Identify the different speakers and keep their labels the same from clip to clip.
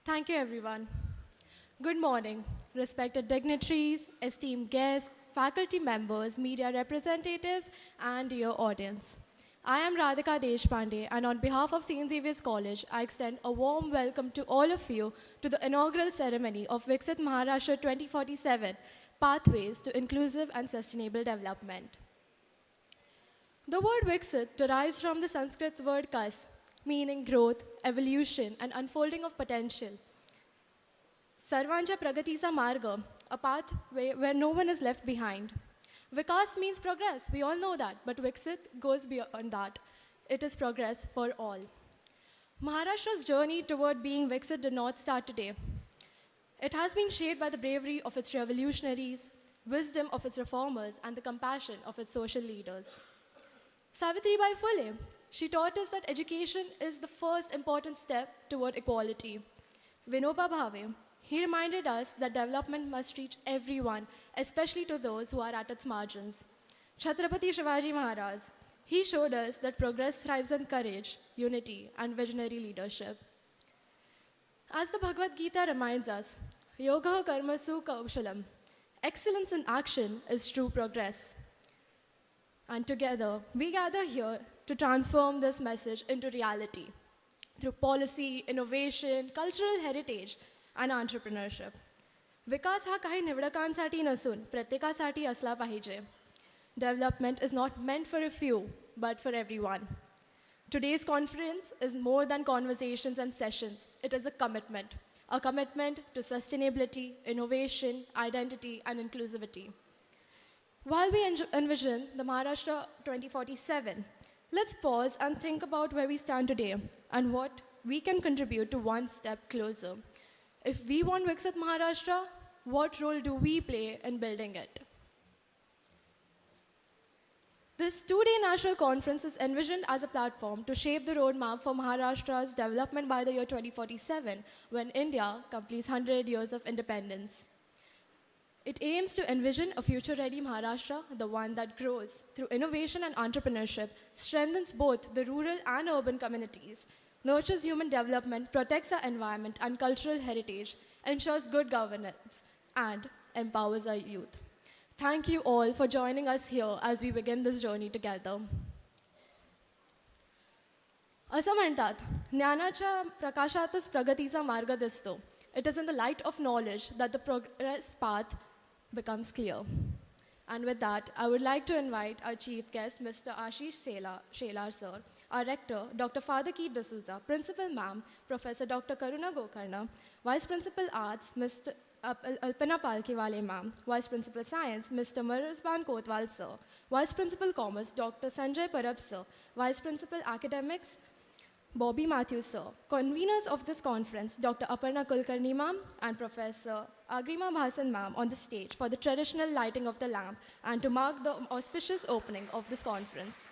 Speaker 1: Thank you, everyone. Good morning, respected dignitaries, esteemed guests, faculty members, media representatives, and dear audience. I am Radhika Deshpande, and on behalf of St. Xavier's College, I extend a warm welcome to all of you to the inaugural ceremony of Viksit Maharashtra 2047, Pathways to Inclusive and Sustainable Development. The word Viksit derives from the Sanskrit word kas, meaning growth, evolution, and unfolding of potential. Sarvanja Pragatisa Marga, a path where no one is left behind. Vikas means progress, we all know that, but Viksit goes beyond that. It is progress for all. Maharashtra's journey toward being Viksit did not start today. It has been shaped by the bravery of its revolutionaries, wisdom of its reformers, and the compassion of its social leaders. Savitribai Phule, she taught us that education is the first important step toward equality. Vinoba Bhave, he reminded us that development must reach everyone, especially to those who are at its margins. Chhatrapati Shivaji Maharaj, he showed us that progress thrives on courage, unity, and visionary leadership. As the Bhagavad Gita reminds us, Yoga Karmasu Kaushalam, excellence in action is true progress. And together, we gather here to transform this message into reality through policy, innovation, cultural heritage, and entrepreneurship. विकास हा काही निवडकांसाठी नसून प्रत्येकासाठी असला पाहिजे. Development is not meant for a few, but for everyone. Today's conference is more than conversations and sessions. It is a commitment to sustainability, innovation, identity, and inclusivity. While we envision the Maharashtra 2047, let's pause and think about where we stand today and what we can contribute to one step closer. If we want Viksit Maharashtra, what role do we play in building it? This two-day national conference is envisioned as a platform to shape the roadmap for Maharashtra's development by the year 2047, when India completes 100 years of independence. It aims to envision a future-ready Maharashtra, the one that grows through innovation and entrepreneurship, strengthens both the rural and urban communities, nurtures human development, protects our environment and cultural heritage, ensures good governance, and empowers our youth. Thank you all for joining us here as we begin this journey together. असं म्हणतात, ज्ञानाच्या प्रकाशातच प्रगतीचा मार्ग दिसतो. It is in the light of knowledge that the progress path becomes clear. And with that, I would like to invite our chief guest, Mr. Ashish Shelar, sir, our rector, Dr. Father Keith D'Souza, principal ma'am, Professor Dr. Karuna Gokarna, vice principal arts, Mr. Alpana Palkiwale ma'am, vice principal science, Mr. Marazban Kotwal sir, vice principal commerce, Dr. Sanjay Parab sir, vice principal academics, Bobby Matthews sir, conveners of this conference, Dr. Aparna Kulkarni ma'am and Professor Agrima Bhasan ma'am on the stage for the traditional lighting of the lamp and to mark the auspicious opening of this conference.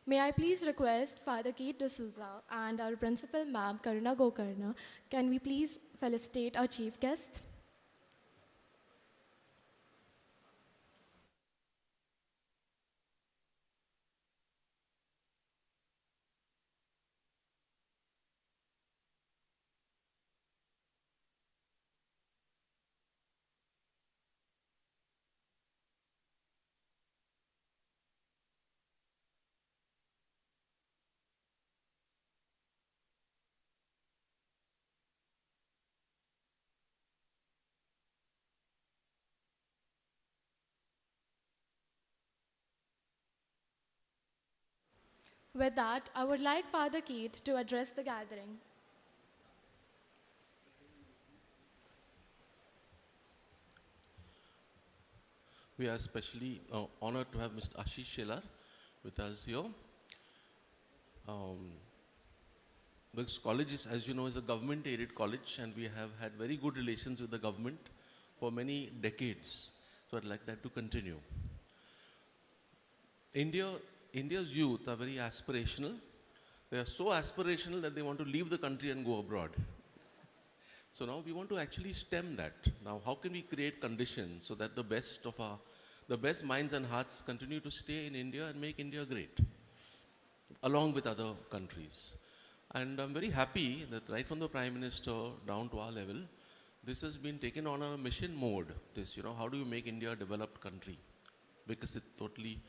Speaker 1: May I please request Father Keith D'Souza and our principal ma'am, Karuna Gokarna, can we please felicitate our chief guest? With that, I would like Father Keith to address the gathering.
Speaker 2: We are especially honored to have Mr. Ashish Shelar with us here. This college is, as you know, is a government-aided college, and we have had very good relations with the government for many decades. So I'd like that to continue. India, India's youth are very aspirational. They are so aspirational that they want to leave the country and go abroad. So now we want to actually stem that. Now, how can we create conditions so that the best minds and hearts continue to stay in India and make India great, along with other countries? And I'm very happy that right from the Prime Minister down to our level, this has been taken on a mission mode. This, how do you make India a developed country? Because it totally,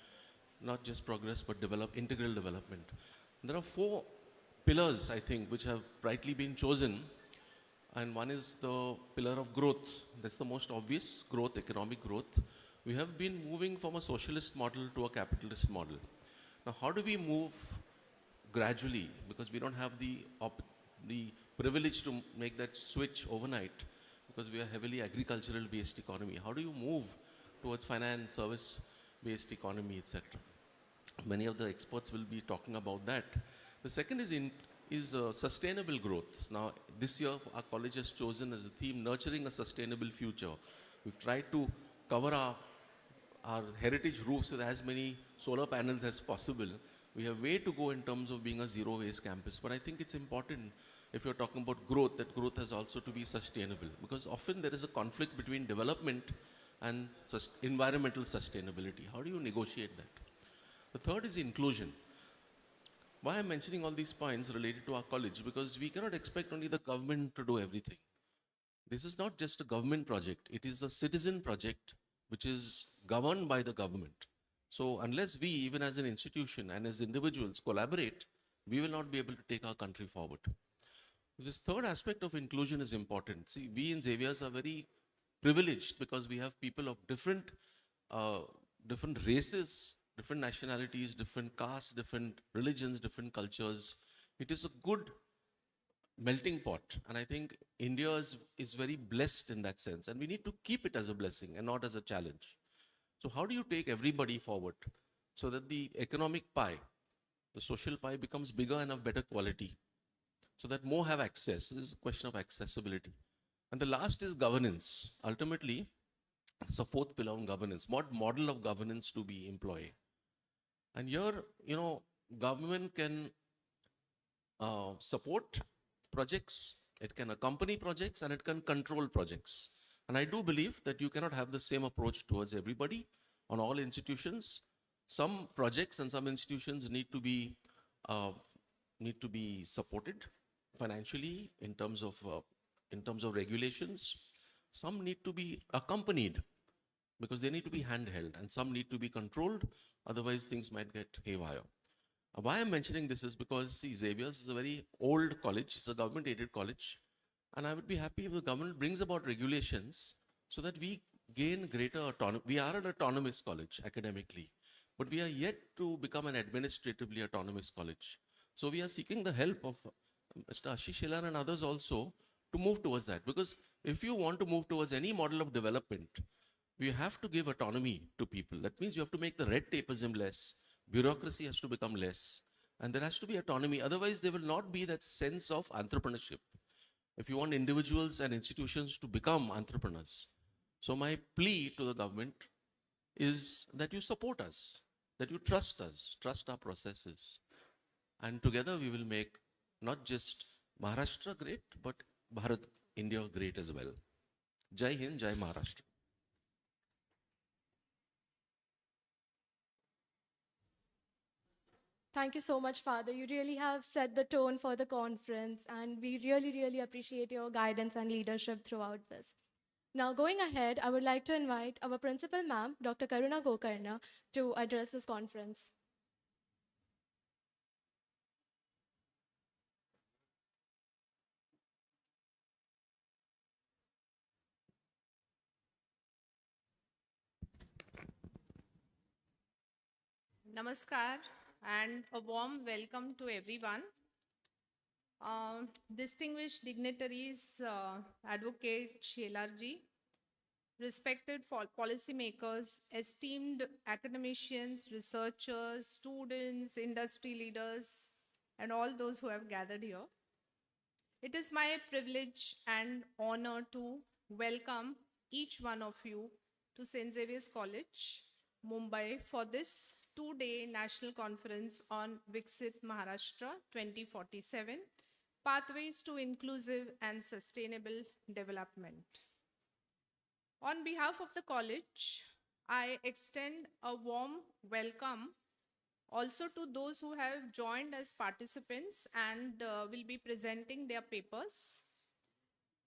Speaker 2: not just progress, but integral development. And there are four pillars, I think, which have rightly been chosen. And one is the pillar of growth. That's the most obvious growth, economic growth. We have been moving from a socialist model to a capitalist model. Now, how do we move gradually? Because we don't have the privilege to make that switch overnight, because we are heavily agricultural based economy. How do you move towards finance, service based economy, etc.? Many of the experts will be talking about that. The second is sustainable growth. Now, this year, our college has chosen as a theme, nurturing a sustainable future. We've tried to cover our heritage roofs with as many solar panels as possible. We have way to go in terms of being a zero waste campus. But I think it's important, if you're talking about growth, that growth has also to be sustainable. Because often there is a conflict between development and environmental sustainability. How do you negotiate that? The third is inclusion. Why I'm mentioning all these points related to our college? Because we cannot expect only the government to do everything. This is not just a government project. It is a citizen project which is governed by the government. So unless we, even as an institution and as individuals, collaborate, we will not be able to take our country forward. This third aspect of inclusion is important. See, we in Xavier's are very privileged because we have people of different races, different nationalities, different castes, different religions, different cultures. It is a good melting pot. And I think India is very blessed in that sense. And we need to keep it as a blessing and not as a challenge. So how do you take everybody forward so that the economic pie, the social pie, becomes bigger and of better quality, so that more have access? This is a question of accessibility. And the last is governance. Ultimately, it's a fourth pillar on governance. What model of governance do we employ? And here, government can support projects, it can accompany projects, and it can control projects. And I do believe that you cannot have the same approach towards everybody on all institutions. Some projects and some institutions need to be supported financially in terms of regulations. Some need to be accompanied because they need to be handheld, and some need to be controlled. Otherwise, things might get haywire. Why I'm mentioning this is because, see, Xavier's is a very old college. It's a government-aided college. And I would be happy if the government brings about regulations so that we gain greater autonomy. We are an autonomous college academically, but we are yet to become an administratively autonomous college. So we are seeking the help of Mr. Ashish Shelar and others also to move towards that. Because if you want to move towards any model of development, we have to give autonomy to people. That means you have to make the red tapeism less, bureaucracy has to become less, and there has to be autonomy. Otherwise, there will not be that sense of entrepreneurship. If you want individuals and institutions to become entrepreneurs. So my plea to the government is that you support us, that you trust us, trust our processes. And together we will make not just Maharashtra great, but Bharat, India great as well. Jai Hind, Jai Maharashtra.
Speaker 1: Thank you so much, Father. You really have set the tone for the conference, and we really, really appreciate your guidance and leadership throughout this. Now, going ahead, I would like to invite our principal ma'am, Dr. Karuna Gokarna, to address this conference.
Speaker 3: Namaskar. and a warm welcome to everyone. Distinguished dignitaries, Advocate Shelarji, respected policymakers, esteemed academicians, researchers, students, industry leaders, and all those who have gathered here. It is my privilege and honor to welcome each one of you to St. Xavier's College, Mumbai, for this two-day national conference on Viksit Maharashtra 2047, Pathways to Inclusive and Sustainable Development. On behalf of the college, I extend a warm welcome also to those who have joined as participants and will be presenting their papers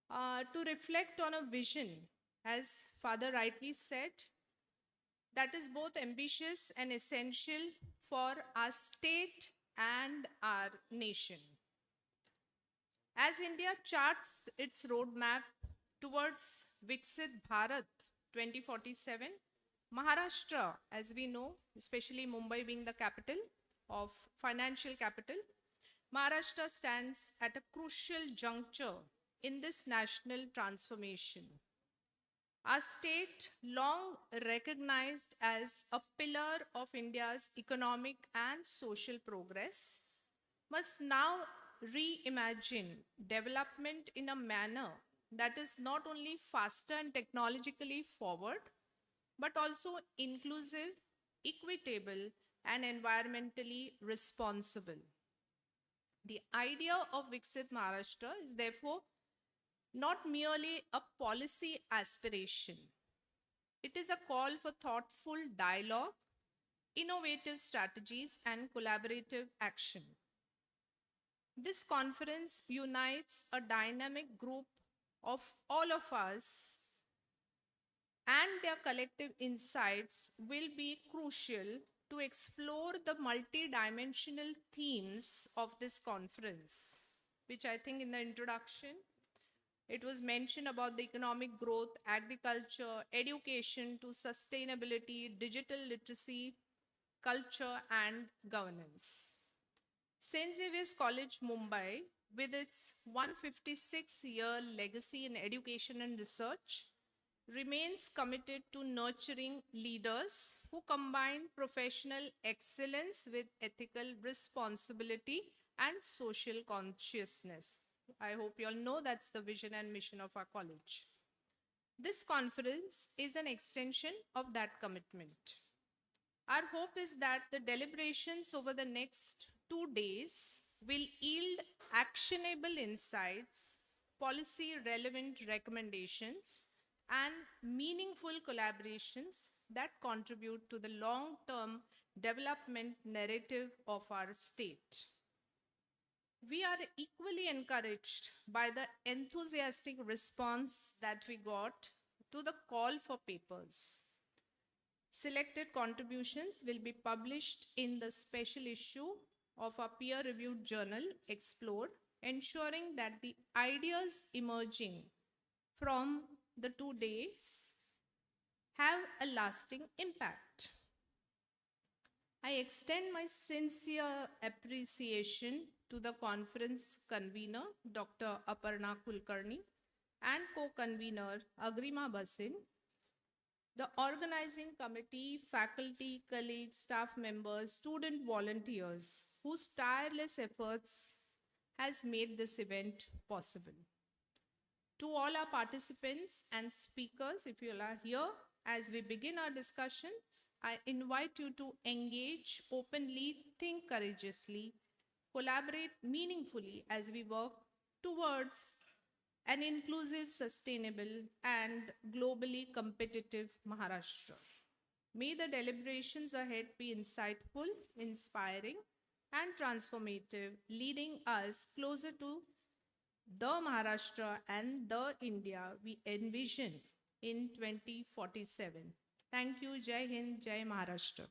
Speaker 3: to reflect on a vision, as Father rightly said, that is both ambitious and essential for our state and our nation. As India charts its roadmap towards Viksit Bharat 2047, Maharashtra, as we know, especially Mumbai being the capital of financial capital, Maharashtra stands at a crucial juncture in this national transformation. Our state, long recognized as a pillar of India's economic and social progress, must now reimagine development in a manner that is not only faster and technologically forward, but also inclusive, equitable, and environmentally responsible. The idea of Viksit Maharashtra is therefore not merely a policy aspiration. It is a call for thoughtful dialogue, innovative strategies, and collaborative action. This conference unites a dynamic group of all of us, and their collective insights will be crucial to explore the multidimensional themes of this conference, which I think in the introduction it was mentioned about the economic growth, agriculture, education to sustainability, digital literacy, culture, and governance. St. Xavier's College, Mumbai, with its 156-year legacy in education and research, remains committed to nurturing leaders who combine professional excellence with ethical responsibility and social consciousness. I hope you all know that's the vision and mission of our college. This conference is an extension of that commitment. Our hope is that the deliberations over the next 2 days will yield actionable insights, policy relevant recommendations, and meaningful collaborations that contribute to the long term development narrative of our state. We are equally encouraged by the enthusiastic response that we got to the call for papers. Selected contributions will be published in the special issue of our peer-reviewed journal, Explore, ensuring that the ideas emerging from the 2 days have a lasting impact. I extend my sincere appreciation to the conference convener, Dr. Aparna Kulkarni, and co-convener, Agrima Basin, the organizing committee, faculty, colleagues, staff members, student volunteers, whose tireless efforts has made this event possible. To all our participants and speakers, if you are here, as we begin our discussions, I invite you to engage openly, think courageously, collaborate meaningfully as we work towards an inclusive, sustainable, and globally competitive Maharashtra. May the deliberations ahead be insightful, inspiring, and transformative, leading us closer to the Maharashtra and the India we envision in 2047. Thank you. Jai Hind, Jai Maharashtra.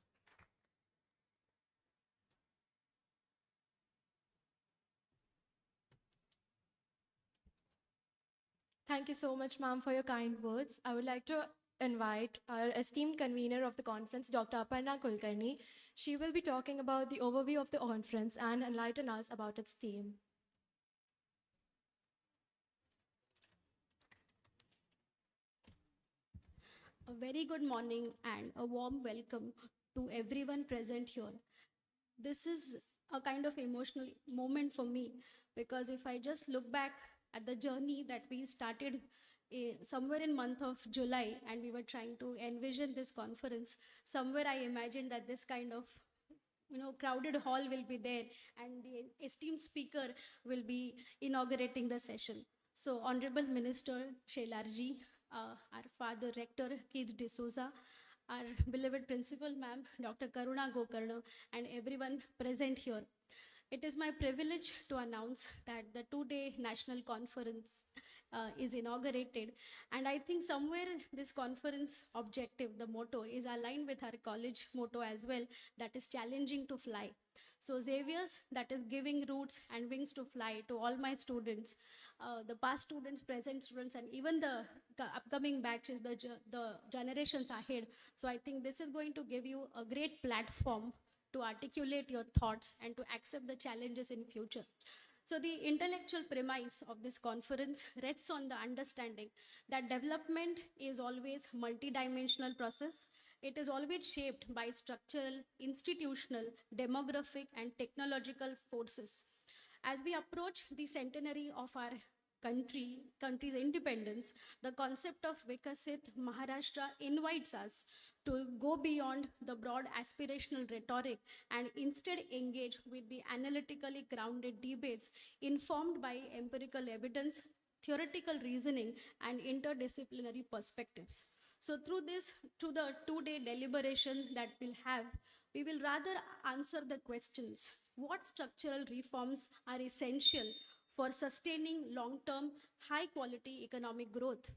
Speaker 1: Thank you so much, ma'am, for your kind words. I would like to invite our esteemed convener of the conference, Dr. Aparna Kulkarni. She will be talking about the overview of the conference and enlighten us about its theme.
Speaker 4: A very good morning and a warm welcome to everyone present here. This is a kind of emotional moment for me because if I just look back at the journey that we started somewhere in month of July and we were trying to envision this conference, somewhere I imagined that this kind of crowded hall will be there and the esteemed speaker will be inaugurating the session. So Honorable Minister Shelarji, our father rector Keith D'Souza, our beloved principal ma'am Dr. Karuna Gokarna, and everyone present here. It is my privilege to announce that the two-day national conference is inaugurated. And I think somewhere this conference objective, the motto, is aligned with our college motto as well, that is challenging to fly. So Xavier's, that is giving roots and wings to fly to all my students, the past students, present students, and even the upcoming batches, the generations ahead. So I think this is going to give you a great platform to articulate your thoughts and to accept the challenges in future. So the intellectual premise of this conference rests on the understanding that development is always multidimensional process. It is always shaped by structural, institutional, demographic, and technological forces. As we approach the centenary of our country's independence, the concept of Viksit Maharashtra invites us to go beyond the broad aspirational rhetoric and instead engage with the analytically grounded debates informed by empirical evidence, theoretical reasoning, and interdisciplinary perspectives. So through the two-day deliberation that we'll have, we will rather answer the questions: what structural reforms are essential for sustaining long-term, high-quality economic growth?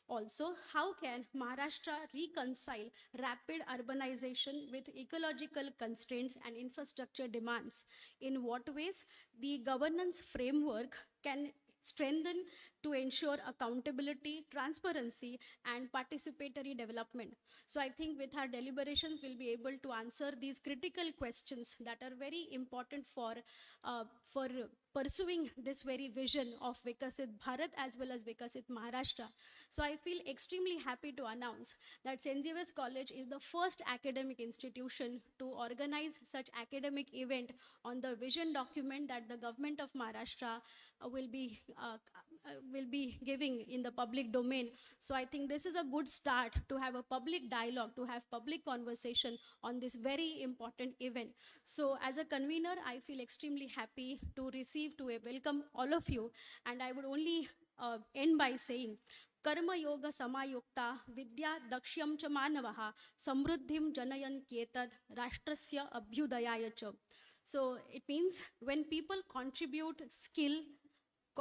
Speaker 4: Also, how can Maharashtra reconcile rapid urbanization with ecological constraints and infrastructure demands? In what ways the governance framework can strengthen to ensure accountability, transparency, and participatory development? So I think with our deliberations, we'll be able to answer these critical questions that are very important for pursuing this very vision of Vikasit Bharat as well as Vikasit Maharashtra. So I feel extremely happy to announce that St. Xavier's College is the first academic institution to organize such academic event on the vision document that the government of Maharashtra will be giving in the public domain. So I think this is a good start to have a public dialogue, to have public conversation on this very important event. So as a convener, I feel extremely happy to welcome all of you. And I would only end by saying, कर्म योग समायुक्ता विद्या दक्ष्यम च मानवः समृद्धिम जनयन्त्येतद् राष्ट्रस्य अभ्युदयाय च. So it means when people contribute skill,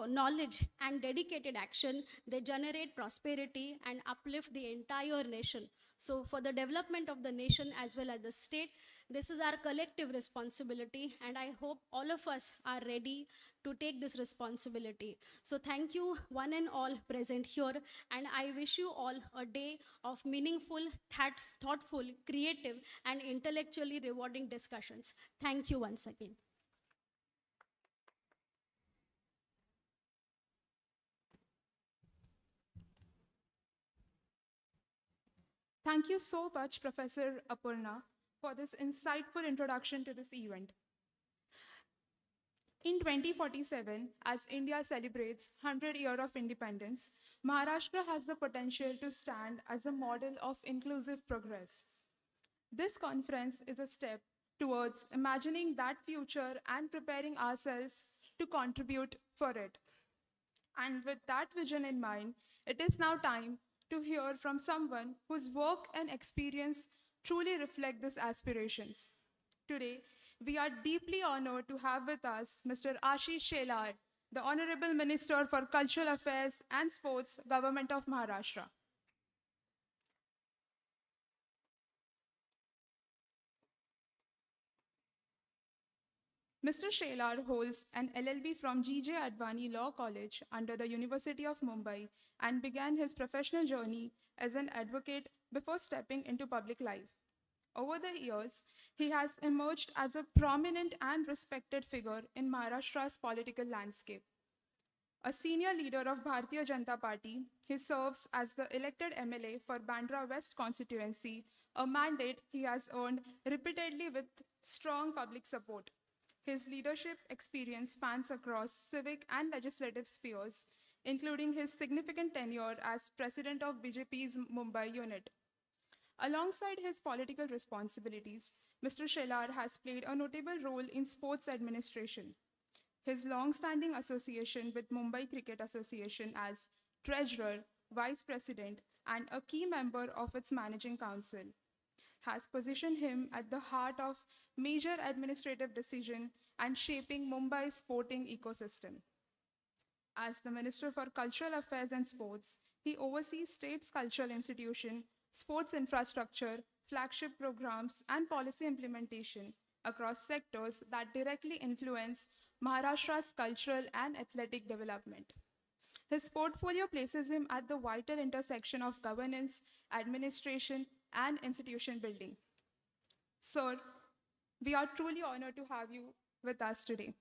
Speaker 4: knowledge, and dedicated action, they generate prosperity and uplift the entire nation. So for the development of the nation as well as the state, this is our collective responsibility, and I hope all of us are ready to take this responsibility. So thank you one and all present here, and I wish you all a day of meaningful, thoughtful, creative, and intellectually rewarding discussions. Thank you once again.
Speaker 5: Thank you so much, Professor Aparna, for this insightful introduction to this event. In 2047, as India celebrates 100 years of independence, Maharashtra has the potential to stand as a model of inclusive progress. This conference is a step towards imagining that future and preparing ourselves to contribute for it. And with that vision in mind, it is now time to hear from someone whose work and experience truly reflect these aspirations. Today, we are deeply honored to have with us Mr. Ashish Shelar, the Honorable Minister for Cultural Affairs and Sports, Government of Maharashtra. Mr. Shelar holds an LLB from G.J. Advani Law College under the University of Mumbai and began his professional journey as an advocate before stepping into public life. Over the years, he has emerged as a prominent and respected figure in Maharashtra's political landscape. A senior leader of Bharatiya Janata Party, he serves as the elected MLA for Bandra West constituency, a mandate he has earned repeatedly with strong public support. His leadership experience spans across civic and legislative spheres, including his significant tenure as president of BJP's Mumbai unit. Alongside his political responsibilities, Mr. Shelar has played a notable role in sports administration. His long-standing association with Mumbai Cricket Association as treasurer, vice president, and a key member of its managing council has positioned him at the heart of major administrative decision and shaping Mumbai's sporting ecosystem. As the Minister for Cultural Affairs and Sports, he oversees state's cultural institution, sports infrastructure, flagship programs, and policy implementation across sectors that directly influence Maharashtra's cultural and athletic development. His portfolio places him at the vital intersection of governance, administration, and institution building. Sir, we are truly honored to have you with us today.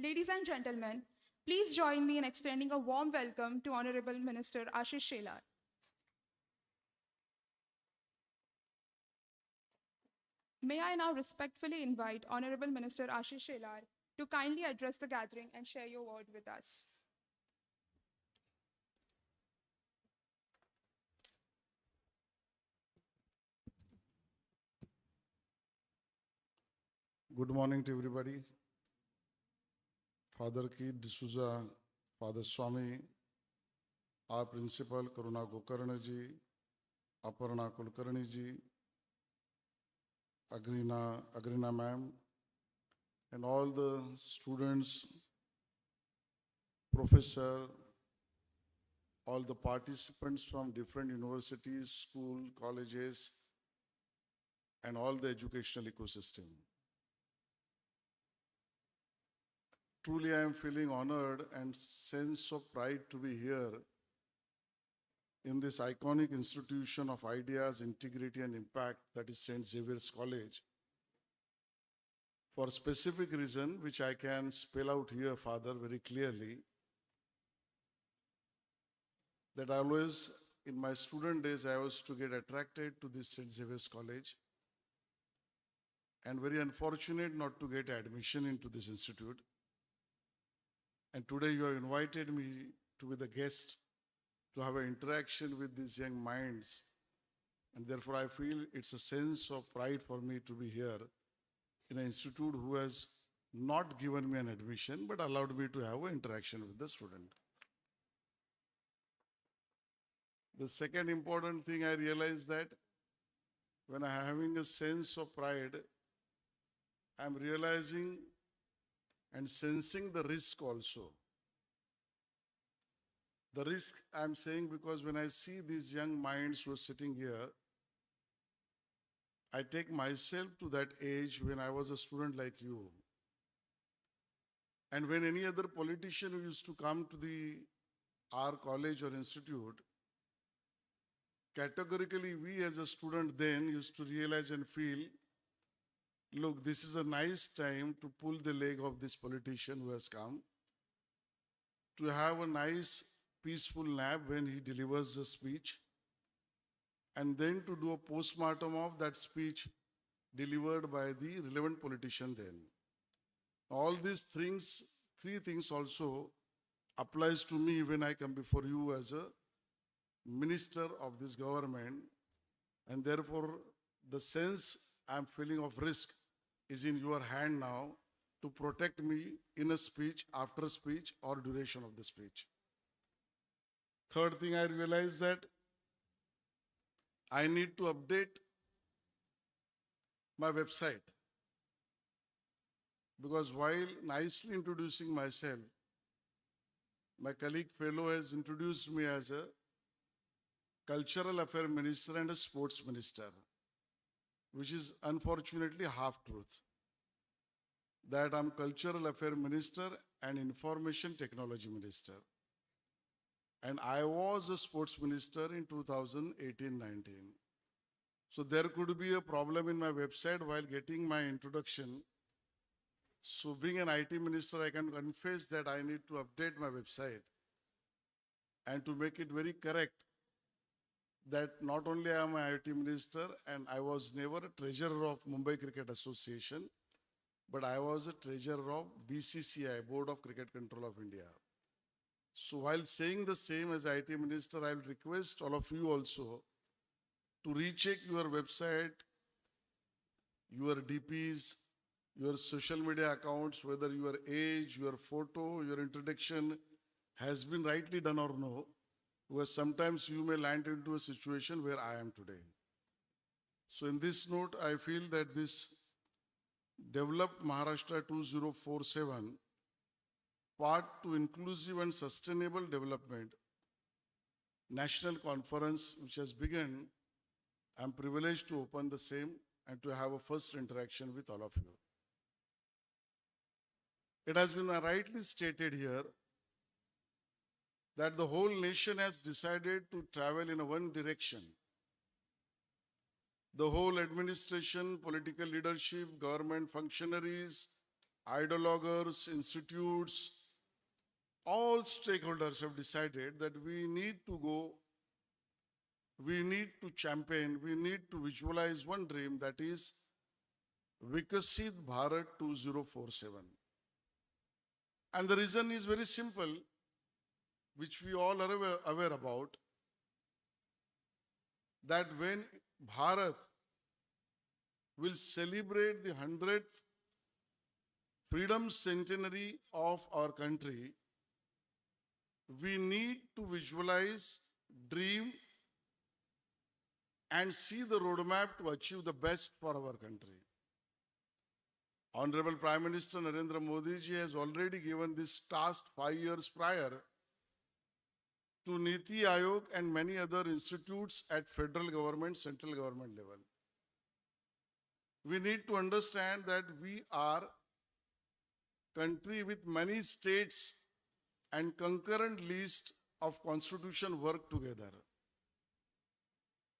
Speaker 5: Ladies and gentlemen, please join me in extending a warm welcome to Honorable Minister Ashish Shelar. May I now respectfully invite Honorable Minister Ashish Shelar to kindly address the gathering and share your word with us.
Speaker 6: Good morning to everybody. Father Kid D'Souza, Father Swami, our principal Karuna Gokarna ji, Aparna Kulkarni ji, Agrina ma'am, and all the students, professor, all the participants from different universities, school, colleges, and all the educational ecosystem. Truly, I am feeling honored and sense of pride to be here in this iconic institution of ideas, integrity, and impact that is St. Xavier's College. For a specific reason, which I can spell out here, Father, very clearly, that always in my student days, I was to get attracted to this St. Xavier's College and very unfortunate not to get admission into this institute. And today you have invited me to be the guest to have an interaction with these young minds. And therefore I feel it's a sense of pride for me to be here in an institute who has not given me an admission but allowed me to have an interaction with the student. The second important thing I realized that when I am having a sense of pride, I am realizing and sensing the risk also. The risk I'm saying because when I see these young minds who are sitting here, I take myself to that age when I was a student like you. And when any other politician who used to come to our college or institute, categorically we as a student then used to realize and feel, look, this is a nice time to pull the leg of this politician who has come, to have a nice peaceful nap when he delivers the speech, and then to do a postmortem of that speech delivered by the relevant politician then. All these things, three things also applies to me when I come before you as a minister of this government, and therefore the sense I'm feeling of risk is in your hand now to protect me in a speech, after speech, or duration of the speech. Third thing I realized that I need to update my website, because while nicely introducing myself, my colleague fellow has introduced me as a cultural affairs minister and a sports minister, which is unfortunately half truth. that I'm Cultural Affair Minister and Information Technology Minister. And I was a Sports Minister in 2018-19. So there could be a problem in my website while getting my introduction. So being an IT minister, I can confess that I need to update my website and to make it very correct that not only I am an IT minister and I was never a treasurer of Mumbai Cricket Association, but I was a treasurer of BCCI, Board of Cricket Control of India. So while saying the same as IT minister, I will request all of you also to recheck your website, your DPs, your social media accounts, whether your age, your photo, your introduction has been rightly done or no, because sometimes you may land into a situation where I am today. So in this note, I feel that this Developed Maharashtra 2047 Part to Inclusive and Sustainable Development National Conference, which has begun, I'm privileged to open the same and to have a first interaction with all of you. It has been rightly stated here that the whole nation has decided to travel in a one direction. The whole administration, political leadership, government functionaries, ideologuers, institutes, all stakeholders have decided that we need to go, we need to champion, we need to visualize one dream, that is Viksit Bharat 2047. And the reason is very simple, which we all are aware about, that when Bharat will celebrate the 100th freedom centenary of our country, we need to visualize, dream, and see the roadmap to achieve the best for our country. Honorable Prime Minister Narendra Modi ji has already given this task 5 years prior to Niti Aayog and many other institutes at federal government, central government level. We need to understand that we are a country with many states and concurrent list of constitution work together.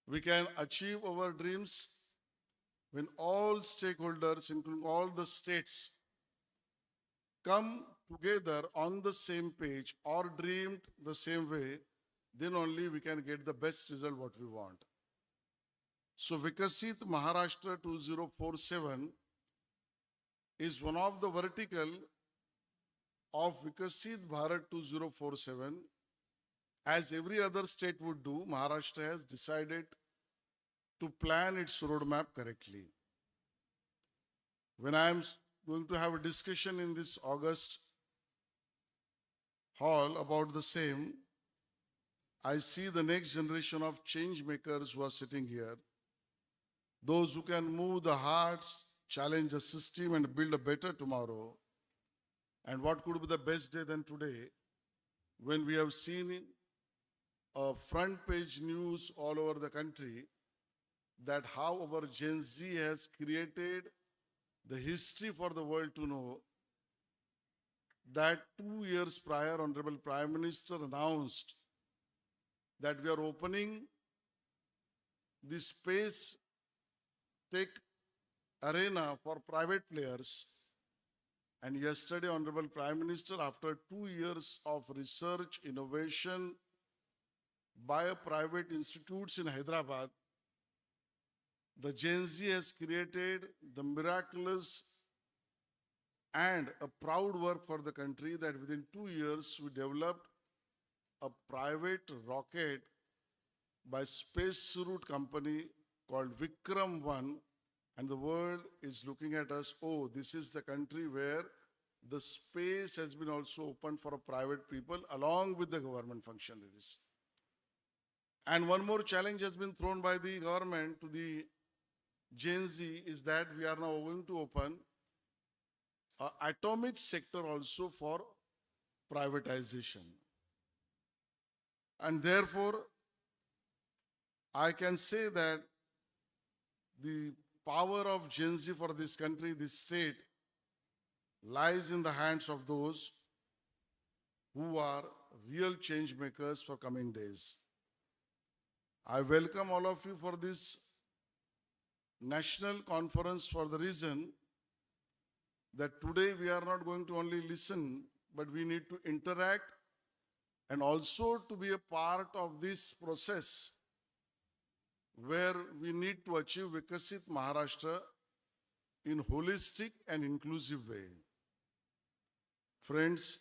Speaker 6: We can achieve our dreams when all stakeholders, including all the states, come together on the same page or dreamed the same way, then only we can get the best result what we want. So Viksit Maharashtra 2047 is one of the vertical of Viksit Bharat 2047. As every other state would do, Maharashtra has decided to plan its roadmap correctly. When I am going to have a discussion in this August hall about the same, I see the next generation of change makers who are sitting here, those who can move the hearts, challenge the system and build a better tomorrow. And what could be the best day than today, when we have seen a front page news all over the country that how our Gen Z has created the history for the world to know, that 2 years prior, Honorable Prime Minister announced that we are opening the space tech arena for private players. And yesterday, Honorable Prime Minister, after 2 years of research, innovation by a private institutes in Hyderabad, the Gen Z has created the miraculous and a proud work for the country that within 2 years we developed a private rocket by space route company called Vikram 1, and the world is looking at us, oh, this is the country where the space has been also opened for private people along with the government functionaries. And one more challenge has been thrown by the government to the Gen Z is that we are now going to open an atomic sector also for privatization. And therefore, I can say that the power of Gen Z for this country, this state, lies in the hands of those who are real change makers for coming days. I welcome all of you for this national conference for the reason that today we are not going to only listen, but we need to interact and also to be a part of this process where we need to achieve Viksit Maharashtra in holistic and inclusive way. Friends,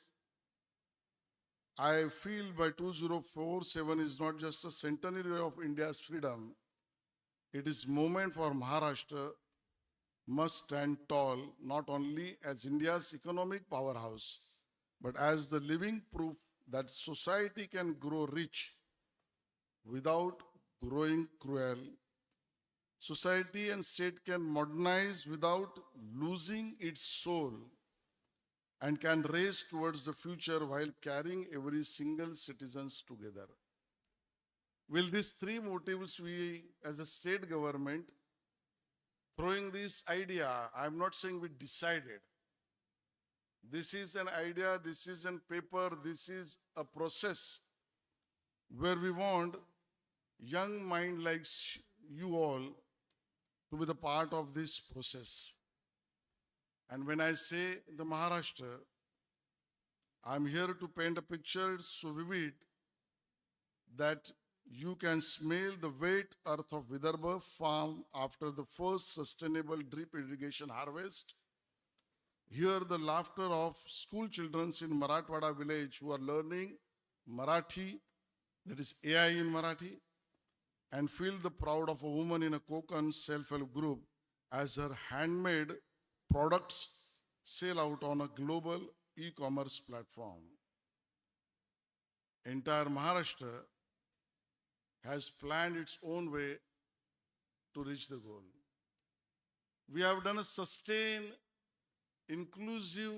Speaker 6: I feel by 2047 is not just a centenary of India's freedom, it is moment for Maharashtra must stand tall not only as India's economic powerhouse, but as the living proof that society can grow rich without growing cruel. Society and state can modernize without losing its soul and can race towards the future while carrying every single citizens together. Will these three motives we as a state government throwing this idea, I'm not saying we decided. This is an idea, this is on paper, this is a process where we want young mind like you all to be the part of this process. And when I say the Maharashtra, I'm here to paint a picture so vivid that you can smell the wet earth of Vidarbha farm after the first sustainable drip irrigation harvest. Hear the laughter of school children in Marathwada village who are learning Marathi, that is AI in Marathi, and feel the proud of a woman in a Konkan self-help group as her handmade products sell out on a global e-commerce platform. Entire Maharashtra has planned its own way to reach the goal. We have done a sustained, inclusive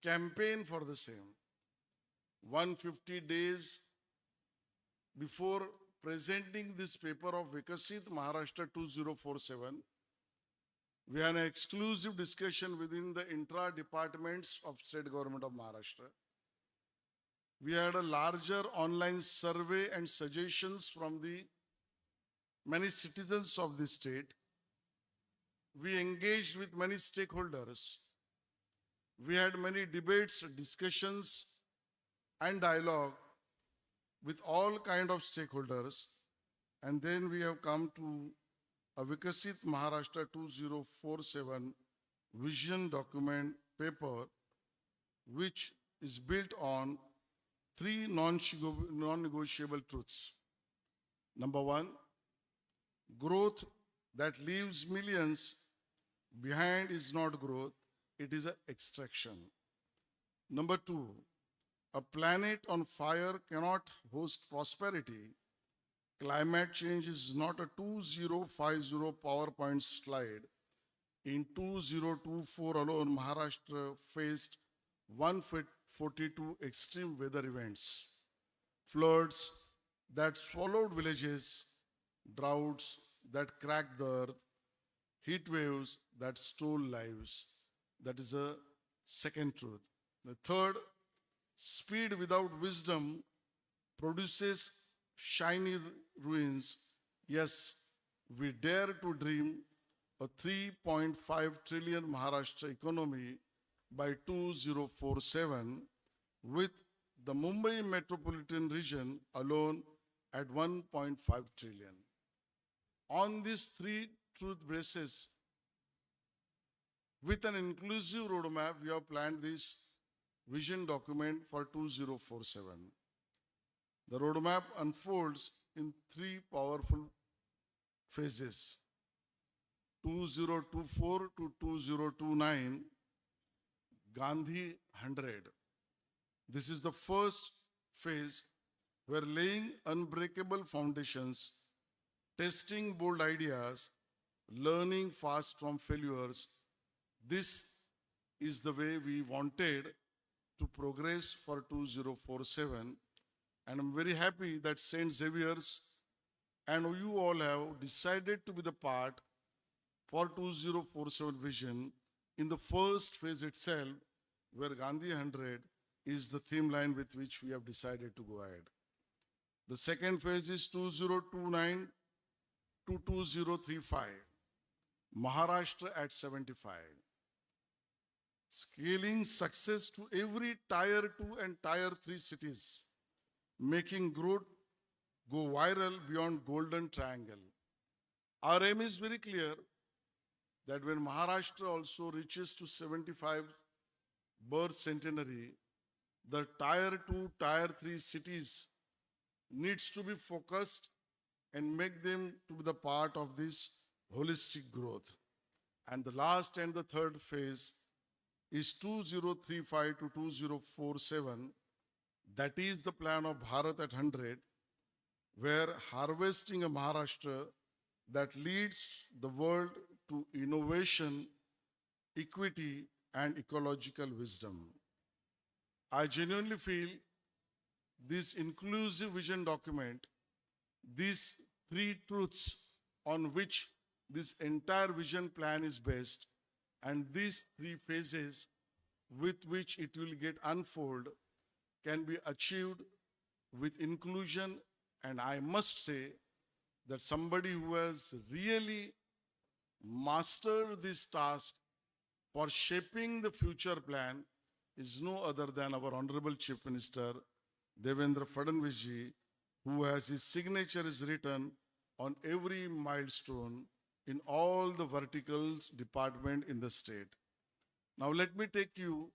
Speaker 6: campaign for the same. 150 days before presenting this paper of Viksit Maharashtra 2047, we had an exclusive discussion within the intra-departments of State Government of Maharashtra. We had a larger online survey and suggestions from the many citizens of the state. We engaged with many stakeholders. We had many debates, discussions, and dialogue with all kind of stakeholders. And then we have come to a Viksit Maharashtra 2047 vision document paper, which is built on three non-negotiable truths. Number one, growth that leaves millions behind is not growth, it is an extraction. Number two, a planet on fire cannot host prosperity. Climate change is not a 2050 PowerPoint slide. In 2024 alone, Maharashtra faced 142 extreme weather events, floods that swallowed villages, droughts that cracked the earth, heat waves that stole lives. That is a second truth. The third, speed without wisdom produces shiny ruins. Yes, we dare to dream a 3.5 trillion Maharashtra economy by 2047, with the Mumbai metropolitan region alone at 1.5 trillion. On these three truth bases, with an inclusive roadmap, we have planned this vision document for 2047. The roadmap unfolds in three powerful phases. 2024 to 2029, Gandhi 100. This is the first phase where laying unbreakable foundations, testing bold ideas, learning fast from failures. This is the way we wanted to progress for 2047. And I'm very happy that St. Xavier's and you all have decided to be the part for 2047 vision in the first phase itself, where Gandhi 100 is the theme line with which we have decided to go ahead. The second phase is 2029 to 2035, Maharashtra at 75. Scaling success to every tier 2 and tier 3 cities, making growth go viral beyond Golden Triangle. Our aim is very clear that when Maharashtra also reaches to 75 birth centenary, the tier 2, tier 3 cities needs to be focused and make them to be the part of this holistic growth. And the last and the third phase is 2035 to 2047. That is the plan of Bharat at 100, where harvesting a Maharashtra that leads the world to innovation, equity, and ecological wisdom. I genuinely feel this inclusive vision document, these three truths on which this entire vision plan is based, and these three phases with which it will get unfold can be achieved with inclusion. And I must say that somebody who has really mastered this task for shaping the future plan is no other than our Honorable Chief Minister, Devendra Fadnavis ji, who has his signature is written on every milestone in all the verticals department in the state. Now let me take you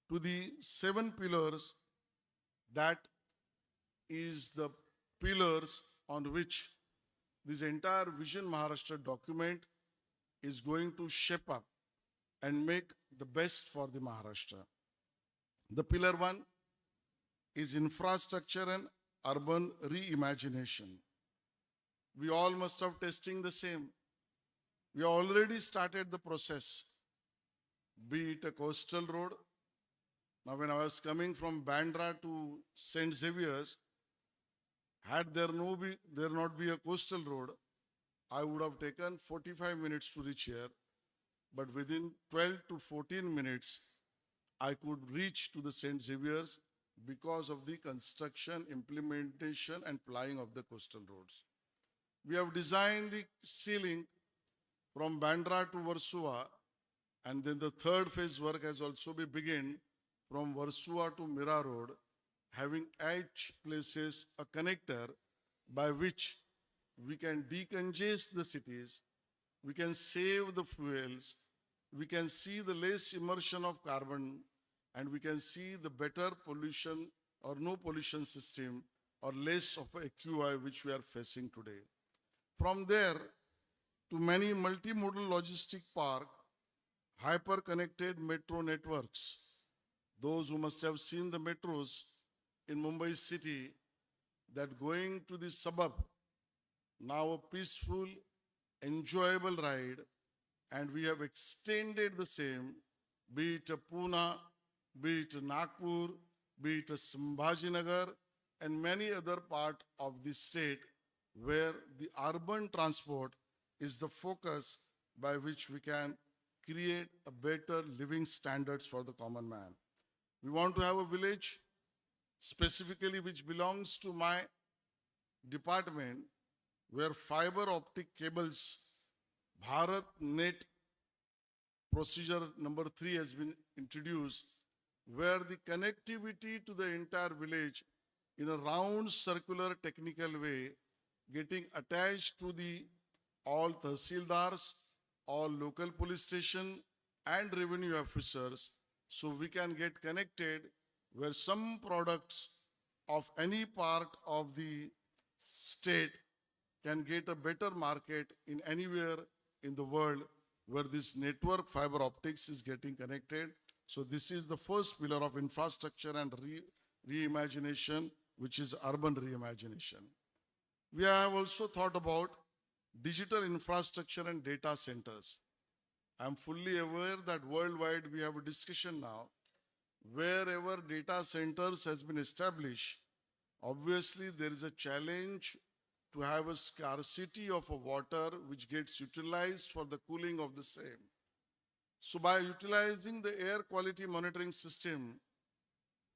Speaker 6: to the 7 pillars that is the pillars on which this entire Vision Maharashtra document is going to shape up and make the best for the Maharashtra. The pillar 1 is infrastructure and urban reimagination. We all must have testing the same. We already started the process, be it a coastal road. Now when I was coming from Bandra to St. Xavier's, had there not be a coastal road, I would have taken 45 minutes to reach here. But within 12 to 14 minutes, I could reach to the St. Xavier's because of the construction, implementation, and plying of the coastal roads. We have designed the sea link from Bandra to Warsaw, and then the third phase work has also been begun from Warsaw to Mira Road, having each places a connector by which we can decongest the cities, we can save the fuels, we can see the less immersion of carbon, and we can see the better pollution or no pollution system or less of a AQI which we are facing today. From there to many multimodal logistic park, hyper-connected metro networks. Those who must have seen the metros in Mumbai city, that going to the suburb, now a peaceful, enjoyable ride, and we have extended the same, be it a Pune, be it a Nagpur, be it a Sambhajinagar, and many other parts of the state where the urban transport is the focus by which we can create a better living standards for the common man. We want to have a village specifically which belongs to my department, where fiber optic cables, Bharat Net procedure number 3 has been introduced, where the connectivity to the entire village in a round circular technical way getting attached to the all tahsildars, all local police station and revenue officers, so we can get connected where some products of any part of the state can get a better market in anywhere in the world where this network fiber optics is getting connected. So this is the first pillar of infrastructure and reimagination, which is urban reimagination. We have also thought about digital infrastructure and data centers. I am fully aware that worldwide we have a discussion now. Wherever data centers has been established, obviously there is a challenge to have a scarcity of a water which gets utilized for the cooling of the same. So by utilizing the air quality monitoring system,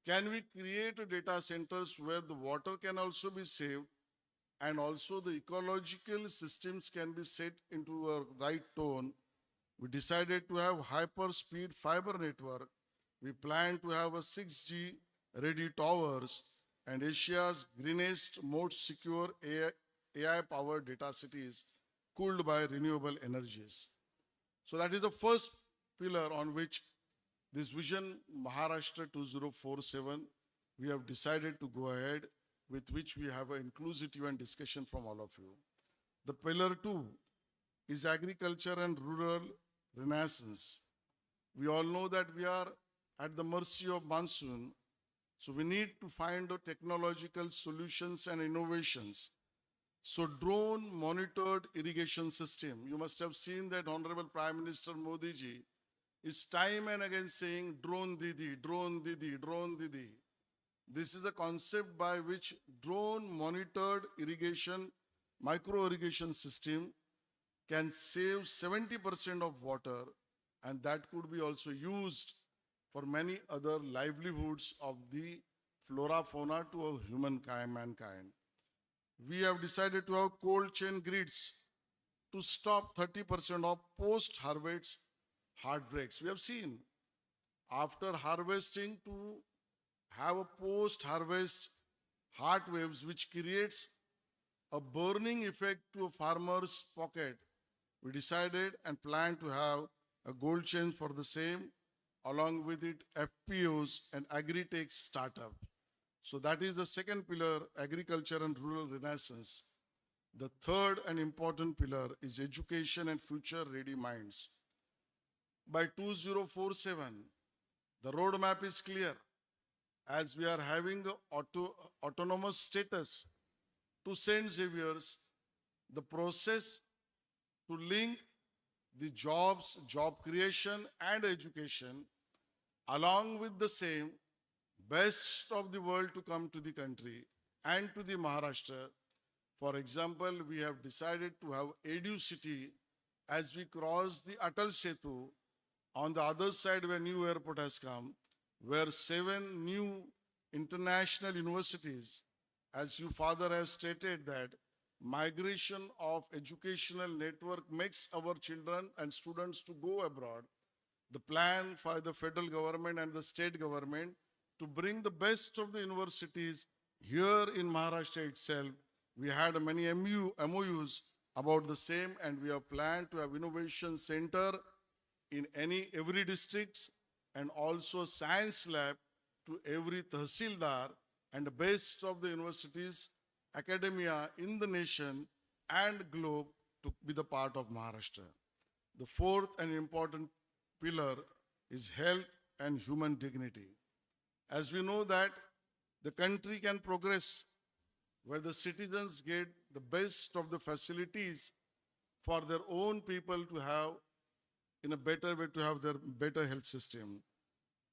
Speaker 6: can we create data centers where the water can also be saved and also the ecological systems can be set into a right tone? We decided to have hyper-speed fiber network. We plan to have a 6G ready towers and Asia's greenest, most secure AI-powered data cities cooled by renewable energies. So that is the first pillar on which this vision Maharashtra 2047, we have decided to go ahead, with which we have an inclusivity and discussion from all of you. The pillar 2 is agriculture and rural renaissance. We all know that we are at the mercy of monsoon, so we need to find the technological solutions and innovations. So drone monitored irrigation system. You must have seen that Honorable Prime Minister Modi ji is time and again saying drone didi, drone didi, drone didi. This is a concept by which drone monitored irrigation, micro irrigation system can save 70% of water, and that could be also used for many other livelihoods of the flora fauna to a mankind. We have decided to have cold chain grids to stop 30% of post-harvest heartbreaks. We have seen after harvesting to have a post-harvest heart waves which creates a burning effect to a farmer's pocket. We decided and planned to have a gold chain for the same, along with it FPOs and agri-tech startup. So that is the second pillar, agriculture and rural renaissance. The third and important pillar is education and future-ready minds. By 2047, the roadmap is clear. As we are having autonomous status to St. Xavier's, the process to link the jobs, job creation and education, along with the same, best of the world to come to the country and to the Maharashtra. For example, we have decided to have Edu City as we cross the Atal Setu on the other side where new airport has come, where 7 new international universities, as you father have stated that migration of educational network makes our children and students to go abroad. The plan for the federal government and the state government to bring the best of the universities here in Maharashtra itself. We had many MOUs about the same, and we have planned to have innovation center in every district, and also science lab to every tahsildar, and the best of the universities, academia in the nation and globe to be the part of Maharashtra. The fourth and important pillar is health and human dignity. As we know that the country can progress where the citizens get the best of the facilities for their own people to have in a better way, to have their better health system.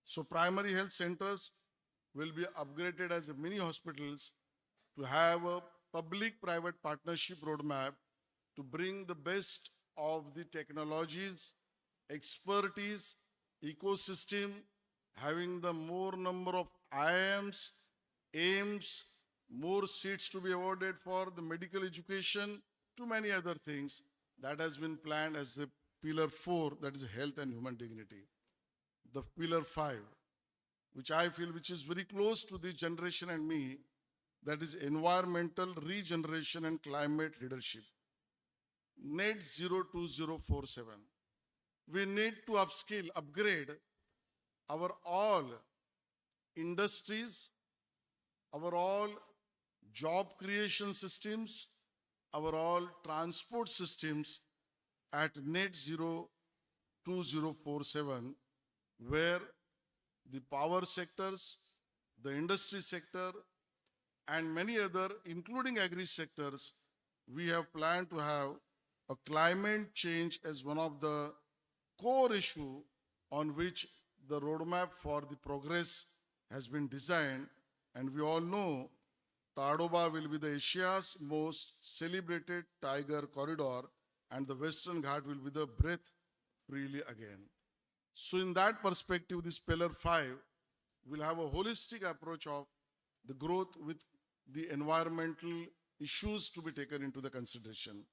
Speaker 6: So primary health centers will be upgraded as mini hospitals to have a public-private partnership roadmap to bring the best of the technologies, expertise, ecosystem, having the more number of IIMs, AIMS, more seats to be awarded for the medical education, to many other things that has been planned as the pillar 4, that is health and human dignity. The pillar 5, which I feel which is very close to this generation and me, that is environmental regeneration and climate leadership. Net zero 2047. We need to upskill, upgrade our all industries, our all job creation systems, our all transport systems at net zero 2047, where the power sectors, the industry sector, and many other, including agri sectors, we have planned to have a climate change as one of the core issue on which the roadmap for the progress has been designed. And we all know Tadoba will be the Asia's most celebrated tiger corridor, and the Western Ghat will be the breath freely again. So in that perspective, this pillar 5 will have a holistic approach of the growth with the environmental issues to be taken into the consideration.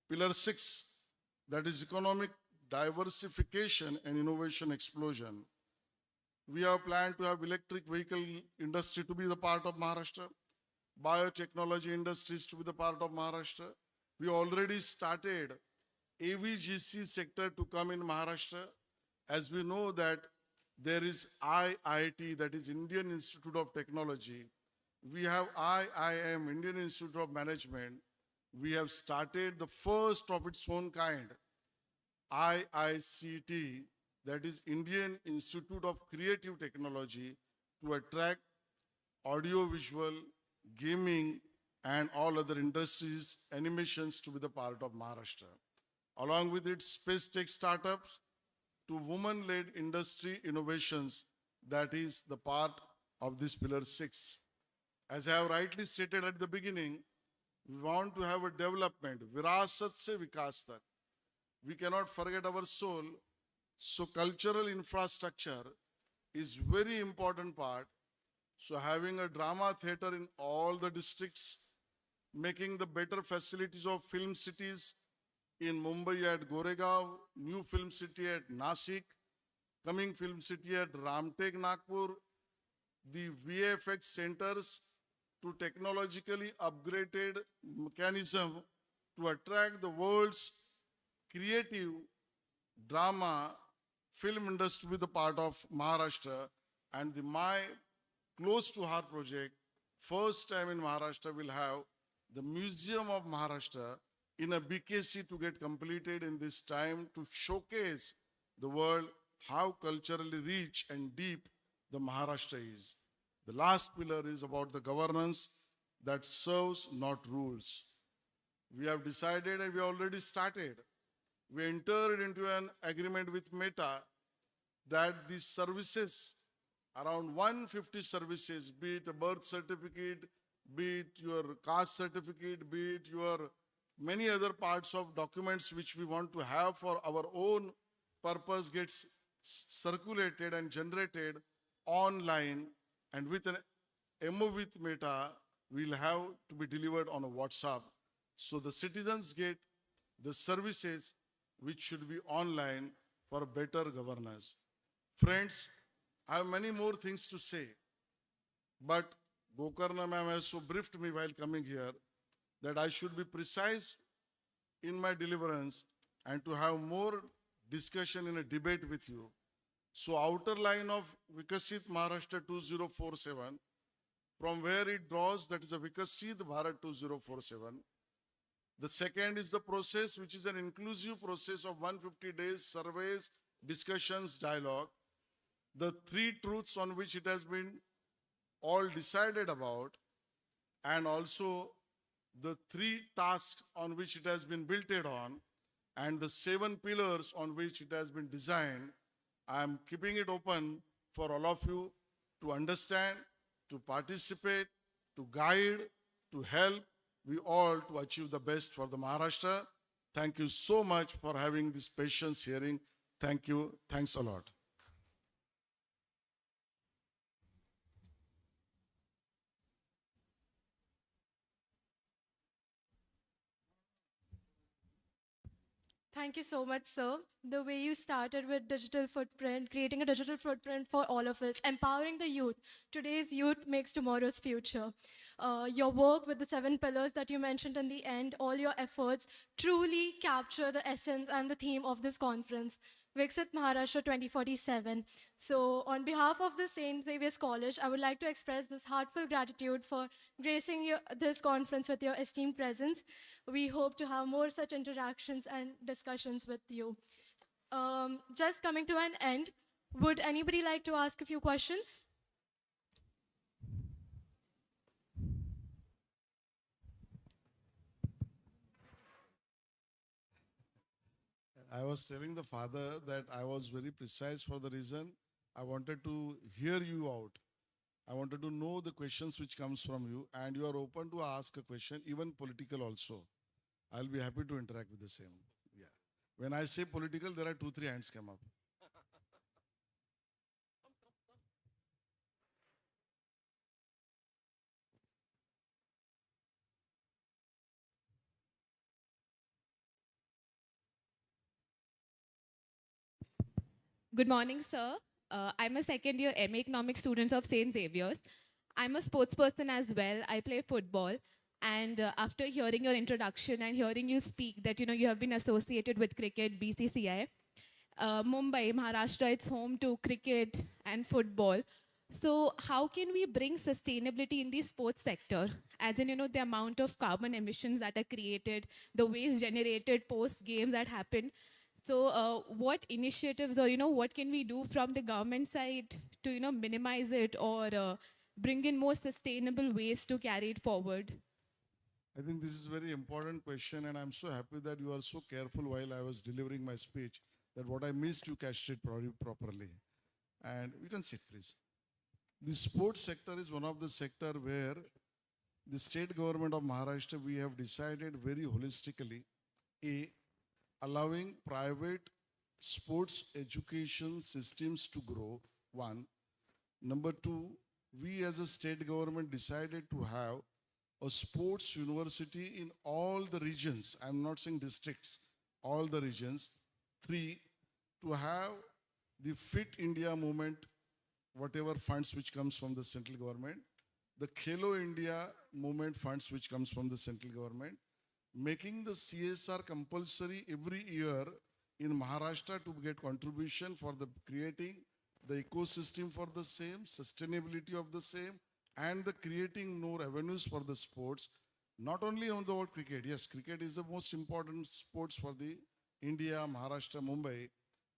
Speaker 6: Pillar 6, that is economic diversification and innovation explosion. We have planned to have electric vehicle industry to be the part of Maharashtra, biotechnology industries to be the part of Maharashtra. We already started AVGC sector to come in Maharashtra. As we know that there is IIT, that is Indian Institute of Technology. We have IIM, Indian Institute of Management. We have started the first of its own kind, IICT, that is Indian Institute of Creative Technology, to attract audiovisual, gaming, and all other industries, animations to be the part of Maharashtra. Along with its space tech startups to women-led industry innovations, that is the part of this pillar 6. As I have rightly stated at the beginning, we want to have a development, virasat se vikas tak. We cannot forget our soul. So cultural infrastructure is very important part. So having a drama theater in all the districts, making the better facilities of film cities in Mumbai at Goregaon, new film city at Nasik, coming film city at Ramtek, Nagpur, the VFX centers to technologically upgraded mechanism to attract the world's creative drama film industry with the part of Maharashtra. And my close to heart project, first time in Maharashtra, will have the Museum of Maharashtra in a BKC to get completed in this time to showcase the world how culturally rich and deep the Maharashtra is. The last pillar is about the governance that serves, not rules. We have decided and we already started. We entered into an agreement with Meta that these services, around 150 services, be it a birth certificate, be it your caste certificate, be it your many other parts of documents which we want to have for our own purpose, gets circulated and generated online, and with an MO with Meta, will have to be delivered on a WhatsApp. So the citizens get the services which should be online for better governance. Friends, I have many more things to say, but Gokarna ma'am has so briefed me while coming here that I should be precise in my deliverance and to have more discussion in a debate with you. So outer line of Viksit Maharashtra 2047, from where it draws, that is a Viksit Bharat 2047. The second is the process, which is an inclusive process of 150 days, surveys, discussions, dialogue. The 3 truths on which it has been all decided about, and also the 3 tasks on which it has been built on, and the 7 pillars on which it has been designed. I am keeping it open for all of you to understand, to participate, to guide, to help we all to achieve the best for the Maharashtra. Thank you so much for having this patience hearing. Thank you. Thanks a lot.
Speaker 1: Thank you so much, sir. The way you started with digital footprint, creating a digital footprint for all of us, empowering the youth. Today's youth makes tomorrow's future. Your work with the 7 pillars that you mentioned in the end, all your efforts truly capture the essence and the theme of this conference. Viksit Maharashtra 2047. So on behalf of the St. Xavier's College, I would like to express this heartfelt gratitude for gracing this conference with your esteemed presence. We hope to have more such interactions and discussions with you. Just coming to an end, would anybody like to ask a few questions?
Speaker 6: I was telling the father that I was very precise for the reason I wanted to hear you out. I wanted to know the questions which comes from you, and you are open to ask a question, even political also. I'll be happy to interact with the same. Yeah. When I say political, there are 2, 3 hands come up.
Speaker 7: Good morning, sir. I'm a second year MA Economics student of St. Xavier's. I'm a sports person as well. I play football. And after hearing your introduction and hearing you speak that you have been associated with cricket, BCCI, Mumbai, Maharashtra, it's home to cricket and football. So how can we bring sustainability in the sports sector? As in, the amount of carbon emissions that are created, the waste generated post games that happen. So what initiatives or, what can we do from the government side to, minimize it or bring in more sustainable ways to carry it forward?
Speaker 6: I think this is a very important question, and I'm so happy that you are so careful while I was delivering my speech that what I missed, you catched it properly. And you can sit, please. The sports sector is one of the sector where the state government of Maharashtra, we have decided very holistically, A, allowing private sports education systems to grow, one. Number two, we as a state government decided to have a sports university in all the regions. I'm not saying districts, all the regions. Three, to have the Fit India movement, whatever funds which comes from the central government, the Khelo India movement funds which comes from the central government, making the CSR compulsory every year in Maharashtra to get contribution for the creating the ecosystem for the same, sustainability of the same, and the creating more avenues for the sports, not only on the word cricket. Yes, cricket is the most important sports for the India, Maharashtra, Mumbai,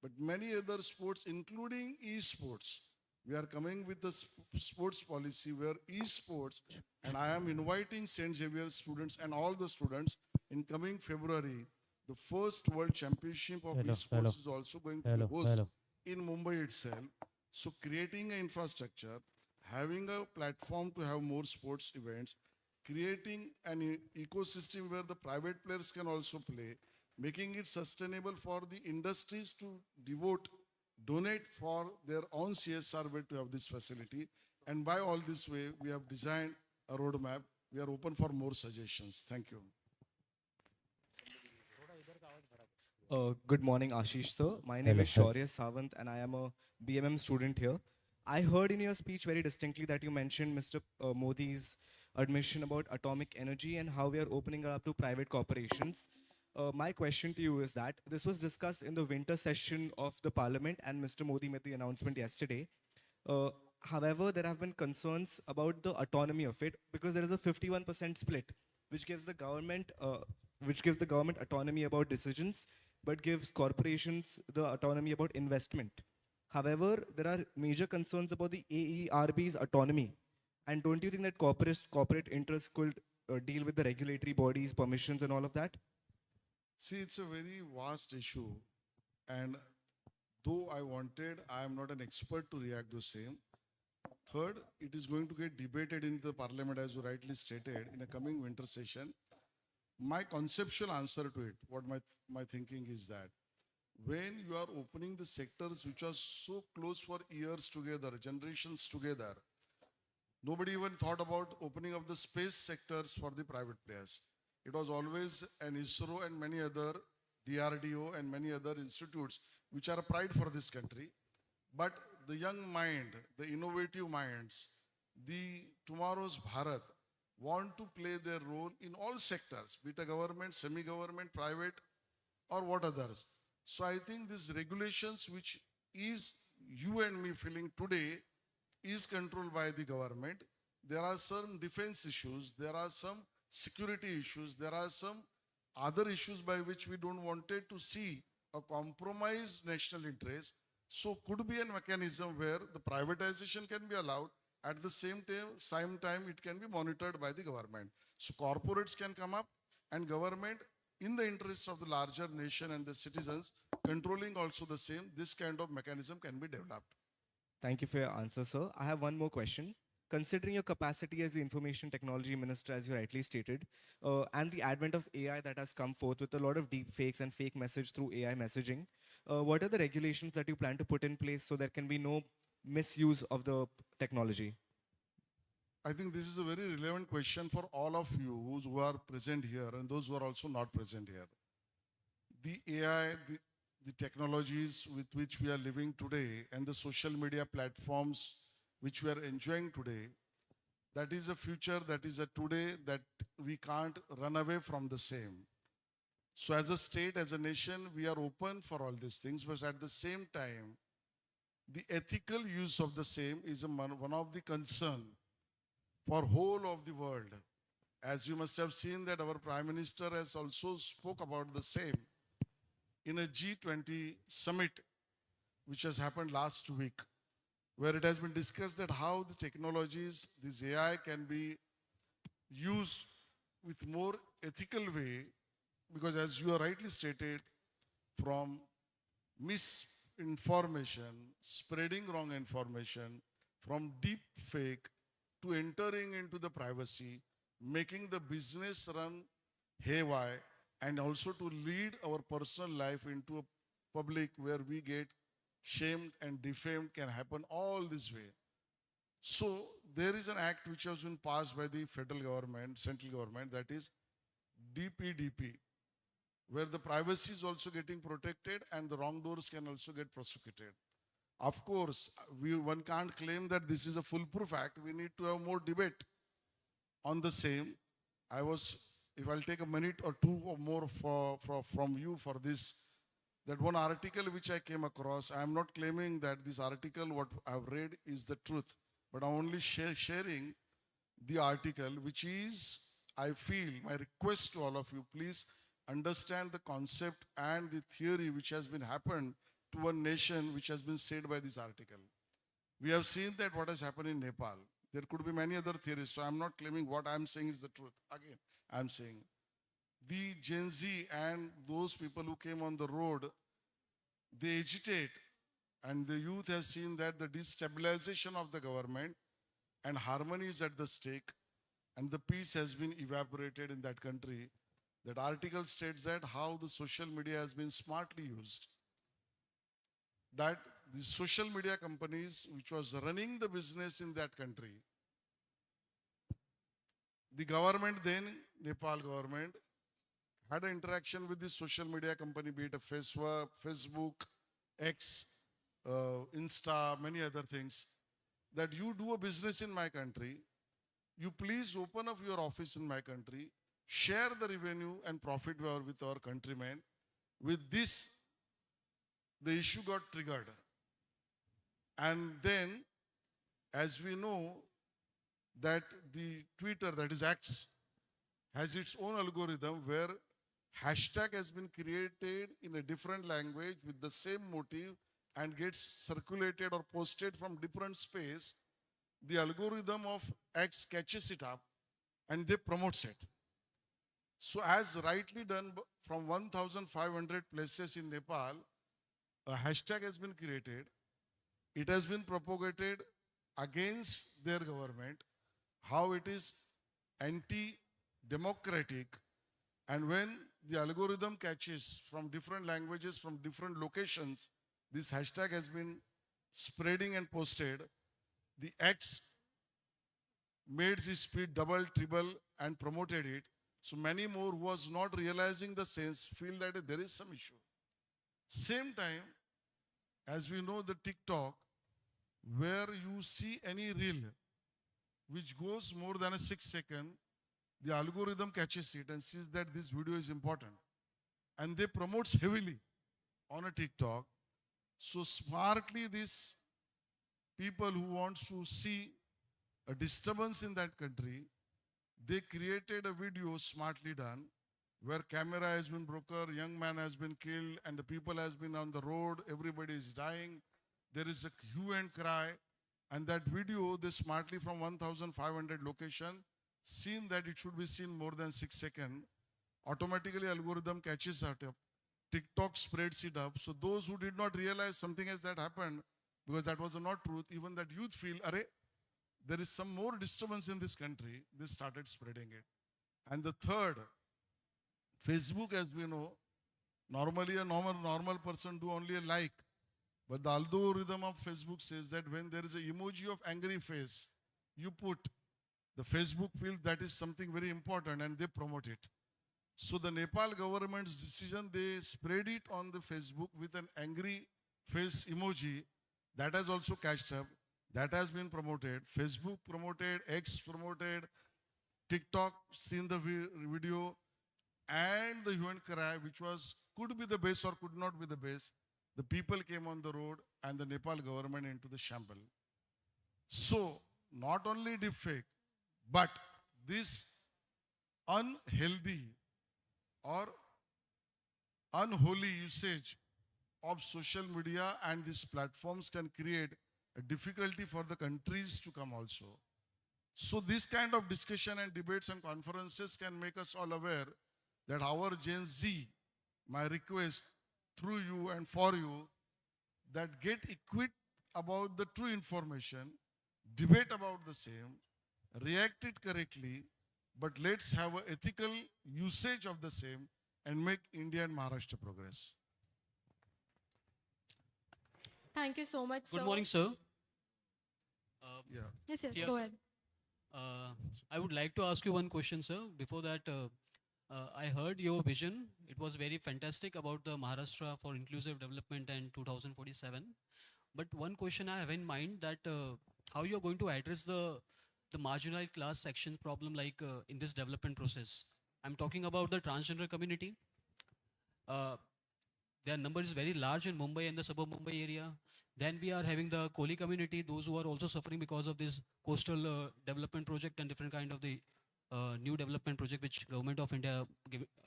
Speaker 6: but many other sports, including e-sports. We are coming with the sports policy where e-sports, and I am inviting St. Xavier students and all the students in coming February, the first World Championship of esports is also going to be hosted in Mumbai itself. So creating an infrastructure, having a platform to have more sports events, creating an ecosystem where the private players can also play, making it sustainable for the industries to donate for their own CSR way to have this facility. And by all this way, we have designed a roadmap. We are open for more suggestions. Thank you.
Speaker 8: Good morning, Ashish sir. My name is Shaurya Sawant and I am a BMM student here. I heard in your speech very distinctly that you mentioned Mr. Modi's admission about atomic energy and how we are opening it up to private corporations. My question to you is that this was discussed in the winter session of the parliament and Mr. Modi made the announcement yesterday. However, there have been concerns about the autonomy of it because there is a 51% split, which gives the government autonomy about decisions, but gives corporations the autonomy about investment. However, there are major concerns about the AERB's autonomy. And don't you think that corporate interests could deal with the regulatory bodies, permissions, and all of that?
Speaker 6: See, it's a very vast issue. And though I am not an expert to react the same. Third, it is going to get debated in the parliament, as you rightly stated, in a coming winter session. My conceptual answer to it, what my thinking is that when you are opening the sectors which are so close for years together, generations together, nobody even thought about opening up the space sectors for the private players. It was always an ISRO and many other DRDO and many other institutes which are a pride for this country. But the young mind, the innovative minds, the tomorrow's Bharat want to play their role in all sectors, be it a government, semi-government, private, or what others. So I think these regulations, which is you and me feeling today, is controlled by the government. There are some defense issues, there are some security issues, there are some other issues by which we don't wanted to see a compromised national interest. So could be a mechanism where the privatization can be allowed. At the same time, it can be monitored by the government. So corporates can come up and government, in the interest of the larger nation and the citizens, controlling also the same, this kind of mechanism can be developed.
Speaker 8: Thank you for your answer, sir. I have one more question. Considering your capacity as the information technology minister, as you rightly stated, and the advent of AI that has come forth with a lot of deep fakes and fake message through AI messaging, what are the regulations that you plan to put in place so there can be no misuse of the technology?
Speaker 6: I think this is a very relevant question for all of you who are present here and those who are also not present here. The AI, the technologies with which we are living today and the social media platforms which we are enjoying today, that is a future, that is a today that we can't run away from the same. So as a state, as a nation, we are open for all these things, but at the same time, the ethical use of the same is one of the concern for whole of the world. As you must have seen that our Prime Minister has also spoke about the same in a G20 summit, which has happened last week, where it has been discussed that how the technologies, this AI can be used with more ethical way, because as you are rightly stated, from misinformation, spreading wrong information, from deep fake to entering into the privacy, making the business run haywire, and also to lead our personal life into a public where we get shamed and defamed can happen all this way. So there is an act which has been passed by the federal government, central government, that is DPDP, where the privacy is also getting protected and the wrongdoers can also get prosecuted. Of course, one can't claim that this is a foolproof act. We need to have more debate on the same. If I'll take a minute or two or more from you for this, that one article which I came across, I am not claiming that this article, what I've read, is the truth, but I'm only sharing the article, which is, I feel, my request to all of you, please understand the concept and the theory which has been happened to one nation, which has been said by this article. We have seen that what has happened in Nepal. There could be many other theories, so I'm not claiming what I'm saying is the truth. Again, I'm saying the Gen Z and those people who came on the road, they agitate, and the youth have seen that the destabilization of the government and harmony is at the stake, and the peace has been evaporated in that country. That article states that how the social media has been smartly used. That the social media companies which was running the business in that country, the government then, Nepal government, had an interaction with the social media company, be it a Facebook, X, Insta, many other things, that you do a business in my country, you please open up your office in my country, share the revenue and profit with our countrymen. With this, the issue got triggered. And then, as we know, that the Twitter, that is X, has its own algorithm where hashtag has been created in a different language with the same motive and gets circulated or posted from different space. The algorithm of X catches it up and they promotes it. So as rightly done, from 1,500 places in Nepal, a hashtag has been created. It has been propagated against their government, how it is anti-democratic. And when the algorithm catches from different languages, from different locations, this hashtag has been spreading and posted. The X made his speed double, triple, and promoted it. So many more who was not realizing the sense feel that there is some issue. Same time, as we know the TikTok, where you see any reel which goes more than a 6 second, the algorithm catches it and sees that this video is important. And they promotes heavily on a TikTok. So smartly these people who want to see a disturbance in that country, they created a video smartly done where camera has been broken, young man has been killed, and the people has been on the road, everybody is dying. There is a hue and cry. And that video, they smartly from 1,500 location, seen that it should be seen more than 6 seconds. Automatically algorithm catches it up. TikTok spreads it up. So those who did not realize something as that happened, because that was not truth, even that youth feel, array, there is some more disturbance in this country, they started spreading it. And the third, Facebook, as we know, normally a normal person do only a like. But the algorithm of Facebook says that when there is an emoji of angry face, you put, the Facebook feels that is something very important and they promote it. So the Nepal government's decision, they spread it on the Facebook with an angry face emoji. That has also catched up. That has been promoted. Facebook promoted, X promoted, TikTok seen the video, and the hue and cry, which was could be the base or could not be the base. The people came on the road and the Nepal government into the shamble. So not only deepfake, but this unhealthy or unholy usage of social media and these platforms can create a difficulty for the countries to come also. So this kind of discussion and debates and conferences can make us all aware that our Gen Z, my request through you and for you, that get equipped about the true information, debate about the same, react it correctly, but let's have an ethical usage of the same and make India and Maharashtra progress.
Speaker 1: Thank you so much, sir.
Speaker 9: Good morning, sir.
Speaker 6: Yeah.
Speaker 1: Yes, yes,
Speaker 9: Yes,
Speaker 1: go
Speaker 9: sir.
Speaker 1: ahead.
Speaker 9: I would like to ask you one question, sir. Before that, I heard your vision. It was very fantastic about the Maharashtra for inclusive development and 2047. But one question I have in mind that how you are going to address the marginalized class section problem like in this development process. I'm talking about the transgender community. Uh, their number is very large in Mumbai and the suburb Mumbai area. Then we are having the Koli community, those who are also suffering because of this coastal development project and different kind of the new development project which government of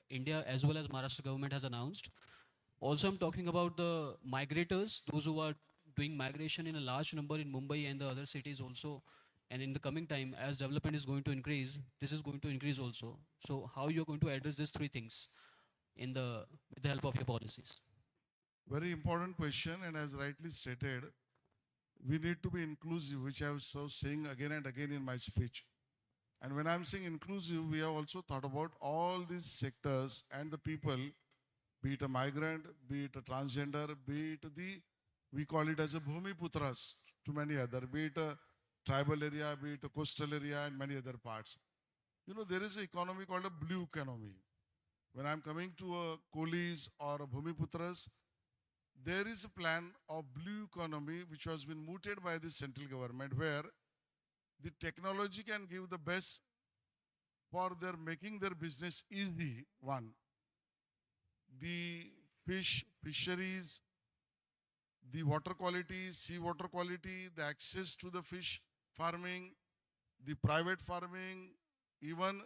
Speaker 9: India as well as Maharashtra government has announced. Also, I'm talking about the migrators, those who are doing migration in a large number in Mumbai and the other cities also. And in the coming time, as development is going to increase, this is going to increase also. So how you're going to address these three things with the help of your policies?
Speaker 6: Very important question, and as rightly stated, we need to be inclusive, which I was so saying again and again in my speech. And when I'm saying inclusive, we have also thought about all these sectors and the people, be it a migrant, be it a transgender, be it we call it as a Bhumi Putras to many other, be it a tribal area, be it a coastal area and many other parts. You know, there is an economy called a blue economy. When I'm coming to a Kolis or a Bhumi Putras, there is a plan of blue economy which has been mooted by the central government where the technology can give the best for their making their business easy. One, the fisheries, the water quality, sea water quality, the access to the fish farming, the private farming, even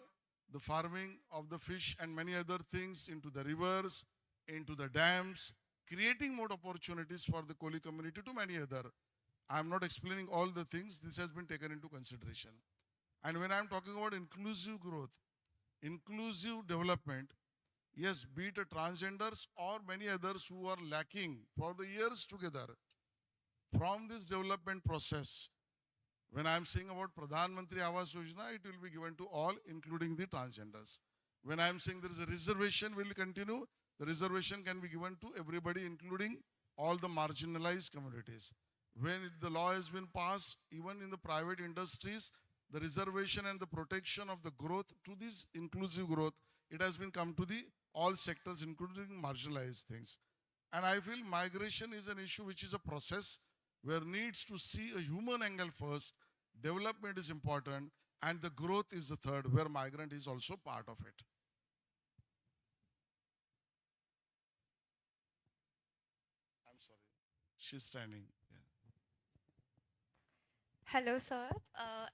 Speaker 6: the farming of the fish and many other things into the rivers, into the dams, creating more opportunities for the Koli community to many other. I'm not explaining all the things. This has been taken into consideration. And when I'm talking about inclusive growth, inclusive development, yes, be it transgenders or many others who are lacking for the years together from this development process. When I'm saying about Pradhan Mantri Awas Yojana, it will be given to all, including the transgenders. When I'm saying there is a reservation will continue, the reservation can be given to everybody, including all the marginalized communities. When the law has been passed, even in the private industries, the reservation and the protection of the growth to this inclusive growth, it has been come to the all sectors, including marginalized things. And I feel migration is an issue which is a process where needs to see a human angle first, development is important, and the growth is the third, where migrant is also part of it. I'm sorry, she's standing. Yeah.
Speaker 10: Hello, sir.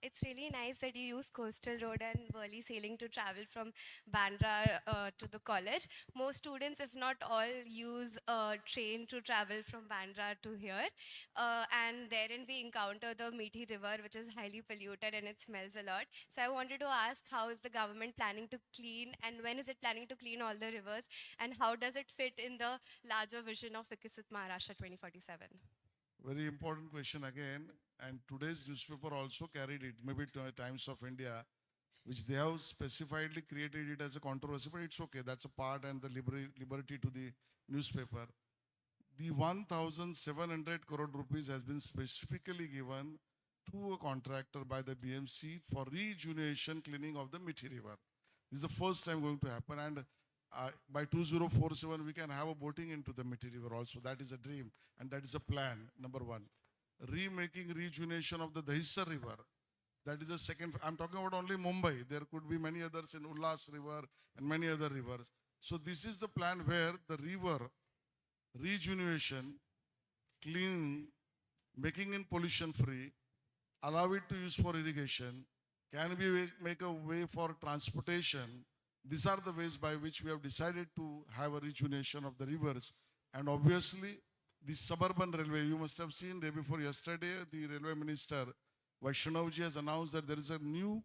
Speaker 10: It's really nice that you use coastal road and Worli sailing to travel from Bandra to the college. Most students, if not all, use train to travel from Bandra to here. And therein we encounter the Meethi River, which is highly polluted and it smells a lot. So I wanted to ask, how is the government planning to clean and when is it planning to clean all the rivers? And how does it fit in the larger vision of Viksit Maharashtra 2047?
Speaker 6: Very important question again. And today's newspaper also carried it, maybe Times of India, which they have specifically created it as a controversy, but it's okay. That's a part and the liberty to the newspaper. The 1,700 crore rupees has been specifically given to a contractor by the BMC for rejuvenation cleaning of the Meethi River. This is the first time going to happen. And by 2047, we can have a boating into the Mithi River also. That is a dream and that is a plan, number one. Remaking rejuvenation of the Dahisar River. That is the second. I'm talking about only Mumbai. There could be many others in Ullas River and many other rivers. So this is the plan where the river rejuvenation, clean, making it pollution free, allow it to use for irrigation, can we make a way for transportation. These are the ways by which we have decided to have a rejuvenation of the rivers. And obviously, the suburban railway, you must have seen day before yesterday, the railway minister, Vaishnavji, has announced that there is a new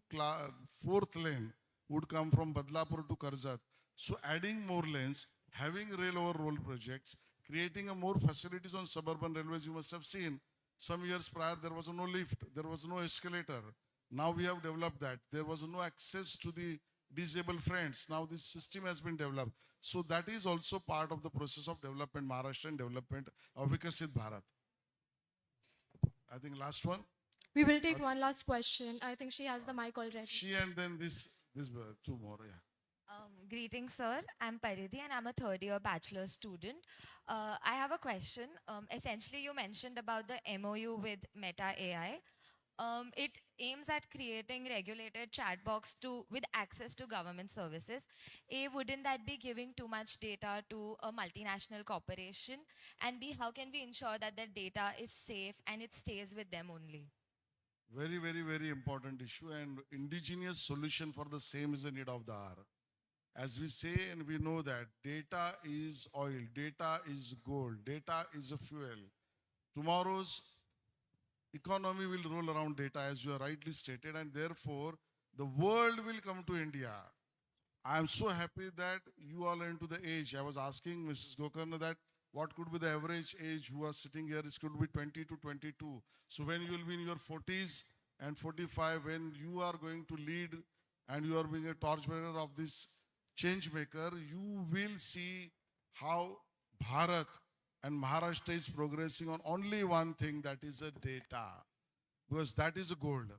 Speaker 6: fourth lane would come from Badlapur to Karjat. So adding more lanes, having rail over road projects, creating a more facilities on suburban railways, you must have seen. Some years prior, there was no lift, there was no escalator. Now we have developed that. There was no access to the disabled friends. Now this system has been developed. So that is also part of the process of development, Maharashtrian development of Viksit Bharat. I think last one.
Speaker 1: We will take one last question. I think she has the mic already.
Speaker 6: She and then this two more, yeah.
Speaker 11: Greetings, sir. I'm Paridhi and I'm a third year bachelor student. I have a question. Essentially, you mentioned about the MOU with Meta AI. It aims at creating regulated chat box with access to government services. A, wouldn't that be giving too much data to a multinational corporation? And B, how can we ensure that the data is safe and it stays with them only?
Speaker 6: Very, very, very important issue, and indigenous solution for the same is the need of the hour. As we say and we know that data is oil, data is gold, data is a fuel. Tomorrow's economy will roll around data, as you have rightly stated, and therefore the world will come to India. I am so happy that you all are into the age. I was asking Mrs. Gokarna that what could be the average age who are sitting here? It could be 20 to 22. So when you will be in your 40s and 45, when you are going to lead and you are being a torchbearer of this change maker, you will see how Bharat and Maharashtra is progressing on only one thing, that is a data. Because that is a gold.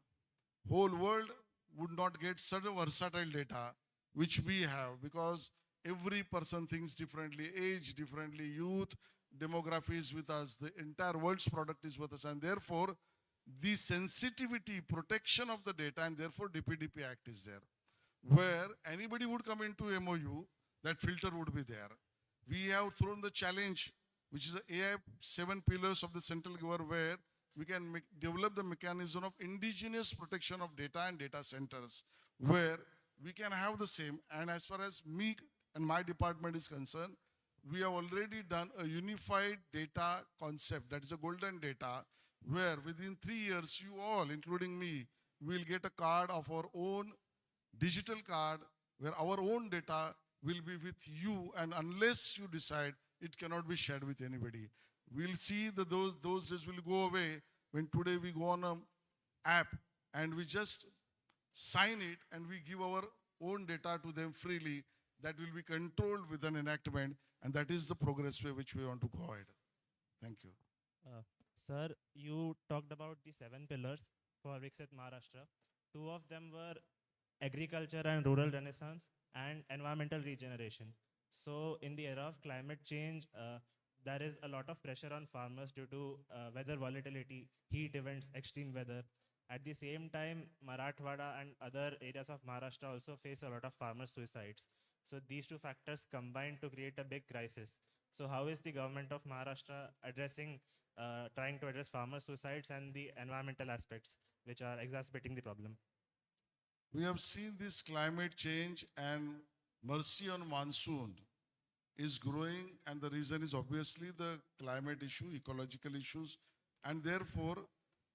Speaker 6: Whole world would not get such a versatile data which we have, because every person thinks differently, age differently, youth, demography is with us, the entire world's product is with us, and therefore the sensitivity, protection of the data, and therefore DPDP Act is there. Where anybody would come into MOU, that filter would be there. We have thrown the challenge, which is the AI 7 pillars of the central government, where we can develop the mechanism of indigenous protection of data and data centers, where we can have the same. And as far as me and my department is concerned, we have already done a unified data concept, that is a golden data, where within 3 years, you all, including me, will get a card of our own, digital card, where our own data will be with you, and unless you decide, it cannot be shared with anybody. We'll see that those days will go away when today we go on an app and we just sign it and we give our own data to them freely. That will be controlled with an enactment, and that is the progress way which we want to go ahead. Thank you.
Speaker 12: Sir, you talked about the 7 pillars for Viksit Maharashtra. 2 of them were agriculture and rural renaissance and environmental regeneration. So in the era of climate change, there is a lot of pressure on farmers due to weather volatility, heat events, extreme weather. At the same time, Marathwada and other areas of Maharashtra also face a lot of farmer suicides. So these 2 factors combine to create a big crisis. So how is the government of Maharashtra trying to address farmer suicides and the environmental aspects which are exacerbating the problem?
Speaker 6: We have seen this climate change, and mercy on monsoon is growing, and the reason is obviously the climate issue, ecological issues, and therefore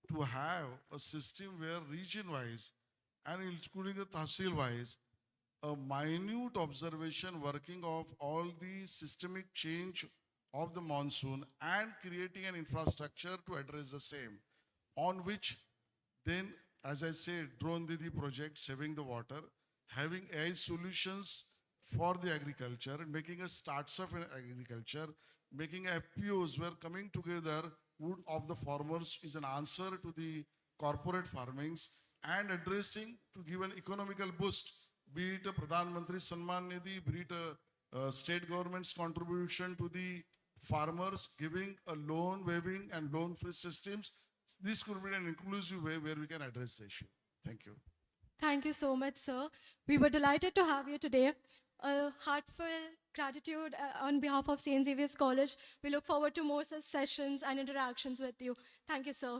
Speaker 6: to have a system where region-wise and including the tahsil-wise, a minute observation working of all the systemic change of the monsoon and creating an infrastructure to address the same, on which then, as I said, Drone Didi project, saving the water, having AI solutions for the agriculture, making a startup in agriculture, making FPOs where coming together wood of the farmers is an answer to the corporate farmings, and addressing to give an economical boost be it a Pradhan Mantri Samman Nidhi, be it a state government's contribution to the farmers, giving a loan waiving and loan-free systems. This could be an inclusive way where we can address the issue. Thank you.
Speaker 1: Thank you so much, sir. We were delighted to have you today. A heartfelt gratitude on behalf of St. Xavier's College. We look forward to more such sessions and interactions with you. Thank you, sir.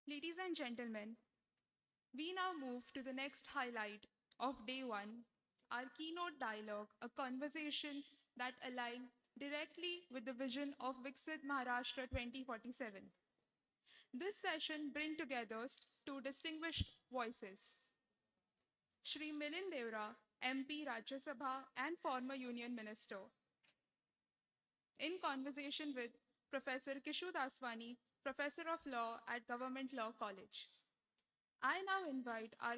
Speaker 5: Ladies and gentlemen, we now move to the next highlight of day one, our keynote dialogue, a conversation that aligns directly with the vision of Viksit Maharashtra 2047. This session brings together two distinguished voices, Shri Milind Devra, MP Rajya Sabha and former Union Minister, in conversation with Professor Kishu Daswani, Professor of Law at Government Law College. I now invite our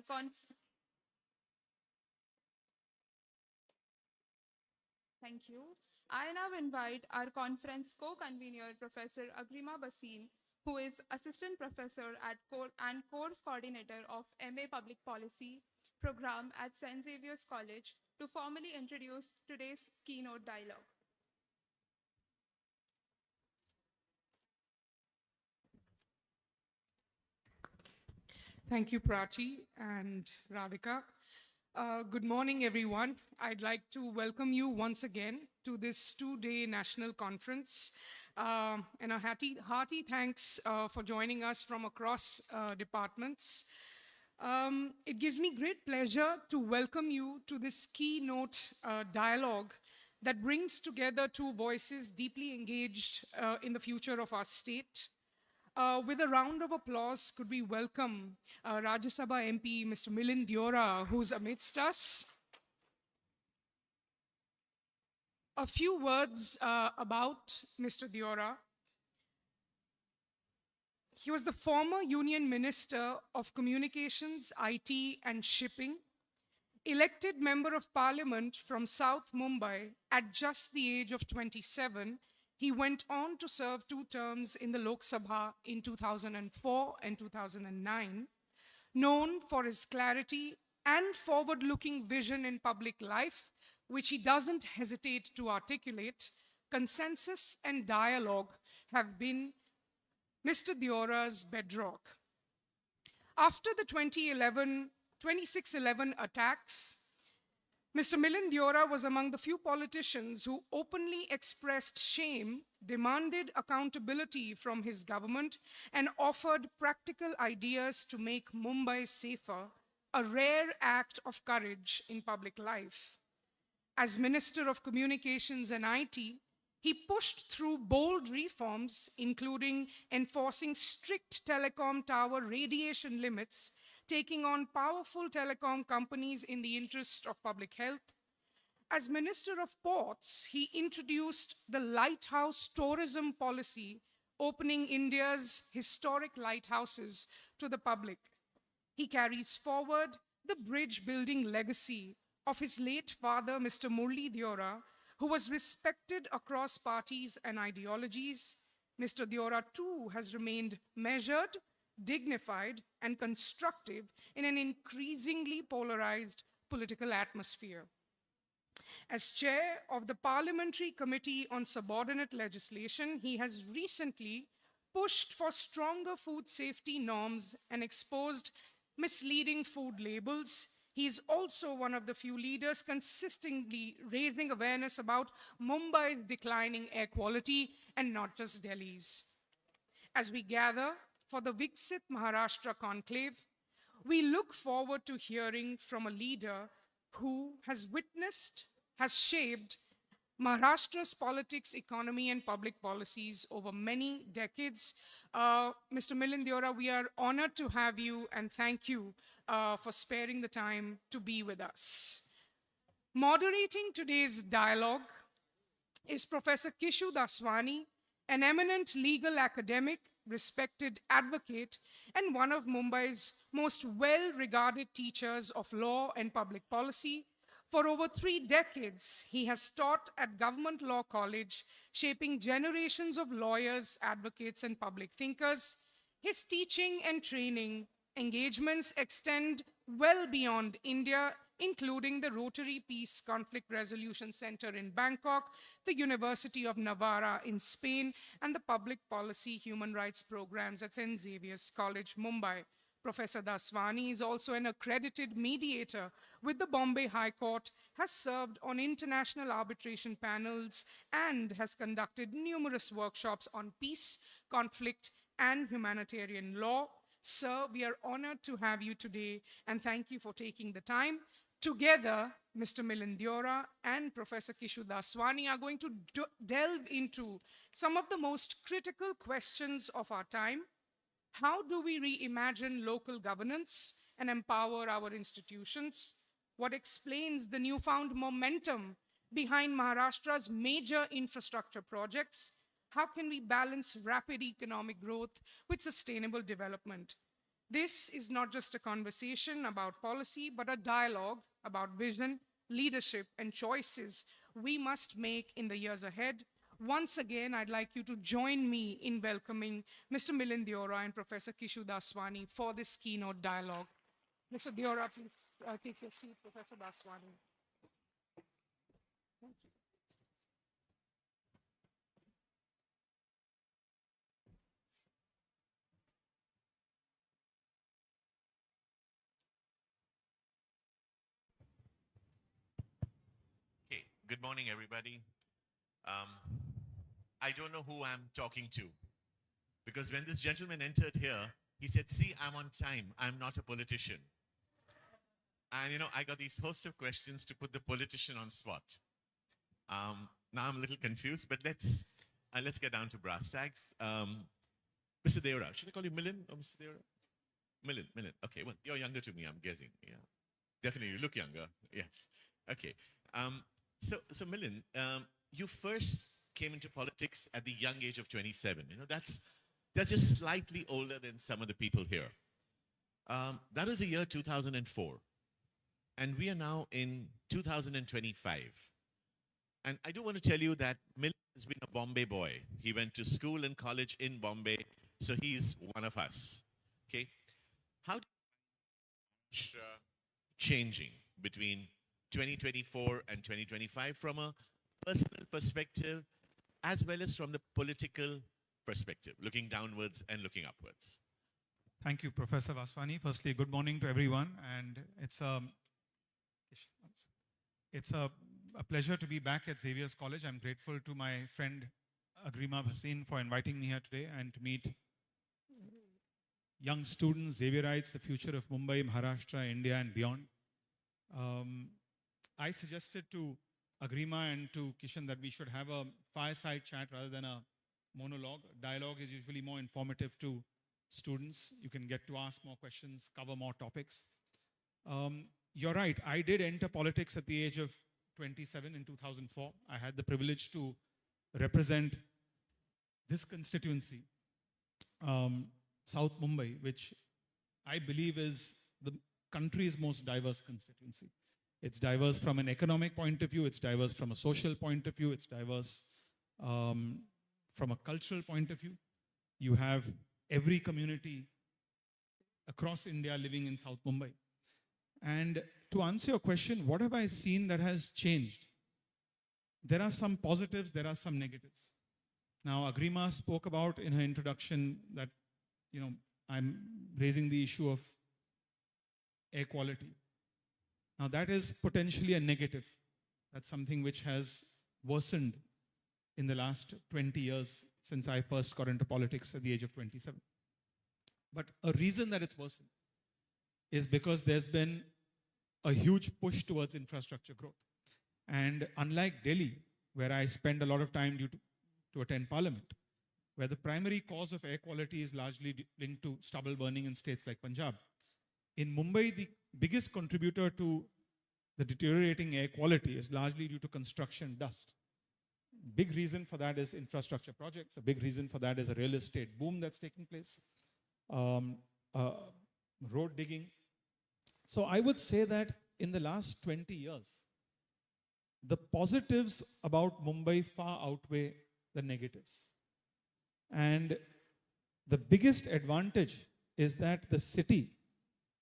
Speaker 5: Thank you. I now invite our conference co-convener, Professor Agrima Basin, who is Assistant Professor at and Course Coordinator of MA Public Policy program at St. Xavier's College, to formally introduce today's keynote dialogue.
Speaker 13: Thank you, Prachi and Radhika. Good morning, everyone. I'd like to welcome you once again to this two-day national conference. And a hearty thanks for joining us from across departments. It gives me great pleasure to welcome you to this keynote dialogue that brings together two voices deeply engaged in the future of our state. With a round of applause, could we welcome Rajya Sabha MP, Mr. Milind Devra, who's amidst us. A few words about Mr. Devra. He was the former Union Minister of Communications, IT and Shipping, elected Member of Parliament from South Mumbai at just the age of 27. He went on to serve 2 terms in the Lok Sabha in 2004 and 2009, known for his clarity and forward-looking vision in public life, which he doesn't hesitate to articulate. Consensus and dialogue have been Mr. Devra's bedrock. After the 26/11 attacks, Mr. Milind Devra was among the few politicians who openly expressed shame, demanded accountability from his government, and offered practical ideas to make Mumbai safer, a rare act of courage in public life. As Minister of Communications and IT, he pushed through bold reforms, including enforcing strict telecom tower radiation limits, taking on powerful telecom companies in the interest of public health. As Minister of Ports, he introduced the lighthouse tourism policy, opening India's historic lighthouses to the public. He carries forward the bridge building legacy of his late father, Mr. Murli Deora, who was respected across parties and ideologies. Mr. Deora, too, has remained measured, dignified, and constructive in an increasingly polarized political atmosphere. As chair of the Parliamentary Committee on Subordinate Legislation, he has recently pushed for stronger food safety norms and exposed misleading food labels. He is also one of the few leaders consistently raising awareness about Mumbai's declining air quality and not just Delhi's. As we gather for the Viksit Maharashtra conclave, we look forward to hearing from a leader who has witnessed, has shaped Maharashtra's politics, economy, and public policies over many decades. Mr. Milind Deora, we are honored to have you and thank you for sparing the time to be with us. Moderating today's dialogue is Professor Kishu Daswani, an eminent legal academic, respected advocate, and one of Mumbai's most well-regarded teachers of law and public policy. For over 3 decades, he has taught at Government Law College, shaping generations of lawyers, advocates, and public thinkers. His teaching and training engagements extend well beyond India, including the Rotary Peace Conflict Resolution Center in Bangkok, the University of Navarra in Spain, and the Public Policy Human Rights Programs at St. Xavier's College, Mumbai. Professor Daswani is also an accredited mediator with the Bombay High Court, has served on international arbitration panels, and has conducted numerous workshops on peace, conflict, and humanitarian law. Sir, we are honored to have you today, and thank you for taking the time. Together, Mr. Milind Deora and Professor Kishu Daswani are going to delve into some of the most critical questions of our time. How do we reimagine local governance and empower our institutions? What explains the newfound momentum behind Maharashtra's major infrastructure projects? How can we balance rapid economic growth with sustainable development? This is not just a conversation about policy, but a dialogue about vision, leadership, and choices we must make in the years ahead. Once again, I'd like you to join me in welcoming Mr. Milind Deora and Professor Kishu Daswani for this keynote dialogue. Mr. Deora, please take your seat, Professor Daswani. Thank you.
Speaker 14: Okay, good morning, everybody. I don't know who I'm talking to, because when this gentleman entered here, he said, "See, I'm on time. I'm not a politician." And you know, I got these hosts of questions to put the politician on spot. Now I'm a little confused, but let's get down to brass tacks. Mr. Deora, should I call you Milind or Mr. Deora? Milind. Okay, well, you're younger to me, I'm guessing. Yeah, definitely, you look younger. Yes. Okay. So Milind, you first came into politics at the young age of 27. You know, that's just slightly older than some of the people here. That was the year 2004. And we are now in 2025. And I do want to tell you that Milind has been a Bombay boy. He went to school and college in Bombay, so he's one of us. Okay? How do you changing between 2024 and 2025 from a personal perspective as well as from the political perspective, looking downwards and looking upwards?
Speaker 15: Thank you, Professor Vaswani. Firstly, good morning to everyone, and it's a pleasure to be back at Xavier's College. I'm grateful to my friend Agrima Bhasin for inviting me here today and to meet young students, Xavierites, the future of Mumbai, Maharashtra, India, and beyond. I suggested to Agrima and to Kishan that we should have a fireside chat rather than a monologue. Dialogue is usually more informative to students. You can get to ask more questions, cover more topics. You're right, I did enter politics at the age of 27 in 2004. I had the privilege to represent this constituency, South Mumbai, which I believe is the country's most diverse constituency. It's diverse from an economic point of view, it's diverse from a social point of view, it's diverse um, from a cultural point of view. You have every community across India living in South Mumbai. And to answer your question, what have I seen that has changed? There are some positives, there are some negatives. Now, Agrima spoke about in her introduction that, I'm raising the issue of air quality. Now, that is potentially a negative. That's something which has worsened in the last 20 years since I first got into politics at the age of 27. But a reason that it's worsened is because there's been a huge push towards infrastructure growth. And unlike Delhi, where I spend a lot of time to attend parliament, where the primary cause of air quality is largely linked to stubble burning in states like Punjab, in Mumbai, the biggest contributor to the deteriorating air quality is largely due to construction dust. Big reason for that is infrastructure projects. A big reason for that is a real estate boom that's taking place, road digging. So I would say that in the last 20 years, the positives about Mumbai far outweigh the negatives. And the biggest advantage is that the city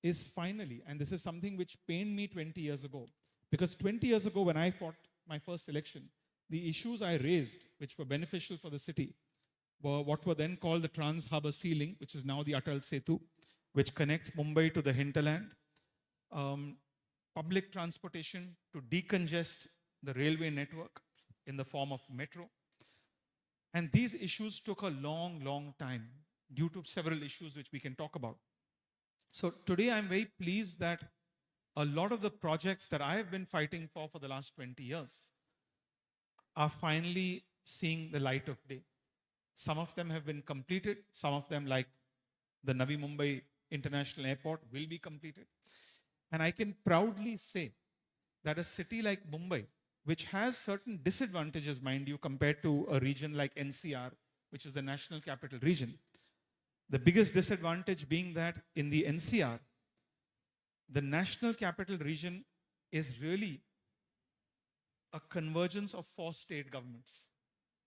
Speaker 15: is finally, and this is something which pained me 20 years ago, because 20 years ago when I fought my first election, the issues I raised, which were beneficial for the city, were what were then called the Trans-Harbour Sea Link, which is now the Atal Setu, which connects Mumbai to the hinterland, public transportation to decongest the railway network in the form of metro. And these issues took a long, long time due to several issues which we can talk about. So today I'm very pleased that a lot of the projects that I have been fighting for the last 20 years are finally seeing the light of day. Some of them have been completed. Some of them, like the Navi Mumbai International Airport, will be completed. And I can proudly say that a city like Mumbai, which has certain disadvantages, mind you, compared to a region like NCR, which is the National Capital Region. The biggest disadvantage being that in the NCR, the National Capital Region is really a convergence of 4 state governments.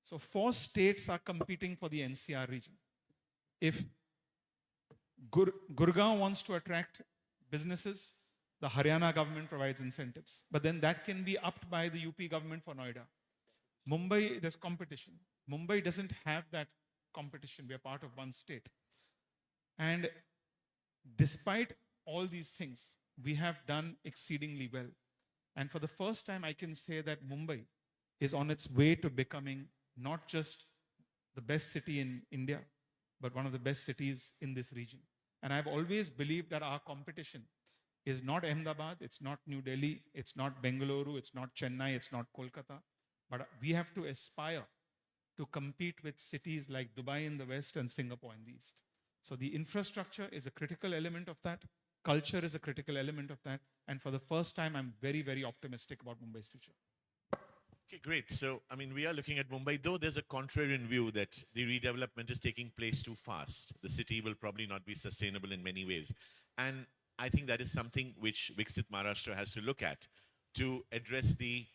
Speaker 15: So 4 states are competing for the NCR region. If Gurgaon wants to attract businesses, the Haryana government provides incentives. But then that can be upped by the UP government for Noida. Mumbai, there's competition. Mumbai doesn't have that competition. We are part of one state. And despite all these things, we have done exceedingly well. And for the first time, I can say that Mumbai is on its way to becoming not just the best city in India, but one of the best cities in this region. And I've always believed that our competition is not Ahmedabad, it's not New Delhi, it's not Bengaluru, it's not Chennai, it's not Kolkata, but we have to aspire to compete with cities like Dubai in the west and Singapore in the east. So the infrastructure is a critical element of that. Culture is a critical element of that. And for the first time, I'm very, very optimistic about Mumbai's future.
Speaker 14: Okay, great. So, I mean, we are looking at Mumbai, though there's a contrarian view that the redevelopment is taking place too fast. The city will probably not be sustainable in many ways. And I think that is something which Viksit Maharashtra has to look at to address the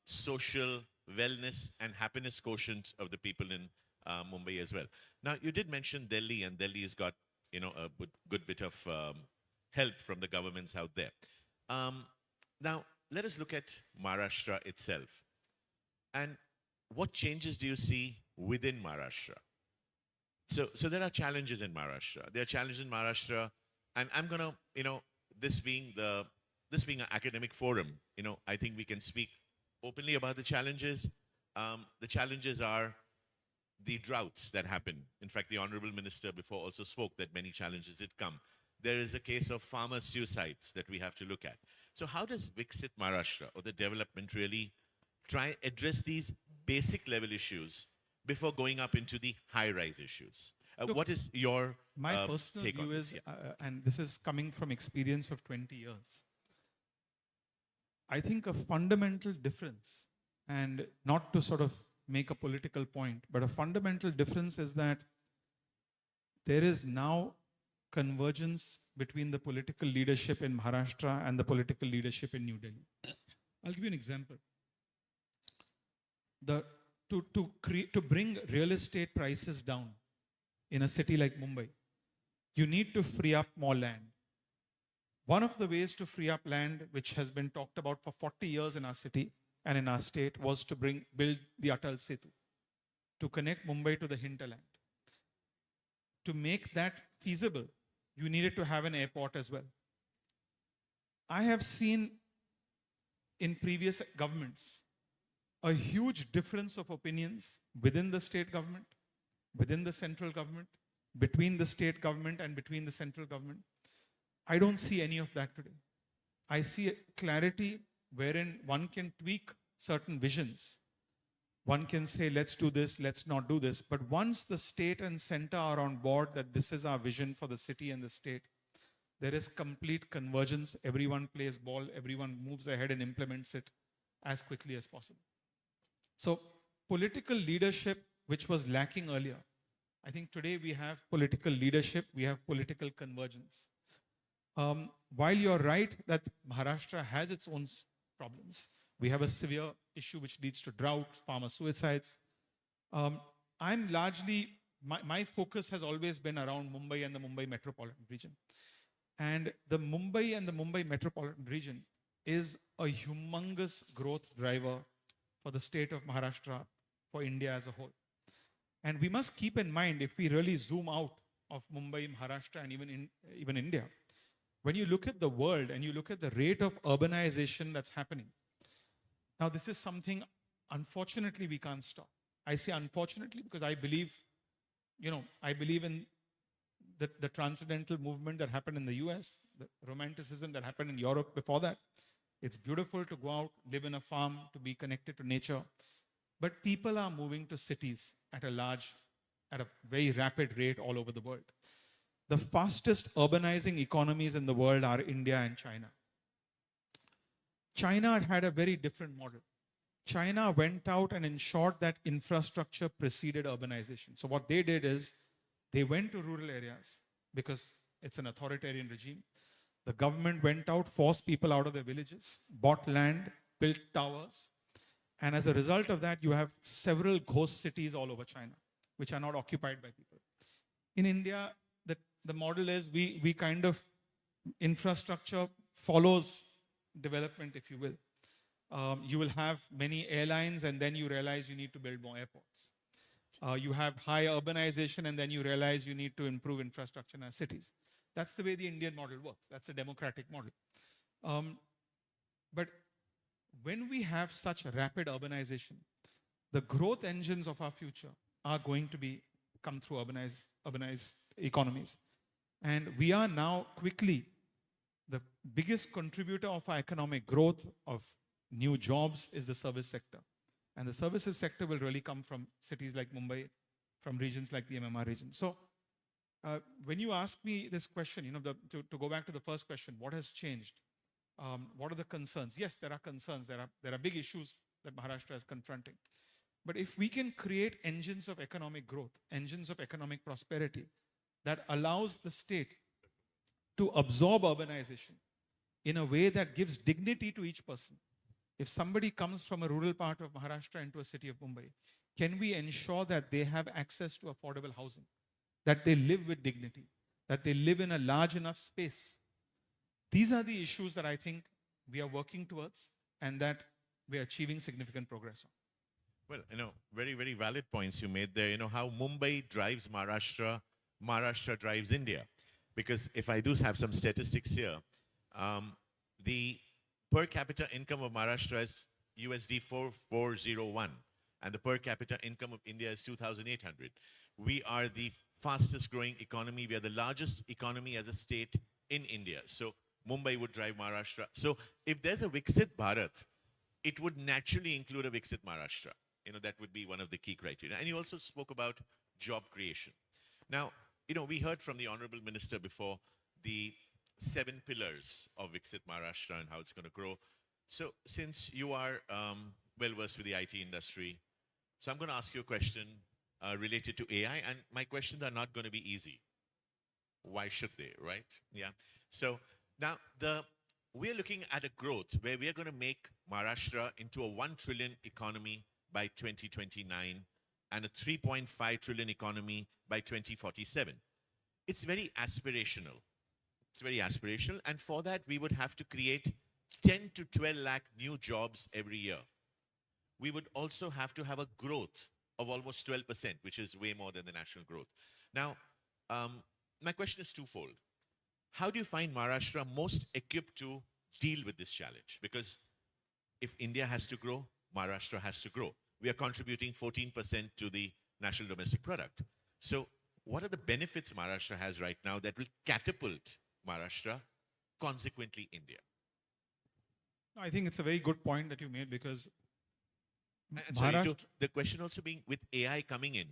Speaker 14: social wellness and happiness quotient of the people in Mumbai as well. Now, you did mention Delhi, and Delhi has got, a good bit of help from the governments out there. Now, let us look at Maharashtra itself. And what changes do you see within Maharashtra? So there are challenges in Maharashtra. There are challenges in Maharashtra, and I'm gonna, this being an academic forum, I think we can speak openly about the challenges. The challenges are the droughts that happen. In fact, the Honorable Minister before also spoke that many challenges did come. There is a case of farmer suicides that we have to look at. So how does Viksit Maharashtra or the development really try address these basic level issues before going up into the high-rise issues?
Speaker 15: Look,
Speaker 14: what is your
Speaker 15: my personal
Speaker 14: take
Speaker 15: view
Speaker 14: on
Speaker 15: is,
Speaker 14: this? Yeah.
Speaker 15: and this is coming from experience of 20 years, I think a fundamental difference, and not to sort of make a political point, but a fundamental difference is that there is now convergence between the political leadership in Maharashtra and the political leadership in New Delhi. I'll give you an example. To bring real estate prices down in a city like Mumbai, you need to free up more land. One of the ways to free up land, which has been talked about for 40 years in our city and in our state, was to build the Atal Setu, to connect Mumbai to the hinterland. To make that feasible, you needed to have an airport as well. I have seen in previous governments a huge difference of opinions within the state government, within the central government, between the state government and between the central government. I don't see any of that today. I see a clarity wherein one can tweak certain visions. One can say, let's do this, let's not do this. But once the state and center are on board that this is our vision for the city and the state, there is complete convergence. Everyone plays ball, everyone moves ahead and implements it as quickly as possible. So political leadership, which was lacking earlier, I think today we have political leadership, we have political convergence. While you're right that Maharashtra has its own problems, we have a severe issue which leads to drought, farmer suicides. I'm largely, my focus has always been around Mumbai and the Mumbai metropolitan region. And the Mumbai and the Mumbai metropolitan region is a humongous growth driver for the state of Maharashtra, for India as a whole. And we must keep in mind, if we really zoom out of Mumbai, Maharashtra, and even India, when you look at the world and you look at the rate of urbanization that's happening, now this is something, unfortunately, we can't stop. I say unfortunately because I believe in the transcendental movement that happened in the US, the romanticism that happened in Europe before that. It's beautiful to go out, live in a farm, to be connected to nature. But people are moving to cities at a very rapid rate all over the world. The fastest urbanizing economies in the world are India and China. China had a very different model. China went out and ensured that infrastructure preceded urbanization. So what they did is they went to rural areas because it's an authoritarian regime. The government went out, forced people out of their villages, bought land, built towers. And as a result of that, you have several ghost cities all over China, which are not occupied by people. In India, the model is we kind of, infrastructure follows development, if you will. You will have many airlines and then you realize you need to build more airports. You have high urbanization and then you realize you need to improve infrastructure in our cities. That's the way the Indian model works. That's a democratic model. But when we have such a rapid urbanization, the growth engines of our future are going to come through urbanized economies. And we are now quickly the biggest contributor of our economic growth, of new jobs, is the service sector. And the services sector will really come from cities like Mumbai, from regions like the MMR region. So when you ask me this question, to go back to the first question, what has changed? What are the concerns? Yes, there are concerns. There are big issues that Maharashtra is confronting. But if we can create engines of economic growth, engines of economic prosperity that allows the state to absorb urbanization in a way that gives dignity to each person. If somebody comes from a rural part of Maharashtra into a city of Mumbai, can we ensure that they have access to affordable housing, that they live with dignity, that they live in a large enough space? These are the issues that I think we are working towards and that we are achieving significant progress on.
Speaker 14: Well, very, very valid points you made there. How Mumbai drives Maharashtra, Maharashtra drives India. Because if I do have some statistics here, the per capita income of Maharashtra is USD 4401, and the per capita income of India is 2,800. We are the fastest growing economy. We are the largest economy as a state in India. So Mumbai would drive Maharashtra. So if there's a Viksit Bharat, it would naturally include a Viksit Maharashtra. That would be one of the key criteria. And you also spoke about job creation. Now, we heard from the Honorable Minister before the 7 pillars of Viksit Maharashtra and how it's going to grow. So since you are well versed with the IT industry, so I'm going to ask you a question related to AI, and my questions are not going to be easy. Why should they, right? Yeah. So now we're looking at a growth where we are going to make Maharashtra into a 1 trillion economy by 2029 and a 3.5 trillion economy by 2047. It's very aspirational. It's very aspirational. And for that, we would have to create 10 to 12 lakh new jobs every year. We would also have to have a growth of almost 12%, which is way more than the national growth. Now, my question is twofold. How do you find Maharashtra most equipped to deal with this challenge? Because if India has to grow, Maharashtra has to grow. We are contributing 14% to the national domestic product. So what are the benefits Maharashtra has right now that will catapult Maharashtra, consequently India?
Speaker 15: I think it's a very good point that you made, because
Speaker 14: And sorry, the question also being with AI coming in,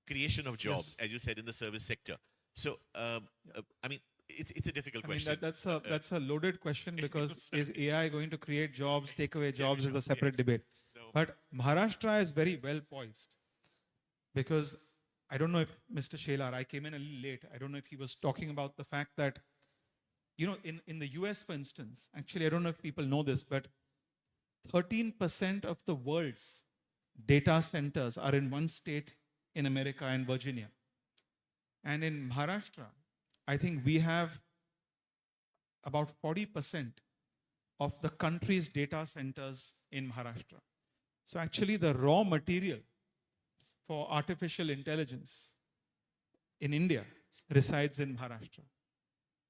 Speaker 14: creation of jobs, as you said, in the service sector. So, I mean, it's a difficult question.
Speaker 15: That's a loaded question, because is AI going to create jobs, take away jobs, is a separate debate. But Maharashtra is very well poised, because I don't know if Mr. Shelar, I came in a little late. I don't know if he was talking about the fact that, you know, in the US, for instance, actually, I don't know if people know this, but 13% of the world's data centers are in one state in America, in Virginia. And in Maharashtra, I think we have about 40% of the country's data centers in Maharashtra. So actually the raw material for artificial intelligence in India resides in Maharashtra.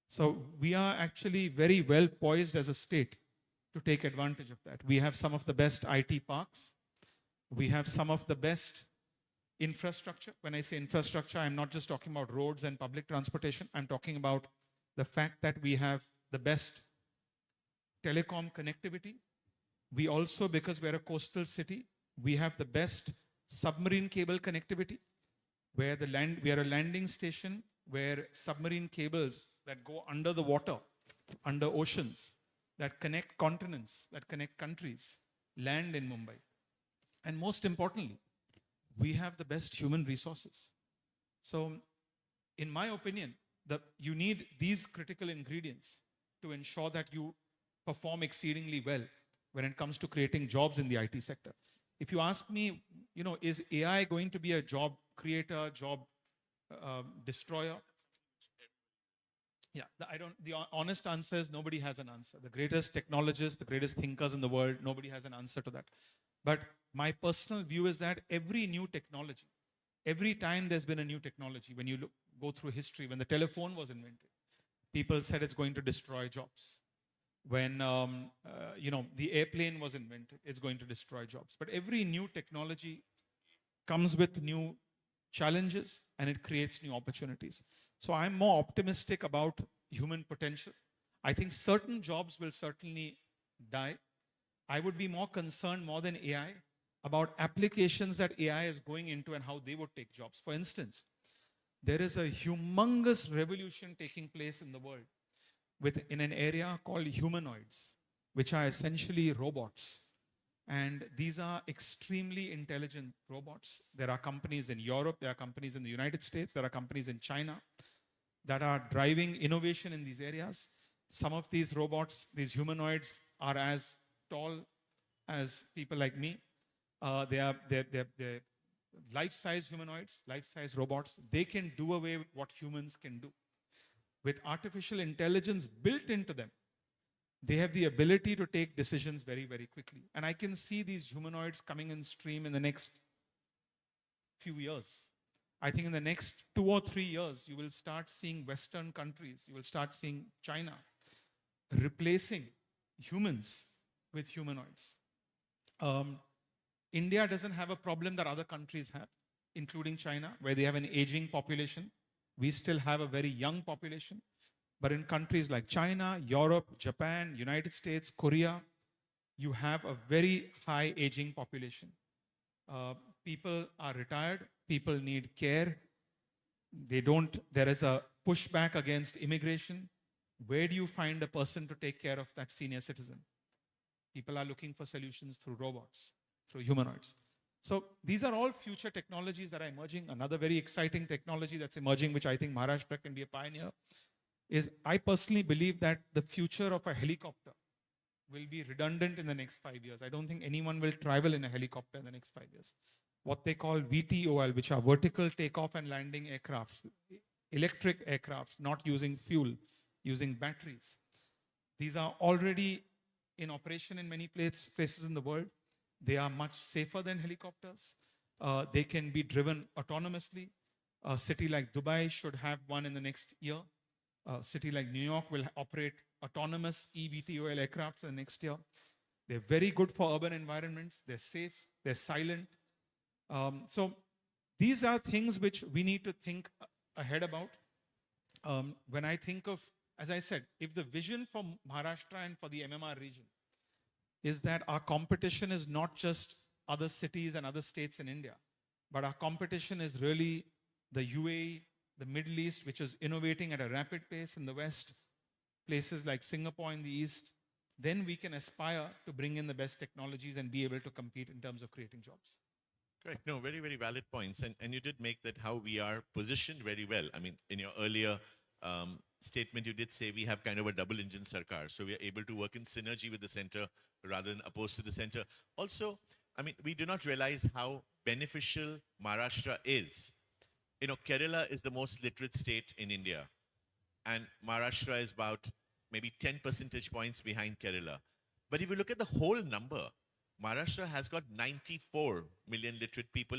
Speaker 15: So we are actually very well poised as a state to take advantage of that. We have some of the best IT parks. We have some of the best infrastructure. When I say infrastructure, I'm not just talking about roads and public transportation. I'm talking about the fact that we have the best telecom connectivity. We also, because we're a coastal city, we have the best submarine cable connectivity, where we are a landing station where submarine cables that go under the water, under oceans, that connect continents, that connect countries, land in Mumbai. And most importantly, we have the best human resources. So, in my opinion, you need these critical ingredients to ensure that you perform exceedingly well when it comes to creating jobs in the IT sector. If you ask me, you know, is AI going to be a job creator, job destroyer? Yeah, the honest answer is nobody has an answer. The greatest technologists, the greatest thinkers in the world, nobody has an answer to that. But my personal view is that every new technology, every time there's been a new technology, when you go through history, when the telephone was invented, people said it's going to destroy jobs. When the airplane was invented, it's going to destroy jobs. But every new technology comes with new challenges and it creates new opportunities. So I'm more optimistic about human potential. I think certain jobs will certainly die. I would be more concerned, more than AI, about applications that AI is going into and how they would take jobs. For instance, there is a humongous revolution taking place in the world in an area called humanoids, which are essentially robots. And these are extremely intelligent robots. There are companies in Europe, there are companies in the United States, there are companies in China that are driving innovation in these areas. Some of these robots, these humanoids, are as tall as people like me. They're life-size humanoids, life-size robots. They can do away with what humans can do. With artificial intelligence built into them, they have the ability to take decisions very, very quickly. And I can see these humanoids coming in stream in the next few years. I think in the next 2 or 3 years, you will start seeing Western countries, you will start seeing China replacing humans with humanoids. India doesn't have a problem that other countries have, including China, where they have an aging population. We still have a very young population. But in countries like China, Europe, Japan, United States, Korea, you have a very high aging population. People are retired. People need care. There is a pushback against immigration. Where do you find a person to take care of that senior citizen? People are looking for solutions through robots, through humanoids. So these are all future technologies that are emerging. Another very exciting technology that's emerging, which I think Maharashtra can be a pioneer, is I personally believe that the future of a helicopter will be redundant in the next 5 years. I don't think anyone will travel in a helicopter in the next 5 years. What they call VTOL, which are vertical takeoff and landing aircrafts, electric aircrafts, not using fuel, using batteries. These are already in operation in many places in the world. They are much safer than helicopters. They can be driven autonomously. A city like Dubai should have one in the next year. A city like New York will operate autonomous eVTOL aircrafts in the next year. They're very good for urban environments. They're safe. They're silent. So these are things which we need to think ahead about. When I think of, as I said, if the vision for Maharashtra and for the MMR region is that our competition is not just other cities and other states in India, but our competition is really the UAE, the Middle East, which is innovating at a rapid pace in the West, places like Singapore in the East, then we can aspire to bring in the best technologies and be able to compete in terms of creating jobs.
Speaker 14: Correct. No, very, very valid points. And you did make that how we are positioned very well. I mean, in your earlier statement, you did say we have kind of a double engine sarkar. So we are able to work in synergy with the center rather than opposed to the center. Also, I mean, we do not realize how beneficial Maharashtra is. You know, Kerala is the most literate state in India. And Maharashtra is about maybe 10 percentage points behind Kerala. But if you look at the whole number, Maharashtra has got 94 million literate people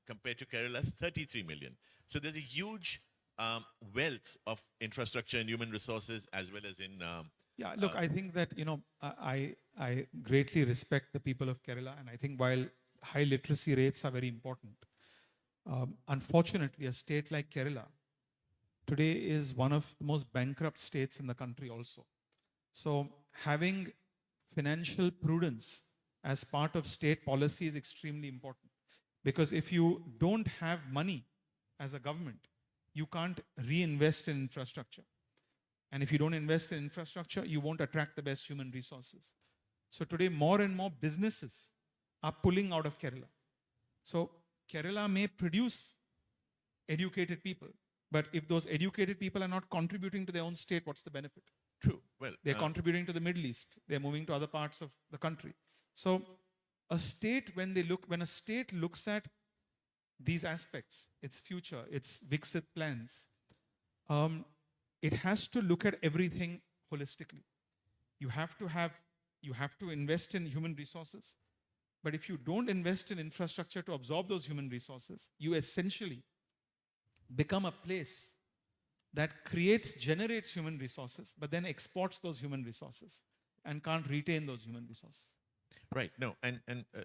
Speaker 14: compared to Kerala's 33 million. So there's a huge wealth of infrastructure and human resources as well as in...
Speaker 15: Yeah, look, I think that, you know, I greatly respect the people of Kerala. And I think while high literacy rates are very important, unfortunately, a state like Kerala today is one of the most bankrupt states in the country also. So having financial prudence as part of state policy is extremely important. Because if you don't have money as a government, you can't reinvest in infrastructure. And if you don't invest in infrastructure, you won't attract the best human resources. So today, more and more businesses are pulling out of Kerala. So Kerala may produce educated people, but if those educated people are not contributing to their own state, what's the benefit?
Speaker 14: True. Well,
Speaker 15: they're contributing to the Middle East. They're moving to other parts of the country. So a state, when a state looks at these aspects, its future, its Viksit plans, it has to look at everything holistically. You have to invest in human resources. But if you don't invest in infrastructure to absorb those human resources, you essentially become a place that generates human resources, but then exports those human resources and can't retain those human resources.
Speaker 14: Right. No, and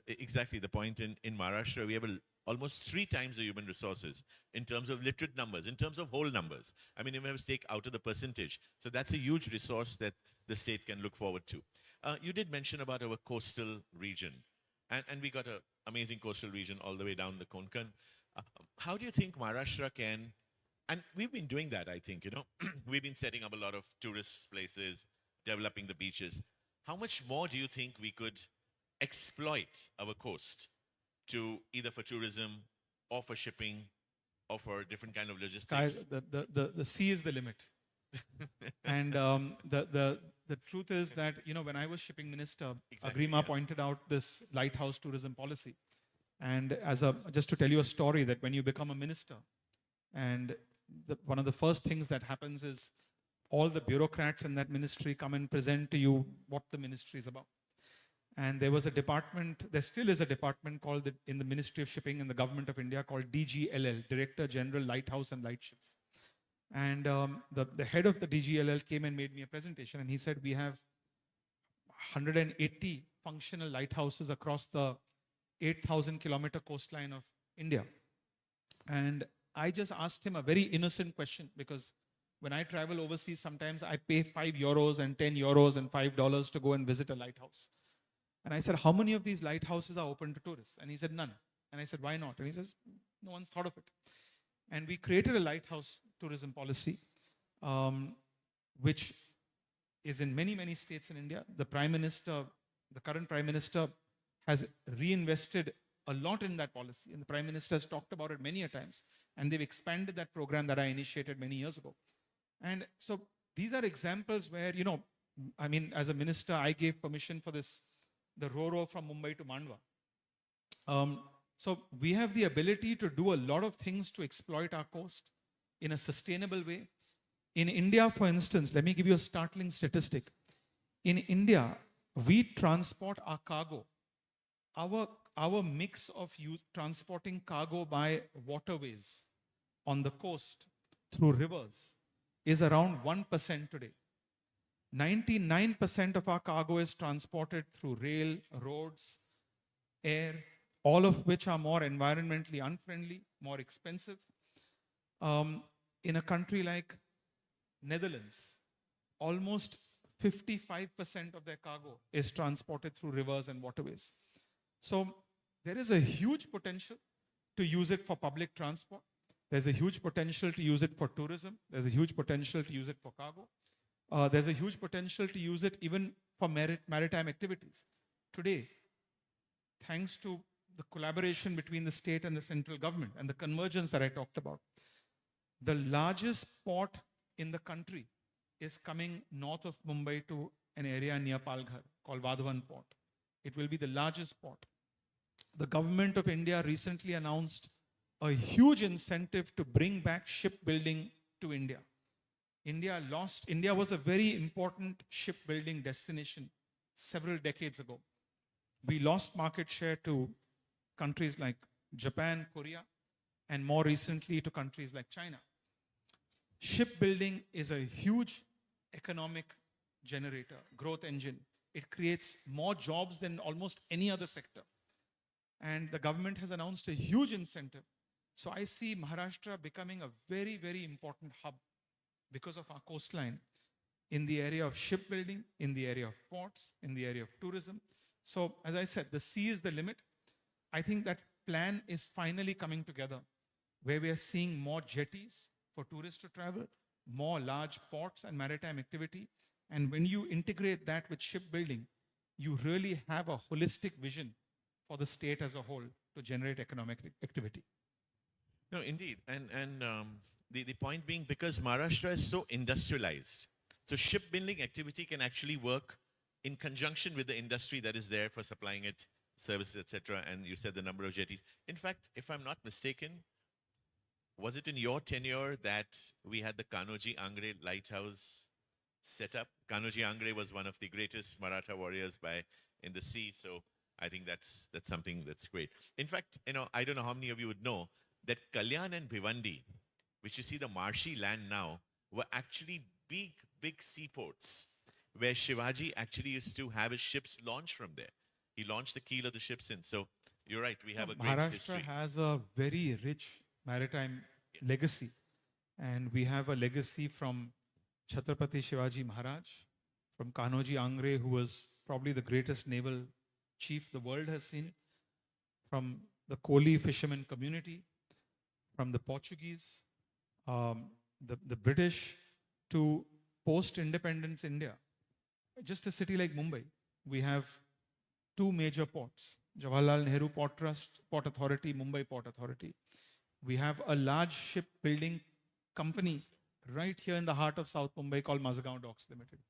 Speaker 14: exactly the point in Maharashtra, we have almost 3 times the human resources in terms of literate numbers, in terms of whole numbers. I mean, if we have to take out of the percentage. So that's a huge resource that the state can look forward to. You did mention about our coastal region. And we got an amazing coastal region all the way down the Konkan. How do you think Maharashtra can, and we've been doing that, I think, you know, we've been setting up a lot of tourist places, developing the beaches. How much more do you think we could exploit our coast to either for tourism or for shipping or for different kind of logistics?
Speaker 15: The sea is the limit. And the truth is that, you know, when I was shipping minister, Agrima pointed out this lighthouse tourism policy. And just to tell you a story, that when you become a minister, and one of the first things that happens is all the bureaucrats in that ministry come and present to you what the ministry is about. And there was a department, there still is a department called in the Ministry of Shipping in the Government of India called DGLL, Director General Lighthouse and Lightships. And the head of the DGLL came and made me a presentation, and he said, we have 180 functional lighthouses across the 8,000-kilometer coastline of India. And I just asked him a very innocent question, because when I travel overseas, sometimes I pay €5 and €10 and $5 to go and visit a lighthouse. And I said, how many of these lighthouses are open to tourists? And he said, none. And I said, why not? And he says, no one's thought of it. And we created a lighthouse tourism policy, which is in many, many states in India. The Prime Minister, the current Prime Minister, has reinvested a lot in that policy, and the Prime Minister has talked about it many a times, and they've expanded that program that I initiated many years ago. And so these are examples where, I mean, as a minister, I gave permission for this, the Ro-Ro from Mumbai to Mandwa. So we have the ability to do a lot of things to exploit our coast in a sustainable way. In India, for instance, let me give you a startling statistic. In India, we transport our cargo. Our mix of transporting cargo by waterways on the coast through rivers is around 1% today. 99% of our cargo is transported through rail, roads, air, all of which are more environmentally unfriendly, more expensive. In a country like Netherlands, almost 55% of their cargo is transported through rivers and waterways. So there is a huge potential to use it for public transport. There's a huge potential to use it for tourism. There's a huge potential to use it for cargo. There's a huge potential to use it even for maritime activities. Today, thanks to the collaboration between the state and the central government and the convergence that I talked about, the largest port in the country is coming north of Mumbai to an area near Palghar called Vadhavan Port. It will be the largest port. The government of India recently announced a huge incentive to bring back shipbuilding to India. India was a very important shipbuilding destination several decades ago. We lost market share to countries like Japan, Korea, and more recently to countries like China. Shipbuilding is a huge economic generator, growth engine. It creates more jobs than almost any other sector. And the government has announced a huge incentive. So I see Maharashtra becoming a very, very important hub because of our coastline in the area of shipbuilding, in the area of ports, in the area of tourism. So as I said, the sea is the limit. I think that plan is finally coming together, where we are seeing more jetties for tourists to travel, more large ports and maritime activity. And when you integrate that with shipbuilding, you really have a holistic vision for the state as a whole to generate economic activity.
Speaker 14: No, indeed. And the point being, because Maharashtra is so industrialized, so shipbuilding activity can actually work in conjunction with the industry that is there for supplying it, services, etc. And you said the number of jetties. In fact, if I'm not mistaken, was it in your tenure that we had the Kanoji Angre lighthouse set up? Kanoji Angre was one of the greatest Maratha warriors in the sea, so I think that's something that's great. In fact, I don't know how many of you would know that Kalyan and Bhiwandi, which you see the marshy land now, were actually big seaports where Shivaji actually used to have his ships launch from there. He launched the keel of the ships in. So you're right, we have a great history.
Speaker 15: Maharashtra has a very rich maritime legacy. And we have a legacy from Chhatrapati Shivaji Maharaj, from Kanoji Angre, who was probably the greatest naval chief the world has seen, from the Koli fishermen community, from the Portuguese, the British, to post-independence India. Just a city like Mumbai, we have two major ports, Jawaharlal Nehru Port Trust, Port Authority, Mumbai Port Authority. We have a large shipbuilding company right here in the heart of South Mumbai called Mazagaon Docks Limited.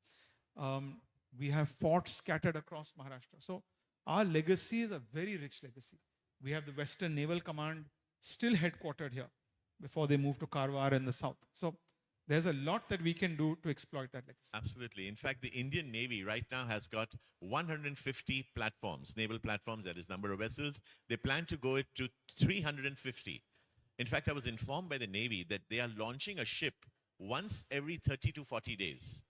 Speaker 15: We have forts scattered across Maharashtra. So our legacy is a very rich legacy. We have the Western Naval Command still headquartered here before they moved to Karwar in the south. So there's a lot that we can do to exploit that legacy.
Speaker 14: Absolutely. In fact, the Indian Navy right now has got 150 platforms, naval platforms, that is number of vessels. They plan to go to 350. In fact, I was informed by the Navy that they are launching a ship once every 30 to 40 days.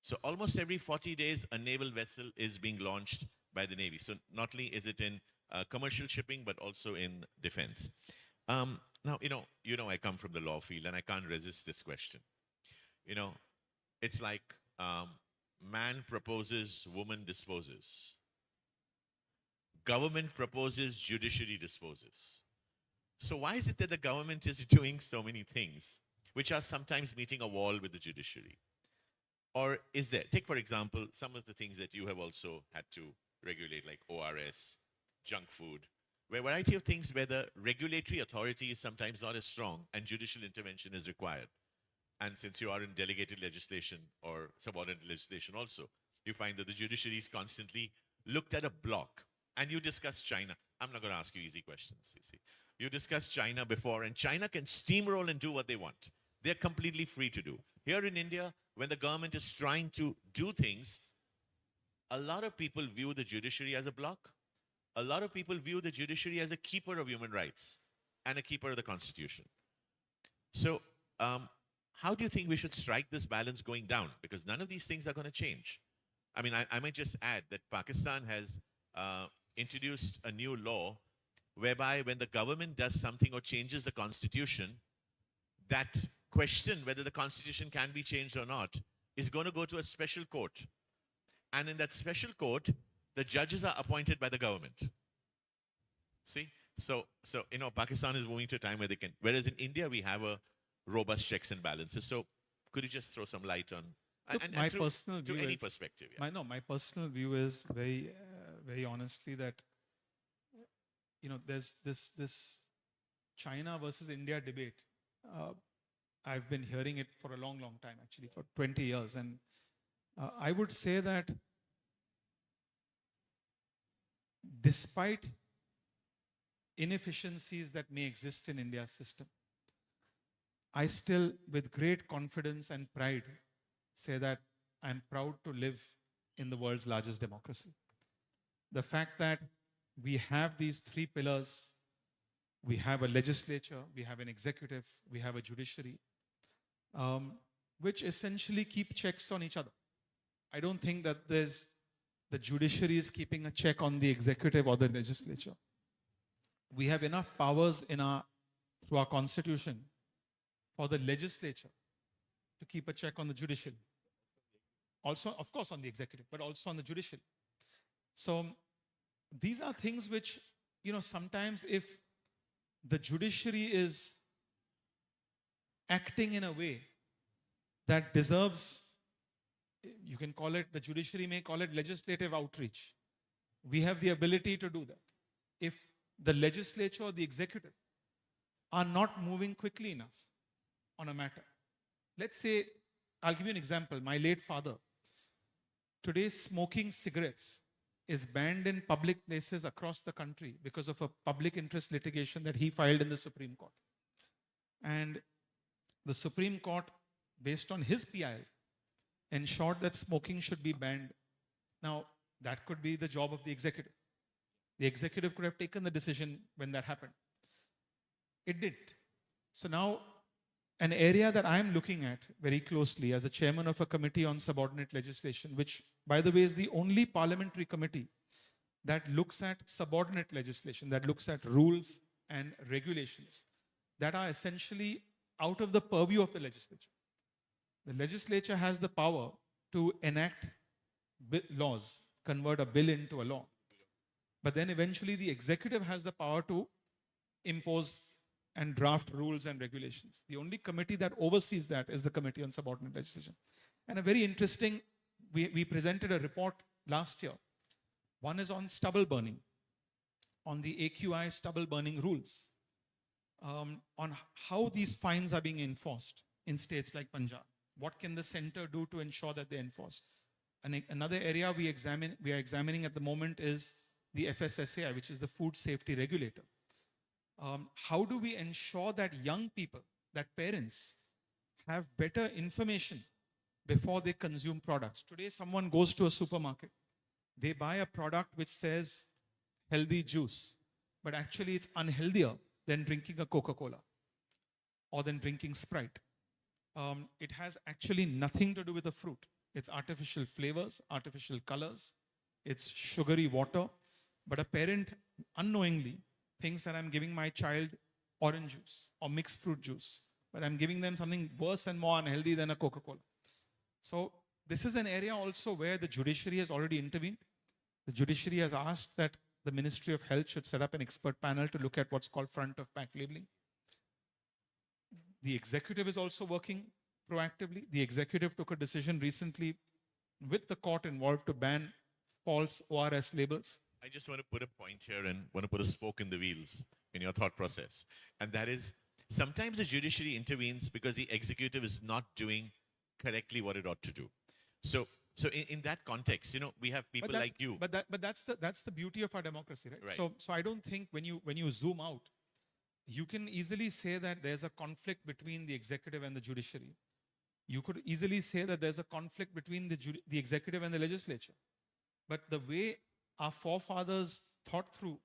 Speaker 14: So almost every 40 days, a naval vessel is being launched by the Navy. So not only is it in commercial shipping, but also in defense. Now, I come from the law field and I can't resist this question. It's like man proposes, woman disposes. Government proposes, judiciary disposes. So why is it that the government is doing so many things, which are sometimes meeting a wall with the judiciary? Or is there, take for example, some of the things that you have also had to regulate, like ORS, junk food, where variety of things where the regulatory authority is sometimes not as strong and judicial intervention is required. And since you are in delegated legislation or subordinate legislation also, you find that the judiciary is constantly looked at a block. And you discussed China. I'm not going to ask you easy questions, you see. You discussed China before, and China can steamroll and do what they want. They're completely free to do. Here in India, when the government is trying to do things, a lot of people view the judiciary as a block. A lot of people view the judiciary as a keeper of human rights and a keeper of the constitution. So, how do you think we should strike this balance going down? Because none of these things are going to change. I mean, I might just add that Pakistan has introduced a new law whereby when the government does something or changes the constitution, that question whether the constitution can be changed or not is going to go to a special court. And in that special court, the judges are appointed by the government. See? So Pakistan is moving to a time where they can, whereas in India, we have a robust checks and balances. So could you just throw some light on,
Speaker 15: Look,
Speaker 14: and
Speaker 15: my
Speaker 14: through,
Speaker 15: personal
Speaker 14: through
Speaker 15: view
Speaker 14: any
Speaker 15: is,
Speaker 14: perspective? Yeah.
Speaker 15: my personal view is very honestly that, there's this China versus India debate. I've been hearing it for a long time, actually, for 20 years. And I would say that despite inefficiencies that may exist in India's system, I still, with great confidence and pride, say that I'm proud to live in the world's largest democracy. The fact that we have these three pillars, we have a legislature, we have an executive, we have a judiciary, which essentially keep checks on each other. I don't think that the judiciary is keeping a check on the executive or the legislature. We have enough powers through our constitution for the legislature to keep a check on the judiciary. Also, of course, on the executive, but also on the judiciary. So these are things which, sometimes if the judiciary is acting in a way that deserves, you can call it, the judiciary may call it legislative outreach. We have the ability to do that. If the legislature or the executive are not moving quickly enough on a matter. Let's say, I'll give you an example. My late father, today smoking cigarettes is banned in public places across the country because of a public interest litigation that he filed in the Supreme Court. And the Supreme Court, based on his PI, ensured that smoking should be banned. Now, that could be the job of the executive. The executive could have taken the decision when that happened. It didn't. So now, an area that I'm looking at very closely as a chairman of a committee on subordinate legislation, which, by the way, is the only parliamentary committee that looks at subordinate legislation, that looks at rules and regulations that are essentially out of the purview of the legislature. The legislature has the power to enact laws, convert a bill into a law. But then eventually the executive has the power to impose and draft rules and regulations. The only committee that oversees that is the Committee on Subordinate Legislation. And a very interesting, we presented a report last year. One is on stubble burning, on the AQI stubble burning rules, on how these fines are being enforced in states like Punjab. What can the center do to ensure that they're enforced? And another area we are examining at the moment is the FSSAI, which is the Food Safety Regulator. How do we ensure that young people, that parents, have better information before they consume products? Today, someone goes to a supermarket. They buy a product which says healthy juice, but actually it's unhealthier than drinking a Coca-Cola or than drinking Sprite. It has actually nothing to do with the fruit. It's artificial flavors, artificial colors. It's sugary water. But a parent unknowingly thinks that I'm giving my child orange juice or mixed fruit juice, but I'm giving them something worse and more unhealthy than a Coca-Cola. So this is an area also where the judiciary has already intervened. The judiciary has asked that the Ministry of Health should set up an expert panel to look at what's called front of pack labeling. The executive is also working proactively. The executive took a decision recently with the court involved to ban false ORS labels.
Speaker 14: I just want to put a point here and want to put a spoke in the wheels in your thought process. And that is, sometimes the judiciary intervenes because the executive is not doing correctly what it ought to do. So in that context, we have people like you.
Speaker 15: But that's the beauty of our democracy, right?
Speaker 14: Right.
Speaker 15: So I don't think when you zoom out, you can easily say that there's a conflict between the executive and the judiciary. You could easily say that there's a conflict between the executive and the legislature. But the way our forefathers thought through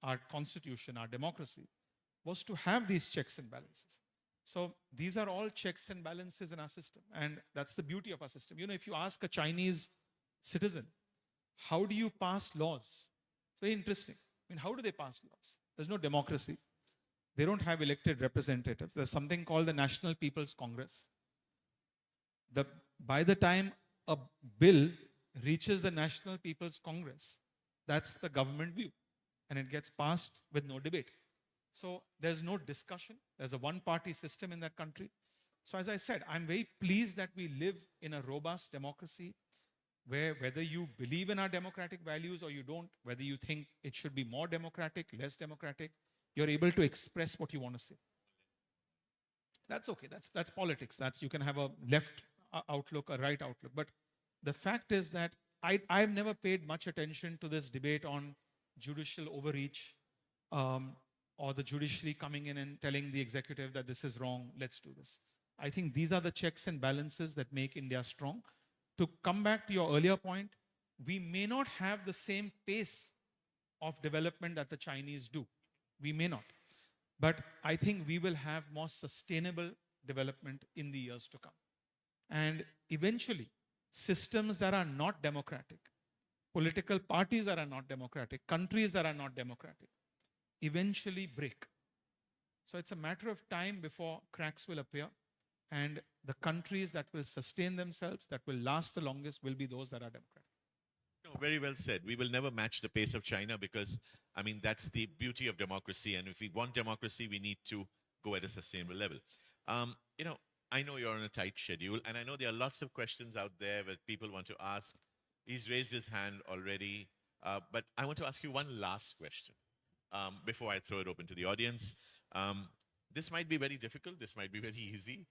Speaker 15: our constitution, our democracy, was to have these checks and balances. So these are all checks and balances in our system. And that's the beauty of our system. If you ask a Chinese citizen, how do you pass laws? It's very interesting. How do they pass laws? There's no democracy. They don't have elected representatives. There's something called the National People's Congress. By the time a bill reaches the National People's Congress, that's the government view. And it gets passed with no debate. So there's no discussion. There's a one-party system in that country. So as I said, I'm very pleased that we live in a robust democracy where whether you believe in our democratic values or you don't, whether you think it should be more democratic, less democratic, you're able to express what you want to say. That's okay. That's politics. You can have a left outlook, a right outlook. But the fact is that I've never paid much attention to this debate on judicial overreach, or the judiciary coming in and telling the executive that this is wrong, let's do this. I think these are the checks and balances that make India strong. To come back to your earlier point, we may not have the same pace of development that the Chinese do. We may not. But I think we will have more sustainable development in the years to come. And eventually, systems that are not democratic, political parties that are not democratic, countries that are not democratic, eventually break. So it's a matter of time before cracks will appear, and the countries that will sustain themselves, that will last the longest, will be those that are democratic.
Speaker 14: No, very well said. We will never match the pace of China because, that's the beauty of democracy. And if we want democracy, we need to go at a sustainable level. I know you're on a tight schedule, and I know there are lots of questions out there that people want to ask. He's raised his hand already, but I want to ask you one last question before I throw it open to the audience. This might be very difficult. This might be very easy.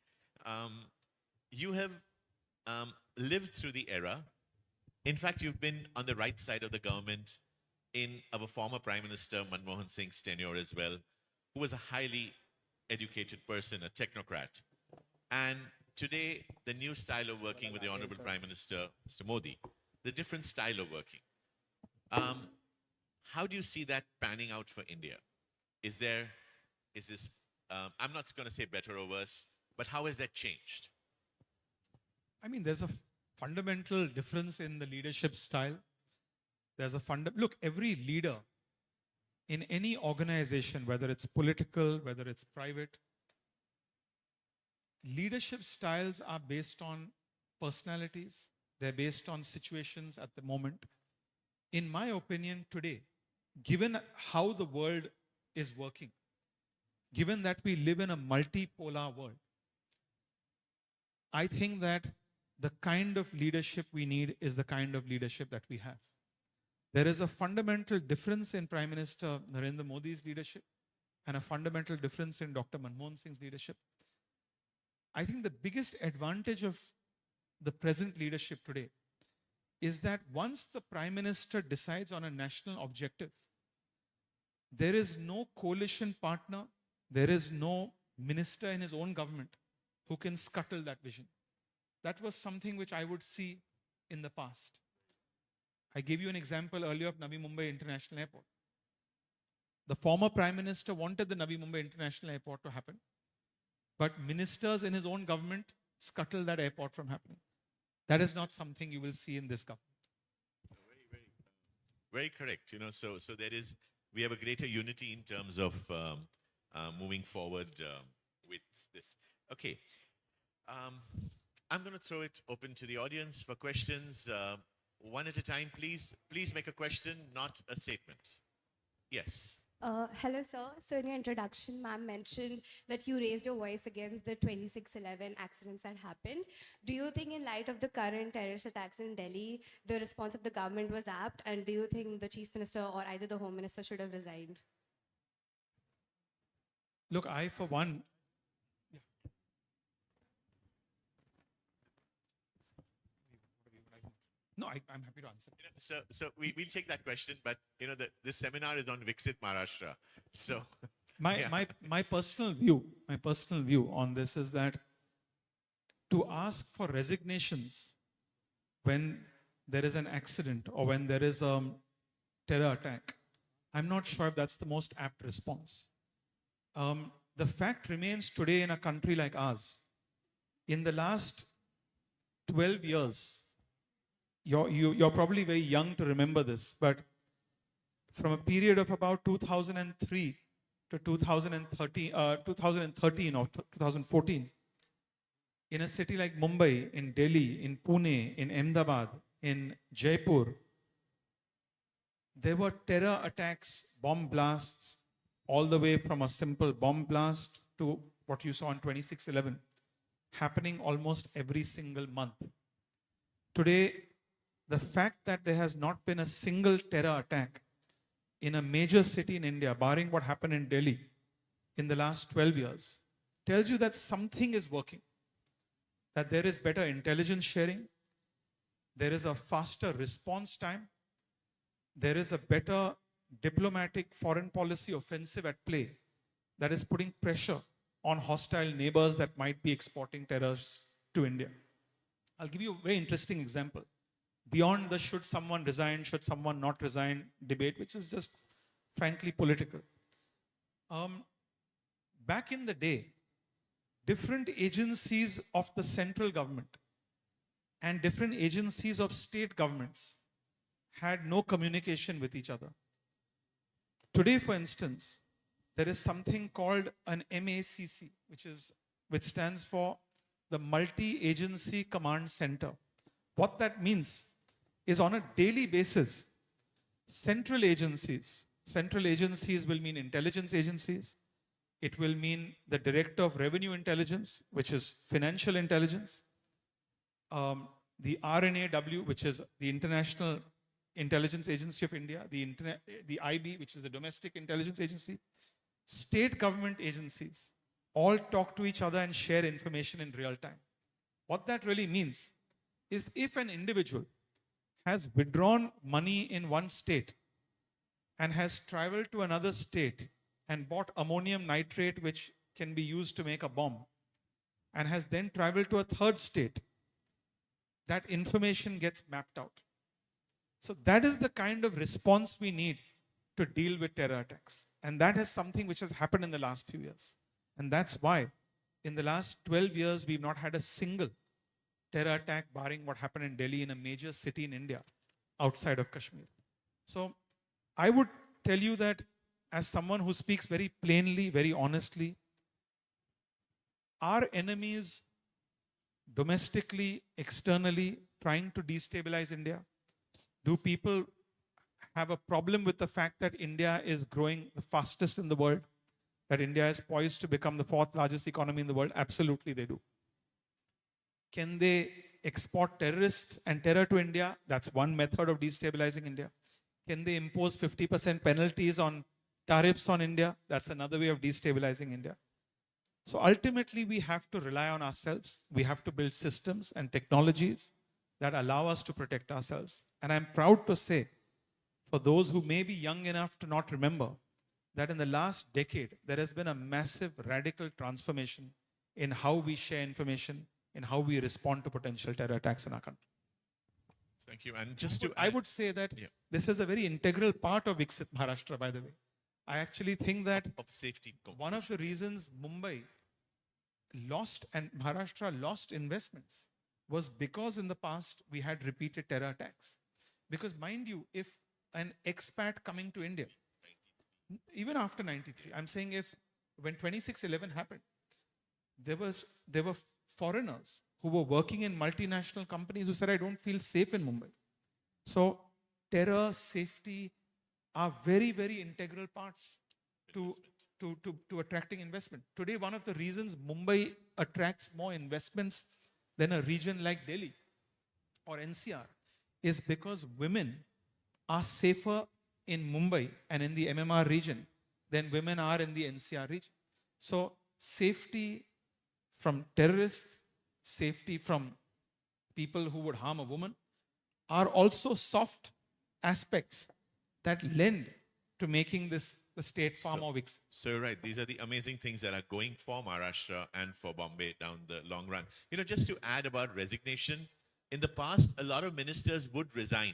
Speaker 14: You have lived through the era. In fact, you've been on the right side of the government in our former Prime Minister Manmohan Singh's tenure as well, who was a highly educated person, a technocrat. And today, the new style of working with the Honorable Prime Minister, Mr. Modi, the different style of working. How do you see that panning out for India? Is this, I'm not going to say better or worse, but how has that changed?
Speaker 15: There's a fundamental difference in the leadership style. Look, every leader in any organization, whether it's political, whether it's private, leadership styles are based on personalities. They're based on situations at the moment. In my opinion, today, given how the world is working, given that we live in a multipolar world, I think that the kind of leadership we need is the kind of leadership that we have. There is a fundamental difference in Prime Minister Narendra Modi's leadership and a fundamental difference in Dr. Manmohan Singh's leadership. I think the biggest advantage of the present leadership today is that once the Prime Minister decides on a national objective, there is no coalition partner, there is no minister in his own government who can scuttle that vision. That was something which I would see in the past. I gave you an example earlier of Navi Mumbai International Airport. The former Prime Minister wanted the Navi Mumbai International Airport to happen, but ministers in his own government scuttled that airport from happening. That is not something you will see in this government.
Speaker 14: Very correct. So we have a greater unity in terms of moving forward with this. Okay. I'm going to throw it open to the audience for questions. One at a time, please. Please make a question, not a statement. Yes.
Speaker 16: Hello, sir. So in your introduction, ma'am mentioned that you raised your voice against the 26/11 accidents that happened. Do you think in light of the current terrorist attacks in Delhi, the response of the government was apt? And do you think the chief minister or either the home minister should have resigned?
Speaker 15: Look, I, for one, no, I'm happy to answer.
Speaker 14: So we'll take that question, but this seminar is on Viksit Maharashtra. So
Speaker 15: My,
Speaker 14: yeah.
Speaker 15: my personal view on this is that to ask for resignations when there is an accident or when there is a terror attack, I'm not sure if that's the most apt response. The fact remains today in a country like ours, in the last 12 years, you're probably very young to remember this, but from a period of about 2003 to 2013 or 2014, in a city like Mumbai, in Delhi, in Pune, in Ahmedabad, in Jaipur, there were terror attacks, bomb blasts, all the way from a simple bomb blast to what you saw on 26/11, happening almost every single month. Today, the fact that there has not been a single terror attack in a major city in India, barring what happened in Delhi in the last 12 years, tells you that something is working, that there is better intelligence sharing, there is a faster response time, there is a better diplomatic foreign policy offensive at play that is putting pressure on hostile neighbors that might be exporting terrorists to India. I'll give you a very interesting example. Beyond the should someone resign, should someone not resign debate, which is just frankly political. Back in the day, different agencies of the central government and different agencies of state governments had no communication with each other. Today, for instance, there is something called an MACC, which stands for the Multi-Agency Command Center. What that means is on a daily basis, central agencies will mean intelligence agencies, it will mean the Director of Revenue Intelligence, which is financial intelligence, the RNAW, which is the International Intelligence Agency of India, the IB, which is the Domestic Intelligence Agency, state government agencies all talk to each other and share information in real time. What that really means is if an individual has withdrawn money in one state and has traveled to another state and bought ammonium nitrate, which can be used to make a bomb, and has then traveled to a third state, that information gets mapped out. So that is the kind of response we need to deal with terror attacks. And that is something which has happened in the last few years. And that's why in the last 12 years, we've not had a single terror attack, barring what happened in Delhi, in a major city in India outside of Kashmir. So I would tell you that as someone who speaks very plainly, very honestly, are enemies domestically, externally trying to destabilize India? Do people have a problem with the fact that India is growing the fastest in the world? That India is poised to become the fourth largest economy in the world? Absolutely they do. Can they export terrorists and terror to India? That's one method of destabilizing India. Can they impose 50% penalties on tariffs on India? That's another way of destabilizing India. So ultimately, we have to rely on ourselves. We have to build systems and technologies that allow us to protect ourselves. And I'm proud to say, for those who may be young enough to not remember, that in the last decade, there has been a massive radical transformation in how we share information, in how we respond to potential terror attacks in our country.
Speaker 14: Thank you. And just to
Speaker 15: I would say that this is a very integral part of Viksit Maharashtra, by the way. I actually think that
Speaker 14: of safety.
Speaker 15: One of the reasons Mumbai lost and Maharashtra lost investments was because in the past we had repeated terror attacks. Because mind you, if an expat coming to India, even after 93, I'm saying if when 26/11 happened, there were foreigners who were working in multinational companies who said, I don't feel safe in Mumbai. So terror, safety are very, very integral parts to attracting investment. Today, one of the reasons Mumbai attracts more investments than a region like Delhi or NCR is because women are safer in Mumbai and in the MMR region than women are in the NCR region. So safety from terrorists, safety from people who would harm a woman are also soft aspects that lend to making this the state far more Viksit.
Speaker 14: So you're right. These are the amazing things that are going for Maharashtra and for Bombay down the long run. You know, just to add about resignation, in the past, a lot of ministers would resign.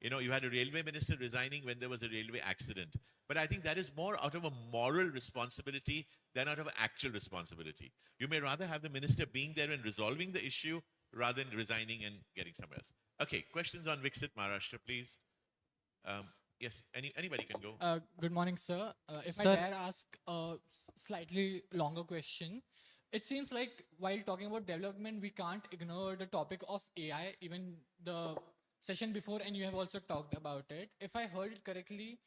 Speaker 14: You know, you had a railway minister resigning when there was a railway accident. But I think that is more out of a moral responsibility than out of an actual responsibility. You may rather have the minister being there and resolving the issue rather than resigning and getting somewhere else. Okay, questions on Viksit Maharashtra, please. Yes, anybody can go.
Speaker 17: Good morning, sir. If I
Speaker 18: Sir.
Speaker 17: dare ask a slightly longer question, it seems like while talking about development, we can't ignore the topic of AI, even the session before, and you have also talked about it. If I heard it correctly,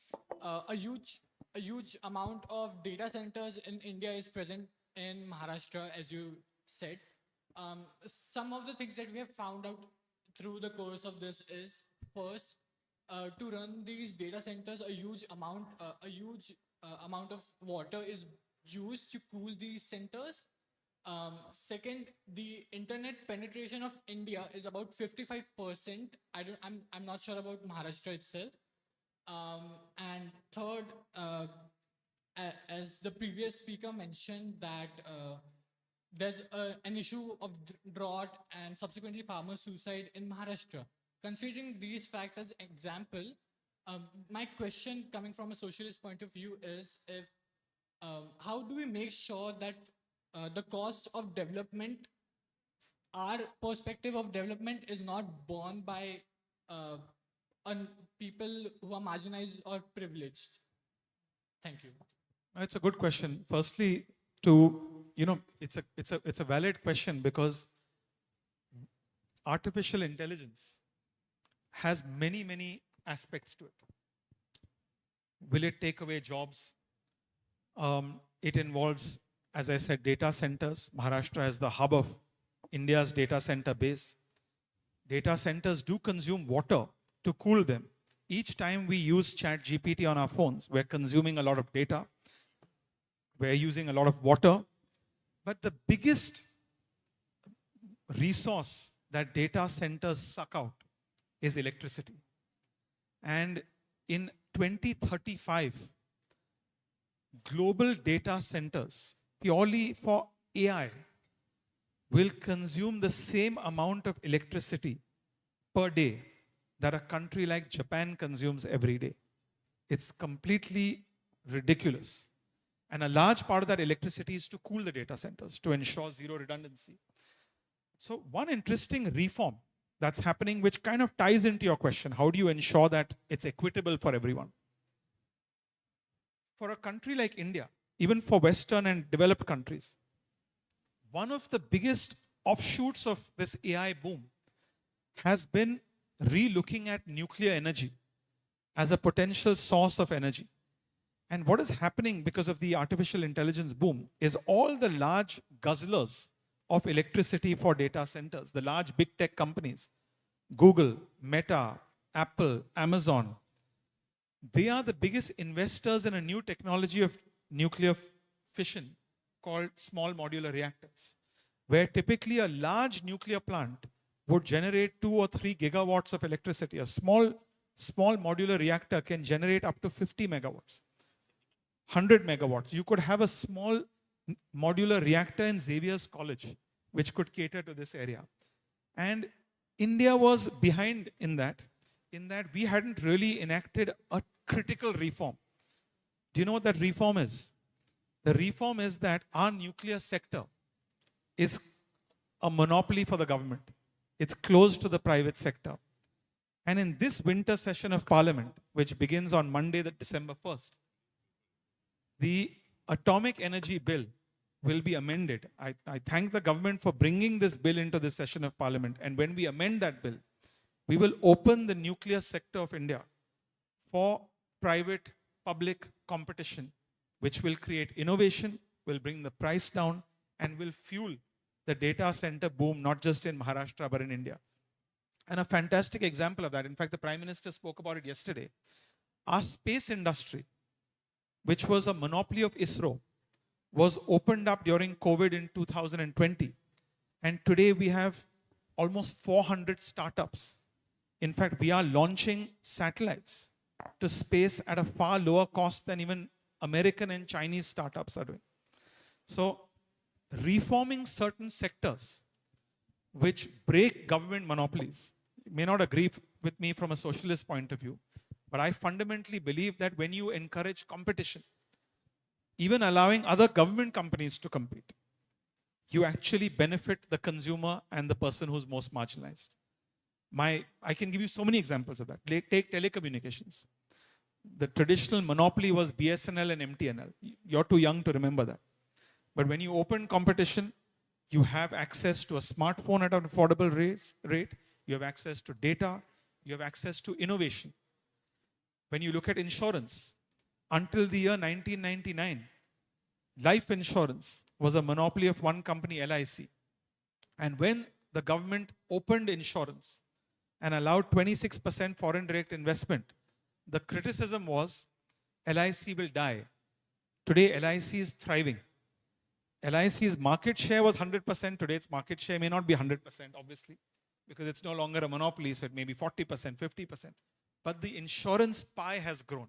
Speaker 17: a huge amount of data centers in India is present in Maharashtra, as you said. Some of the things that we have found out through the course of this is first, to run these data centers, a huge amount of water is used to cool these centers. Second, the internet penetration of India is about 55%. I'm not sure about Maharashtra itself. And third, as the previous speaker mentioned, that there's an issue of drought and subsequently farmer suicide in Maharashtra. Considering these facts as example, my question coming from a socialist point of view is if how do we make sure that the cost of development, our perspective of development is not borne by people who are marginalized or privileged? Thank you.
Speaker 15: It's a good question. Firstly, it's a valid question because artificial intelligence has many aspects to it. Will it take away jobs? It involves, as I said, data centers. Maharashtra is the hub of India's data center base. Data centers do consume water to cool them. Each time we use ChatGPT on our phones, we're consuming a lot of data. We're using a lot of water. But the biggest resource that data centers suck out is electricity. And in 2035, global data centers, purely for AI, will consume the same amount of electricity per day that a country like Japan consumes every day. It's completely ridiculous. And a large part of that electricity is to cool the data centers, to ensure zero redundancy. So one interesting reform that's happening, which kind of ties into your question, how do you ensure that it's equitable for everyone? For a country like India, even for Western and developed countries, one of the biggest offshoots of this AI boom has been re-looking at nuclear energy as a potential source of energy. And what is happening because of the artificial intelligence boom is all the large guzzlers of electricity for data centers, the large big tech companies, Google, Meta, Apple, Amazon, they are the biggest investors in a new technology of nuclear fission called small modular reactors, where typically a large nuclear plant would generate 2 or 3 gigawatts of electricity. A small modular reactor can generate up to 50 megawatts, 100 megawatts. You could have a small modular reactor in Xavier's College, which could cater to this area. And India was behind in that we hadn't really enacted a critical reform. Do you know what that reform is? The reform is that our nuclear sector is a monopoly for the government. It's closed to the private sector. And in this winter session of Parliament, which begins on Monday, December 1st, the Atomic Energy Bill will be amended. I thank the government for bringing this bill into this session of Parliament. And when we amend that bill, we will open the nuclear sector of India for private-public competition,
Speaker 18: which will create innovation, will bring the price down, and will fuel the data center boom, not just in Maharashtra, but in India. And a fantastic example of that, in fact, the Prime Minister spoke about it yesterday. Our space industry, which was a monopoly of ISRO, was opened up during COVID in 2020. And today we have almost 400 startups. In fact, we are launching satellites to space at a far lower cost than even American and Chinese startups are doing. So, reforming certain sectors which break government monopolies. You may not agree with me from a socialist point of view, but I fundamentally believe that when you encourage competition, even allowing other government companies to compete, you actually benefit the consumer and the person who's most marginalized. I can give you so many examples of that. Take telecommunications. The traditional monopoly was BSNL and MTNL. You're too young to remember that. But when you open competition, you have access to a smartphone at an affordable rate. You have access to data. You have access to innovation. When you look at insurance, until the year 1999, life insurance was a monopoly of one company, LIC. And when the government opened insurance and allowed 26% foreign direct investment, the criticism was LIC will die. Today, LIC is thriving. LIC's market share was 100%. Today, its market share may not be 100%, obviously, because it's no longer a monopoly, so it may be 40%, 50%. But the insurance pie has grown.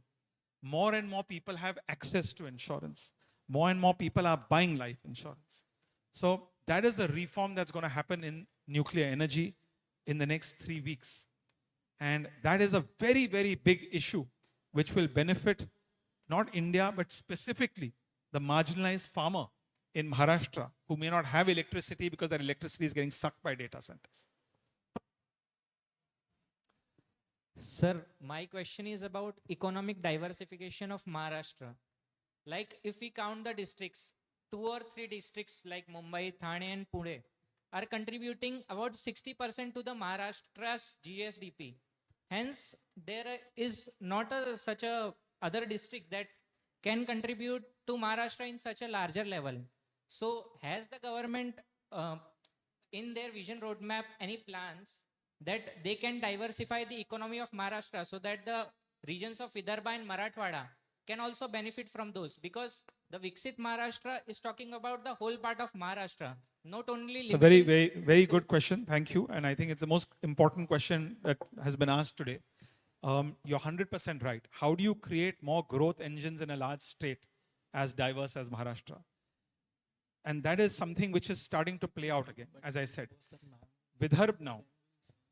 Speaker 18: More and more people have access to insurance. More and more people are buying life insurance. So that is the reform that's going to happen in nuclear energy in the next 3 weeks. And that is a very, very big issue, which will benefit not India, but specifically the marginalized farmer in Maharashtra who may not have electricity because their electricity is getting sucked by data centers.
Speaker 19: Sir, my question is about economic diversification of Maharashtra. Like if we count the districts, 2 or 3 districts like Mumbai, Thane and Pune are contributing about 60% to the Maharashtra's GSDP. Hence, there is not such a other district that can contribute to Maharashtra in such a larger level. So has the government in their vision roadmap any plans that they can diversify the economy of Maharashtra so that the regions of Vidarbha and Marathwada can also benefit from those? Because the Viksit Maharashtra is talking about the whole part of Maharashtra, not only
Speaker 18: It's a very, very, very good question. Thank you. And I think it's the most important question that has been asked today. You're 100% right. How do you create more growth engines in a large state as diverse as Maharashtra? And that is something which is starting to play out again, as I said. Vidarbha now,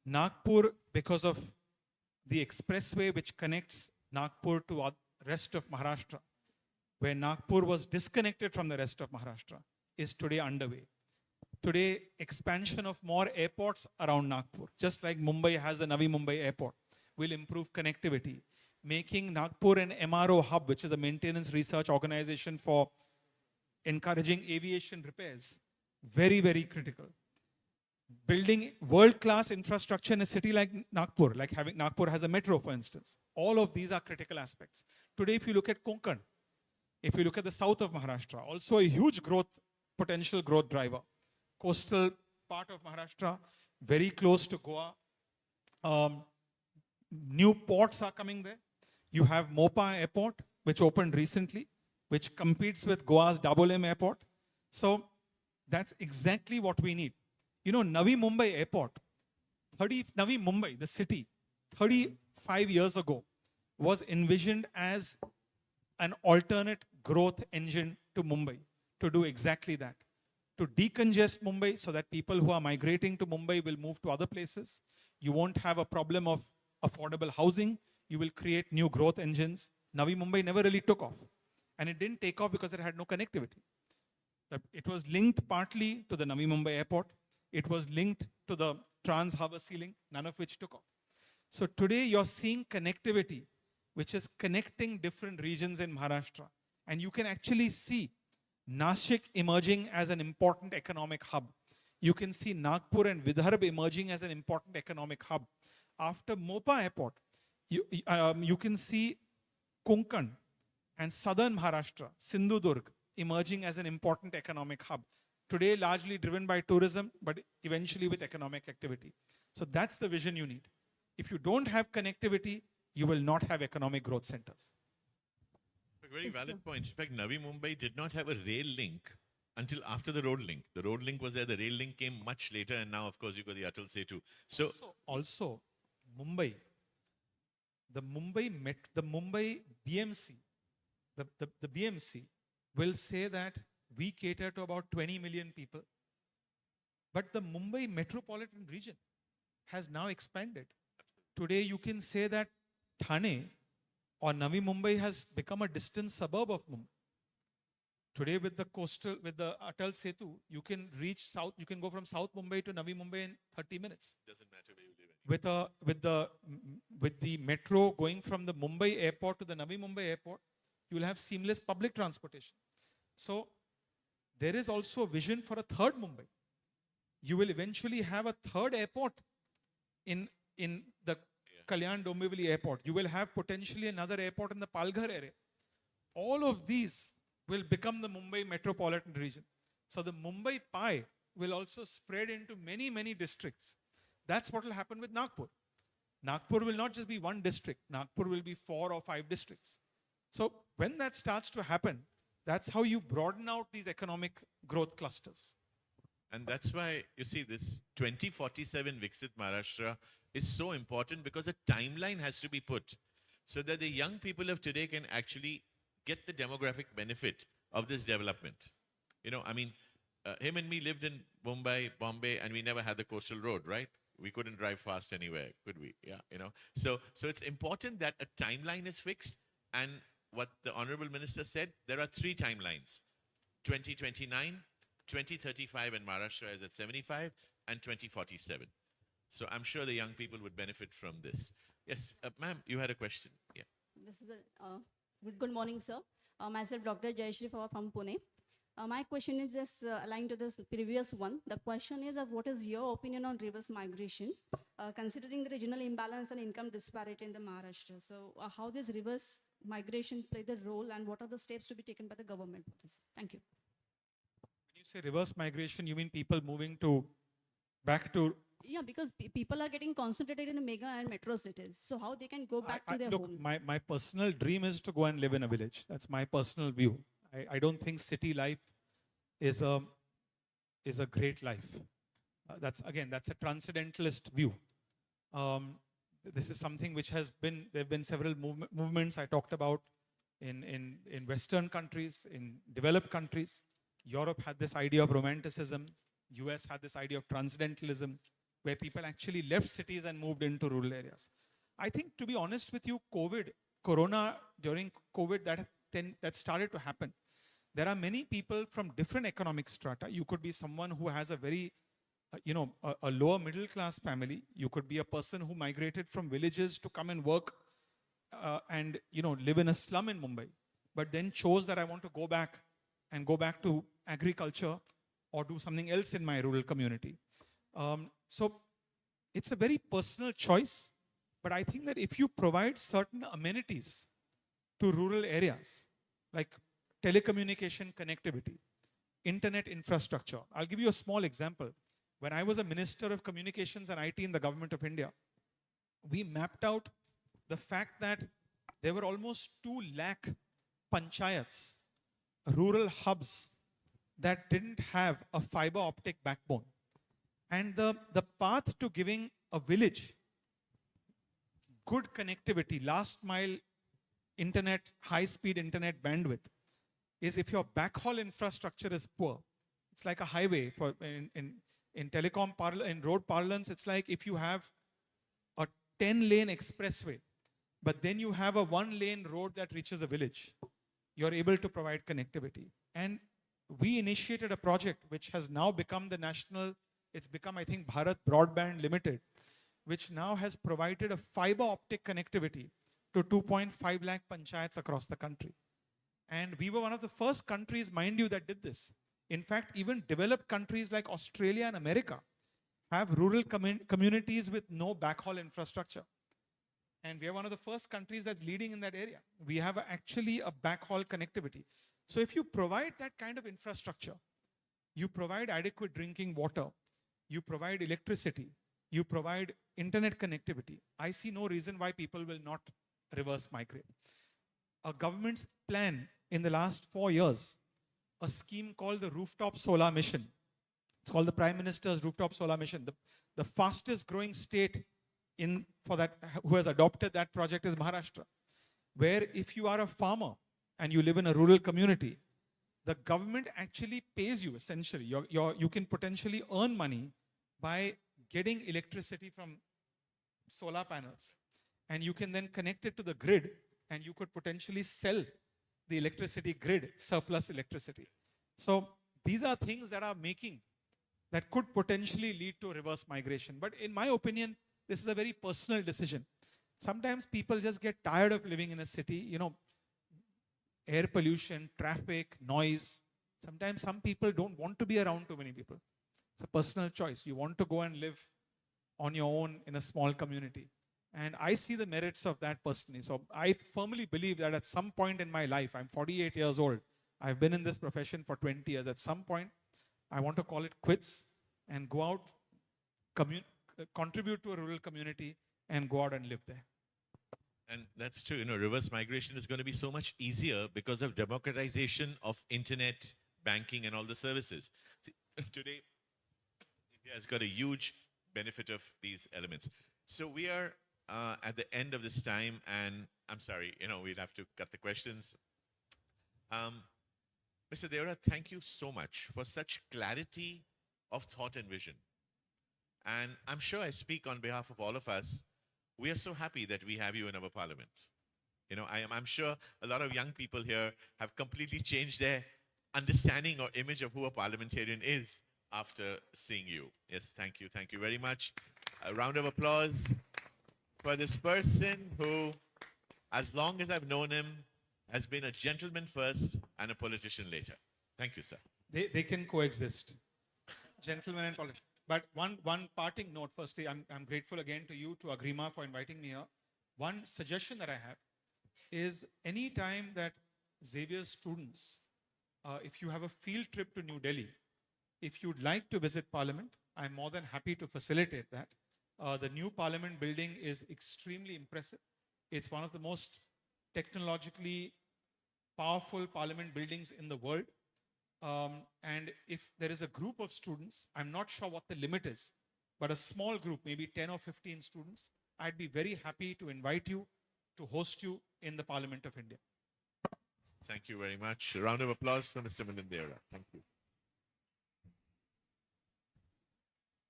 Speaker 18: Nagpur, because of the expressway which connects Nagpur to rest of Maharashtra, where Nagpur was disconnected from the rest of Maharashtra, is today underway. Today, expansion of more airports around Nagpur, just like Mumbai has the Navi Mumbai airport, will improve connectivity, making Nagpur an MRO hub, which is a maintenance research organization for encouraging aviation repairs, very, very critical. Building world-class infrastructure in a city like Nagpur, like having Nagpur has a metro, for instance. All of these are critical aspects. Today, if you look at Konkan, if you look at the south of Maharashtra, also a huge potential growth driver. Coastal part of Maharashtra, very close to Goa. New ports are coming there. You have Mopa Airport, which opened recently, which competes with Goa's Dabolim Airport. So that's exactly what we need. You know, Navi Mumbai Airport, Navi Mumbai, the city, 35 years ago, was envisioned as an alternate growth engine to Mumbai to do exactly that. To decongest Mumbai so that people who are migrating to Mumbai will move to other places. You won't have a problem of affordable housing. You will create new growth engines. Navi Mumbai never really took off. And it didn't take off because it had no connectivity. It was linked partly to the Navi Mumbai airport. It was linked to the Trans-Harbour Sea Link, none of which took off. So today you're seeing connectivity, which is connecting different regions in Maharashtra. And you can actually see Nashik emerging as an important economic hub. You can see Nagpur and Vidarbha emerging as an important economic hub. After Mopa Airport, you can see Konkan and southern Maharashtra, Sindhudurg, emerging as an important economic hub. Today, largely driven by tourism, but eventually with economic activity. So that's the vision you need. If you don't have connectivity, you will not have economic growth centers.
Speaker 14: A very valid point. In fact, Navi Mumbai did not have a rail link until after the road link. The road link was there, the rail link came much later, and now, of course, you got the Atal Setu. So,
Speaker 18: also Mumbai, the Mumbai BMC, the BMC will say that we cater to about 20 million people. But the Mumbai metropolitan region has now expanded. Today, you can say that Thane or Navi Mumbai has become a distant suburb of Mumbai. Today, with the Atal Setu, you can reach south. You can go from South Mumbai to Navi Mumbai in 30 minutes.
Speaker 14: doesn't matter where you live.
Speaker 18: With the metro going from the Mumbai airport to the Navi Mumbai airport, you will have seamless public transportation. So there is also a vision for a third Mumbai. You will eventually have a third airport in the Kalyan Dombivli airport. You will have potentially another airport in the Palghar area. All of these will become the Mumbai metropolitan region. So the Mumbai pie will also spread into many, many districts. That's what will happen with Nagpur. Nagpur will not just be one district. Nagpur will be 4 or 5 districts. So when that starts to happen, that's how you broaden out these economic growth clusters.
Speaker 14: And that's why, you see, this 2047 Viksit Maharashtra is so important, because a timeline has to be put so that the young people of today can actually get the demographic benefit of this development. You know, I mean, him and me lived in Mumbai, Bombay, and we never had the coastal road, right? We couldn't drive fast anywhere, could we? Yeah, you know. So it's important that a timeline is fixed. And what the Honorable Minister said, there are 3 timelines: 2029, 2035, and Maharashtra is at 75, and 2047. So I'm sure the young people would benefit from this. Yes, ma'am, you had a question. Yeah.
Speaker 20: This is good morning, sir. Myself, Dr. Jayashree from Pune. My question is just aligned to this previous one. The question is, what is your opinion on reverse migration, considering the regional imbalance and income disparity in the Maharashtra? So how does reverse migration play the role, and what are the steps to be taken by the government for this? Thank you.
Speaker 18: When you say reverse migration, you mean people moving back to...
Speaker 20: Yeah, because people are getting concentrated in the mega and metro cities. So how they can go back to their
Speaker 18: look,
Speaker 20: home?
Speaker 18: my personal dream is to go and live in a village. That's my personal view. I don't think city life is a great life. That's a transcendentalist view. This is something which has been, there have been several movements I talked about in Western countries, in developed countries. Europe had this idea of romanticism. US had this idea of transcendentalism, where people actually left cities and moved into rural areas. I think, to be honest with you, during COVID, that started to happen. There are many people from different economic strata. You could be someone who has a very, a lower middle class family. You could be a person who migrated from villages to come and work and live in a slum in Mumbai, but then chose that I want to go back to agriculture or do something else in my rural community. So it's a very personal choice, but I think that if you provide certain amenities to rural areas, like telecommunication connectivity, internet infrastructure. I'll give you a small example. When I was a Minister of Communications and IT in the Government of India, we mapped out the fact that there were almost 2 lakh panchayats, rural hubs, that didn't have a fiber optic backbone. And the path to giving a village good connectivity, last mile internet, high-speed internet bandwidth, is if your backhaul infrastructure is poor. It's like a highway. In telecom in road parlance, it's like if you have a 10-lane expressway, but then you have a 1-lane road that reaches a village, you're able to provide connectivity. And we initiated a project which has now become it's become, I think, Bharat Broadband Limited, which now has provided a fiber optic connectivity to 2.5 lakh panchayats across the country. And we were one of the first countries, mind you, that did this. In fact, even developed countries like Australia and America have rural communities with no backhaul infrastructure. And we are one of the first countries that's leading in that area. We have actually a backhaul connectivity. So if you provide that kind of infrastructure, you provide adequate drinking water, you provide electricity, you provide internet connectivity, I see no reason why people will not reverse migrate. A government's plan in the last 4 years, a scheme called the Rooftop Solar Mission. It's called the Prime Minister's Rooftop Solar Mission. The fastest growing state for that, who has adopted that project, is Maharashtra, where if you are a farmer and you live in a rural community, the government actually pays you essentially. You can potentially earn money by getting electricity from solar panels. And you can then connect it to the grid, and you could potentially sell the electricity grid surplus electricity. So these are things that could potentially lead to reverse migration. But in my opinion, this is a very personal decision. Sometimes people just get tired of living in a city, air pollution, traffic, noise. Sometimes some people don't want to be around too many people. It's a personal choice. You want to go and live on your own in a small community. And I see the merits of that personally. So I firmly believe that at some point in my life, I'm 48 years old, I've been in this profession for 20 years. At some point, I want to call it quits and go out, contribute to a rural community and go out and live there.
Speaker 14: And that's true. Reverse migration is going to be so much easier because of democratization of internet, banking, and all the services. See, today, India has got a huge benefit of these elements. So we are at the end of this time, and I'm sorry, we'll have to cut the questions. Mr. Deora, thank you so much for such clarity of thought and vision. And I'm sure I speak on behalf of all of us. We are so happy that we have you in our parliament. I'm sure a lot of young people here have completely changed their understanding or image of who a parliamentarian is after seeing you. Yes, thank you. Thank you very much. A round of applause for this person who, as long as I've known him, has been a gentleman first and a politician later. Thank you, sir.
Speaker 18: They can coexist. Gentlemen and politicians. But one parting note, firstly, I'm grateful again to you, to Agrima, for inviting me here. One suggestion that I have is any time that Xavier students, if you have a field trip to New Delhi, if you'd like to visit Parliament, I'm more than happy to facilitate that. The new Parliament building is extremely impressive. It's one of the most technologically powerful Parliament buildings in the world. And if there is a group of students, I'm not sure what the limit is, but a small group, maybe 10 or 15 students, I'd be very happy to invite you, to host you in the Parliament of India.
Speaker 14: Thank you very much. A round of applause for Mr. Milind Deora. Thank you.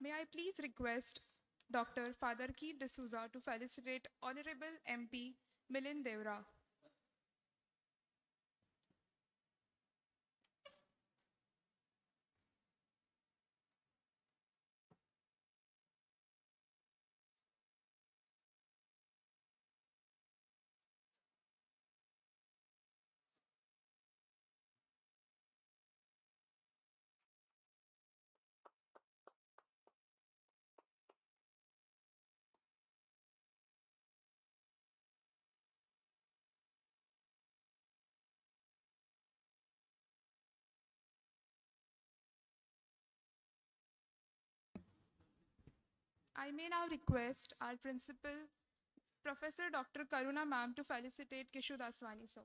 Speaker 5: May I please request Dr. Father Keith D'Souza to felicitate Honorable MP Milind Deora. I may now request our principal, Professor Dr. Karuna ma'am, to felicitate Kishu Daswani sir.